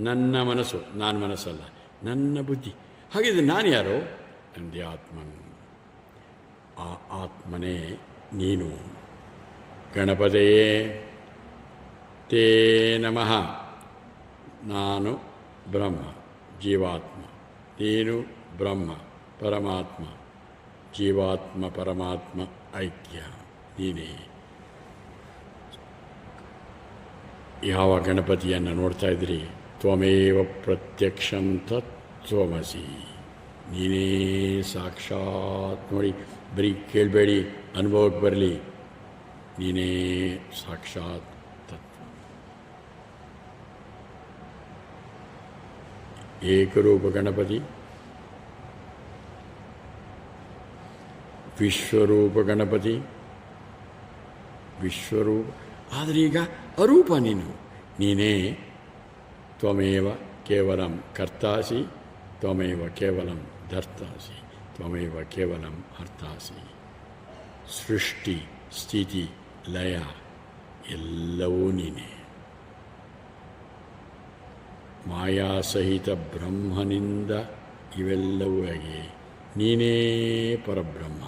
ನನ್ನ ಮನಸ್ಸು, ನಾನು ಮನಸ್ಸಲ್ಲ. ನನ್ನ ಬುದ್ಧಿ. ಹಾಗಿದ್ರೆ ನಾನು ಯಾರು? ನಂದೇ ಆತ್ಮನ್. ಆ ಆತ್ಮನೇ ನೀನು. ಗಣಪತೆಯೇ ತೇ ನಮಃ. ನಾನು ಬ್ರಹ್ಮ, ಜೀವಾತ್ಮ. ನೀನು ಬ್ರಹ್ಮ, ಪರಮಾತ್ಮ. ಜೀವಾತ್ಮ ಪರಮಾತ್ಮ ಐಕ್ಯ ನೀನೇ. ಯಾವ ಗಣಪತಿಯನ್ನು ನೋಡ್ತಾ ಇದ್ರಿ? ತ್ವಮೇವ ಪ್ರತ್ಯಕ್ಷಂ ತತ್ವಮಸಿ. ನೀನೇ ಸಾಕ್ಷಾತ್. ನೋಡಿ, ಬರೀ ಕೇಳಬೇಡಿ, ಅನುಭವಕ್ಕೆ ಬರಲಿ. ನೀನೇ ಸಾಕ್ಷಾತ್ ತತ್ವ. ಏಕರೂಪ ಗಣಪತಿ, ವಿಶ್ವರೂಪ ಗಣಪತಿ, ವಿಶ್ವರೂಪ. ಆದರೆ ಈಗ ಅರೂಪ ನೀನು. ನೀನೇ ತ್ವಮೇವ ಕೇವಲಂ ಕರ್ತಾಸಿ, ತ್ವಮೇವ ಕೇವಲಂ ಧರ್ತಾಸಿ, ತ್ವಮೇವ ಕೇವಲಂ ಅರ್ಥಾಸಿ. ಸೃಷ್ಟಿ, ಸ್ಥಿತಿ, ಲಯ ಎಲ್ಲವೂ ನೀನೇ. ಮಾಯಾಸಹಿತ ಬ್ರಹ್ಮನಿಂದ ಇವೆಲ್ಲವೂ ಆಗಿ ನೀನೇ ಪರಬ್ರಹ್ಮ.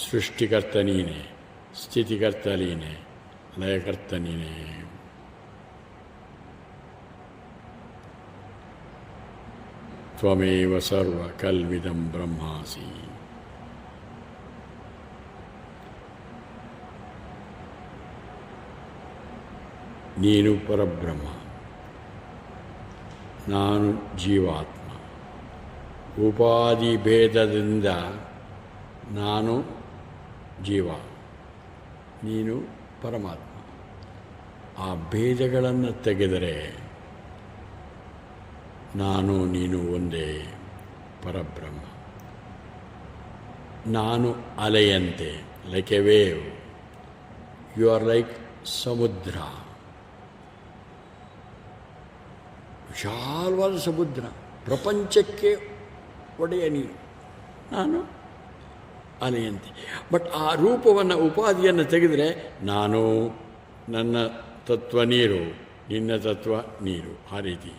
ಸೃಷ್ಟಿಕರ್ತ ನೀನೇ, ಸ್ಥಿತಿಕರ್ತ ನೀನೇ, ಲಯಕರ್ತ ನೀನೇ. ತ್ವಮೇವ ಸರ್ವ ಕಲ್ವಿದಂ ಬ್ರಹ್ಮಾಸಿ. ನೀನು ಪರಬ್ರಹ್ಮ, ನಾನು ಜೀವಾತ್ಮ. ಉಪಾಧಿ ಭೇದದಿಂದ ನಾನು ಜೀವ, ನೀನು ಪರಮಾತ್ಮ. ಆ ಭೇದಗಳನ್ನು ತೆಗೆದರೆ ನಾನು ನೀನು ಒಂದೇ ಪರಬ್ರಹ್ಮ. ನಾನು ಅಲೆಯಂತೆ, like a wave. You are like ಸಮುದ್ರ, ವಿಶಾಲವಾದ ಸಮುದ್ರ, ಪ್ರಪಂಚಕ್ಕೆ ಒಡೆಯ ನೀನು. ನಾನು ಅಲೆಯಂತೆ. ಬಟ್ ಆ ರೂಪವನ್ನು, ಉಪಾಧಿಯನ್ನು ತೆಗೆದರೆ ನಾನು, ನನ್ನ ತತ್ವ ನೀರು, ನಿನ್ನ ತತ್ವ ನೀರು. ಆ ರೀತಿ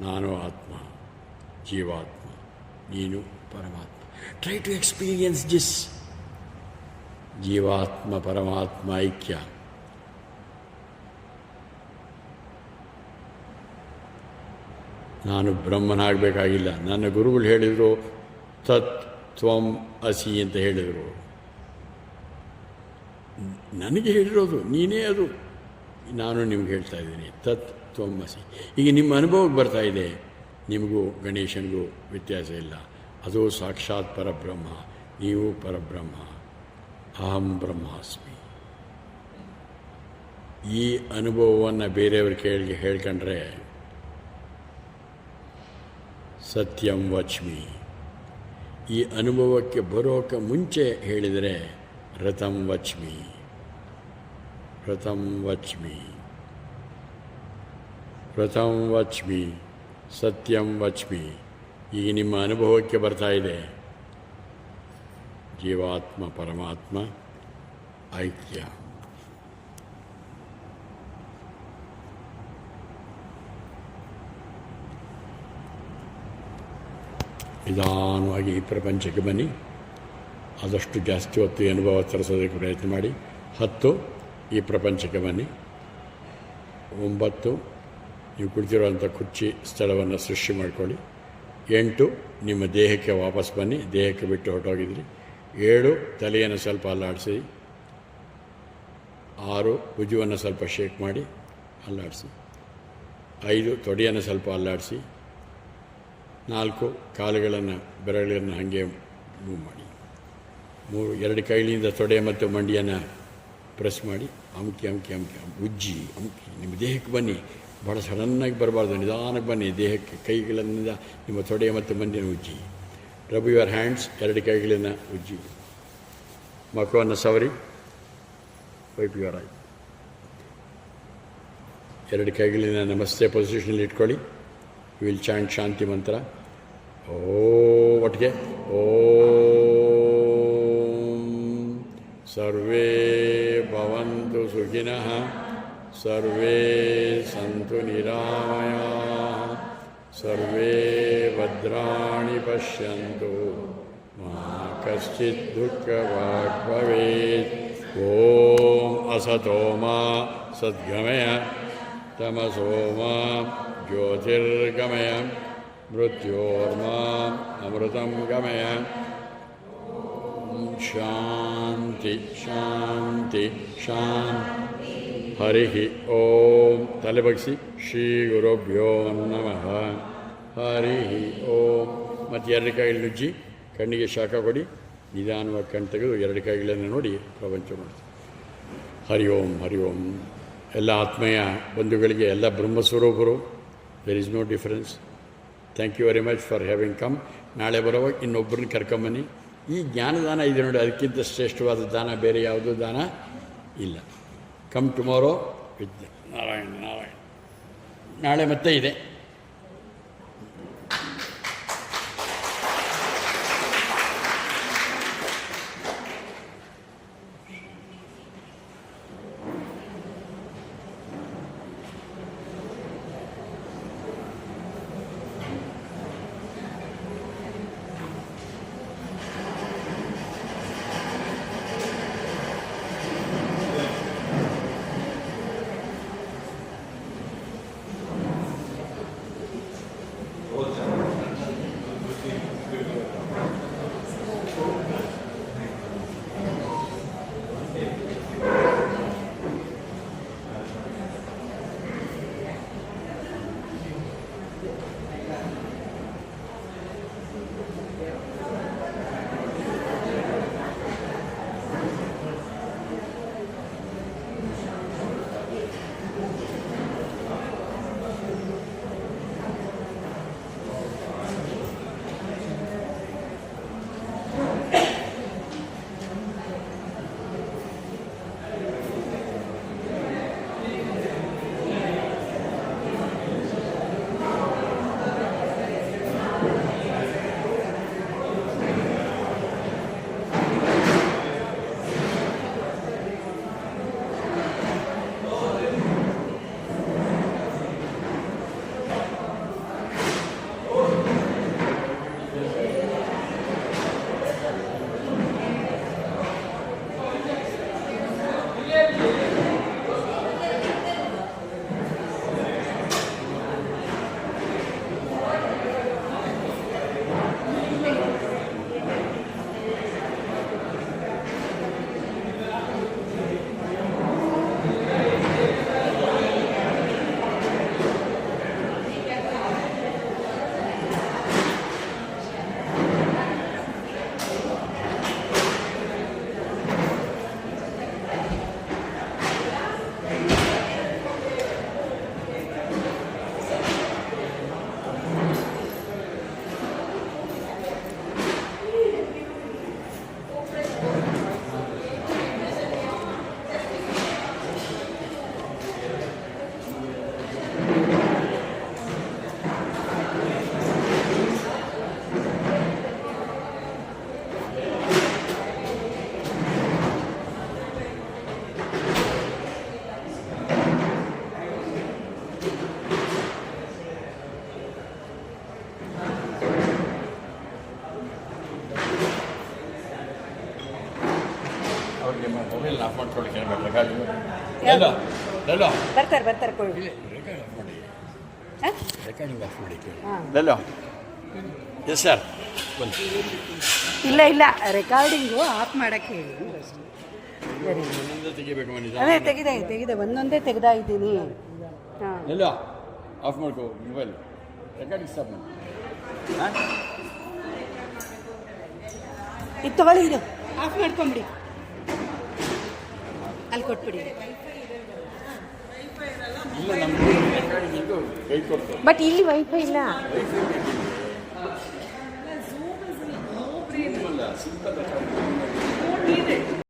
ನಾನು ಆತ್ಮ, ಜೀವಾತ್ಮ, ನೀನು ಪರಮಾತ್ಮ. Try to experience this. ಜೀವಾತ್ಮ ಪರಮಾತ್ಮ ಐಕ್ಯ. ನಾನು ಬ್ರಹ್ಮನಾಗಬೇಕಾಗಿಲ್ಲ. ನನ್ನ ಗುರುಗಳು ಹೇಳಿದರು ತತ್ ತ್ವಂ ಅಸಿ ಅಂತ ಹೇಳಿದರು. ನನಗೆ ಹೇಳಿರೋದು ನೀನೇ ಅದು. ನಾನು ನಿಮ್ಗೆ ಹೇಳ್ತಾ ಇದ್ದೀನಿ ತತ್ ತ್ವಂ ಅಸಿ. ಈಗ ನಿಮ್ಮ ಅನುಭವಕ್ಕೆ ಬರ್ತಾ ಇದೆ. ನಿಮಗೂ ಗಣೇಶನಿಗೂ ವ್ಯತ್ಯಾಸ ಇಲ್ಲ. ಅದು ಸಾಕ್ಷಾತ್ ಪರಬ್ರಹ್ಮ, ನೀವು ಪರಬ್ರಹ್ಮ. ಅಹಂ ಬ್ರಹ್ಮಾಸ್ಮಿ. ಈ ಅನುಭವವನ್ನು ಬೇರೆಯವ್ರ ಹೇಳ್ಕೊಂಡ್ರೆ ಸತ್ಯಂ ವಚ್ಮಿ. ಈ ಅನುಭವಕ್ಕೆ ಬರೋಕ್ಕೆ ಮುಂಚೆ ಹೇಳಿದರೆ ರಥಂ ವಚ್ಮಿ, ರಥಂ ವಚ್ಮಿ, ರಥಂ ವಚ್ಮಿ, ಸತ್ಯಂ ವಚ್ಮಿ. ಈಗ ನಿಮ್ಮ ಅನುಭವಕ್ಕೆ ಬರ್ತಾ ಇದೆ ಜೀವಾತ್ಮ ಪರಮಾತ್ಮ, ಐಕ್ಯ. ನಿಧಾನವಾಗಿ ಈ ಪ್ರಪಂಚಕ್ಕೆ ಬನ್ನಿ. ಆದಷ್ಟು ಜಾಸ್ತಿ ಹೊತ್ತು ಈ ಅನುಭವ ತರಿಸೋದಕ್ಕೆ ಪ್ರಯತ್ನ ಮಾಡಿ. 10 ಈ ಪ್ರಪಂಚಕ್ಕೆ ಬನ್ನಿ. 9 ನೀವು ಕುಳಿತಿರುವಂಥ ಕುರ್ಚಿ ಸ್ಥಳವನ್ನು ಸೃಷ್ಟಿ ಮಾಡಿಕೊಳ್ಳಿ. 8 ನಿಮ್ಮ ದೇಹಕ್ಕೆ ವಾಪಸ್ ಬನ್ನಿ, ದೇಹಕ್ಕೆ ಬಿಟ್ಟು ಹೊರಟೋಗಿದ್ರಿ. 7 ತಲೆಯನ್ನು ಸ್ವಲ್ಪ ಅಲ್ಲಾಡಿಸಿ. 6 ಭುಜವನ್ನು ಸ್ವಲ್ಪ ಶೇಕ್ ಮಾಡಿ ಅಲ್ಲಾಡಿಸಿ. 5 ತೊಡೆಯನ್ನು ಸ್ವಲ್ಪ ಅಲ್ಲಾಡಿಸಿ. 4 ಕಾಲುಗಳನ್ನು ಬೆರಳುಗಳನ್ನು ಹಾಗೆ ಮೂವ್ ಮಾಡಿ. 3 2 ಕೈಲಿಂದ ತೊಡೆ ಮತ್ತು ಮಂಡಿಯನ್ನು ಪ್ರೆಸ್ ಮಾಡಿ ಅಮ್ಕಿ ಉಜ್ಜಿ ಅಮ್ಕಿ. ನಿಮ್ಮ ದೇಹಕ್ಕೆ ಬನ್ನಿ. ಭಾಳ ಸಡನ್ನಾಗಿ ಬರಬಾರ್ದು, ನಿಧಾನಕ್ಕೆ ಬನ್ನಿ. ದೇಹಕ್ಕೆ ಕೈಗಳಿಂದ ನಿಮ್ಮ ತೊಡೆ ಮತ್ತು ಮಂಡಿಯನ್ನು ಉಜ್ಜಿ. Rub your hands. 2 ಕೈಗಳನ್ನು ಉಜ್ಜಿ. ಮುಖವನ್ನು ಸವರಿ. Wipe your I. 2 ಕೈಗಳಿಂದ ನಮಸ್ತೆ ಪೊಸಿಷನಲ್ಲಿ ಇಟ್ಕೊಳ್ಳಿ. ವಿಲ್ ಚಾಂಟ್ ಶಾಂತಿ ಮಂತ್ರ. ಒಟ್ಟಿಗೆ ಓಂ ಸರ್ವೇ ಭವಂತು ಸುಖಿನಃ ಸರ್ವೇ ಸಂತು ನಿರಾಮಯಾಃ ಸರ್ವೇ ಭದ್ರಾಣಿ ಪಶ್ಯಂತು ಮಾ ಕಶ್ಚಿತ್ ದುಃಖಭಾಗ್ ಭವೇತ್. ಓಂ ಅಸತೋ ಮಾ ಸದ್ಗಮಯ ತಮಸೋ ಮಾ ಜ್ಯೋತಿರ್ಗಮಯ ಮೃತ್ಯೋರ್ಮಾಂ ಅಮೃತಂ ಗಮಯ. ಶಾಂತಿ ಶಾಂತಿ ಶಾಂತಿ. ಹರಿ ಓಂ. ತಲೆ ಬಗ್ಗಿಸಿ. ಶ್ರೀ ಗುರುಭ್ಯೋ ನಮಃ. ಹರಿ ಓಂ. ಮತ್ತು 2 ಕೈಗಳು ನುಜ್ಜಿ ಕಣ್ಣಿಗೆ ಶಾಖ ಕೊಡಿ. ನಿಧಾನವಾಗಿ ಕಣ್ಣು ತೆಗೆದು 2 ಕೈಗಳನ್ನು ನೋಡಿ ಪ್ರಪಂಚ ಮಾಡಿ. ಹರಿ ಓಂ ಹರಿ ಓಂ. ಎಲ್ಲ ಆತ್ಮೀಯ ಬಂಧುಗಳಿಗೆ, ಎಲ್ಲ ಬ್ರಹ್ಮಸ್ವರೂಪರು, there is no difference. Thank you very much for having come. ನಾಳೆ ಬರುವಾಗ ಇನ್ನೊಬ್ಬರನ್ನ ಕರ್ಕೊಂಬನ್ನಿ. ಈ ಜ್ಞಾನದಾನ ಇದೆ ನೋಡಿ, ಅದಕ್ಕಿಂತ ಶ್ರೇಷ್ಠವಾದ ದಾನ ಬೇರೆ ಯಾವುದೂ ದಾನ ಇಲ್ಲ. Come tomorrow with Narayana. ನಾಳೆ ಮತ್ತೆ ಇದೆ. ನಿಮ್ಮ ಮೊಬೈಲ್ ಆಫ್ ಮಾಡ್ಕೊಳ್ಳಿಕ್ಕೆ ಎಲ್ಲೋ ಎಲ್ಲೋ ಬರ್ತಾರೆ ಕೊಡಿ. ರೆಕಾರ್ಡ್ ಆಫ್ ಮಾಡಿ ಹಾಂ ರೆಕಾರ್ಡಿಂಗ್ ಆಫ್ ಮಾಡಿ ಹಾಂ. ಎಲ್ಲೋ ಎಸ್ ಸರ್ ಬನ್ನಿ. ಇಲ್ಲ ರೆಕಾರ್ಡಿಂಗು ಆಫ್ ಮಾಡೋಕ್ಕೆ ಹೇಳಿ ಅಷ್ಟೇ. ಸರಿ ಒಂದೊಂದೇ ತೆಗಿಬೇಕು ಮನೆ ಅದೇ ತೆಗೆದೆ ಒಂದೊಂದೇ ತೆಗ್ದಾ ಇದ್ದೀನಿ. ಹಾಂ ಎಲ್ಲೋ ಆಫ್ ಮಾಡ್ಕೋ ಮೊಬೈಲ್ ರೆಕಾರ್ಡಿಂಗ್ ಸ್ಟಾಪ್ ಮಾಡಿ ಹಾಂ ಇದು ತಗೊಳ್ಳಿ, ಇದು ಆಫ್ ಮಾಡ್ಕೊಂಬಿಡಿ, ಅಲ್ಲಿ ಕೊಟ್ಬಿಡಿ. ಇಲ್ಲ ನಮಗೆ ರೆಕಾರ್ಡಿಂಗ್ ಇದು ಕೈ ಕೊಡ್ತೇವೆ ಬಟ್ ಇಲ್ಲಿ ವೈಫೈ ಇಲ್ಲ. Simple recording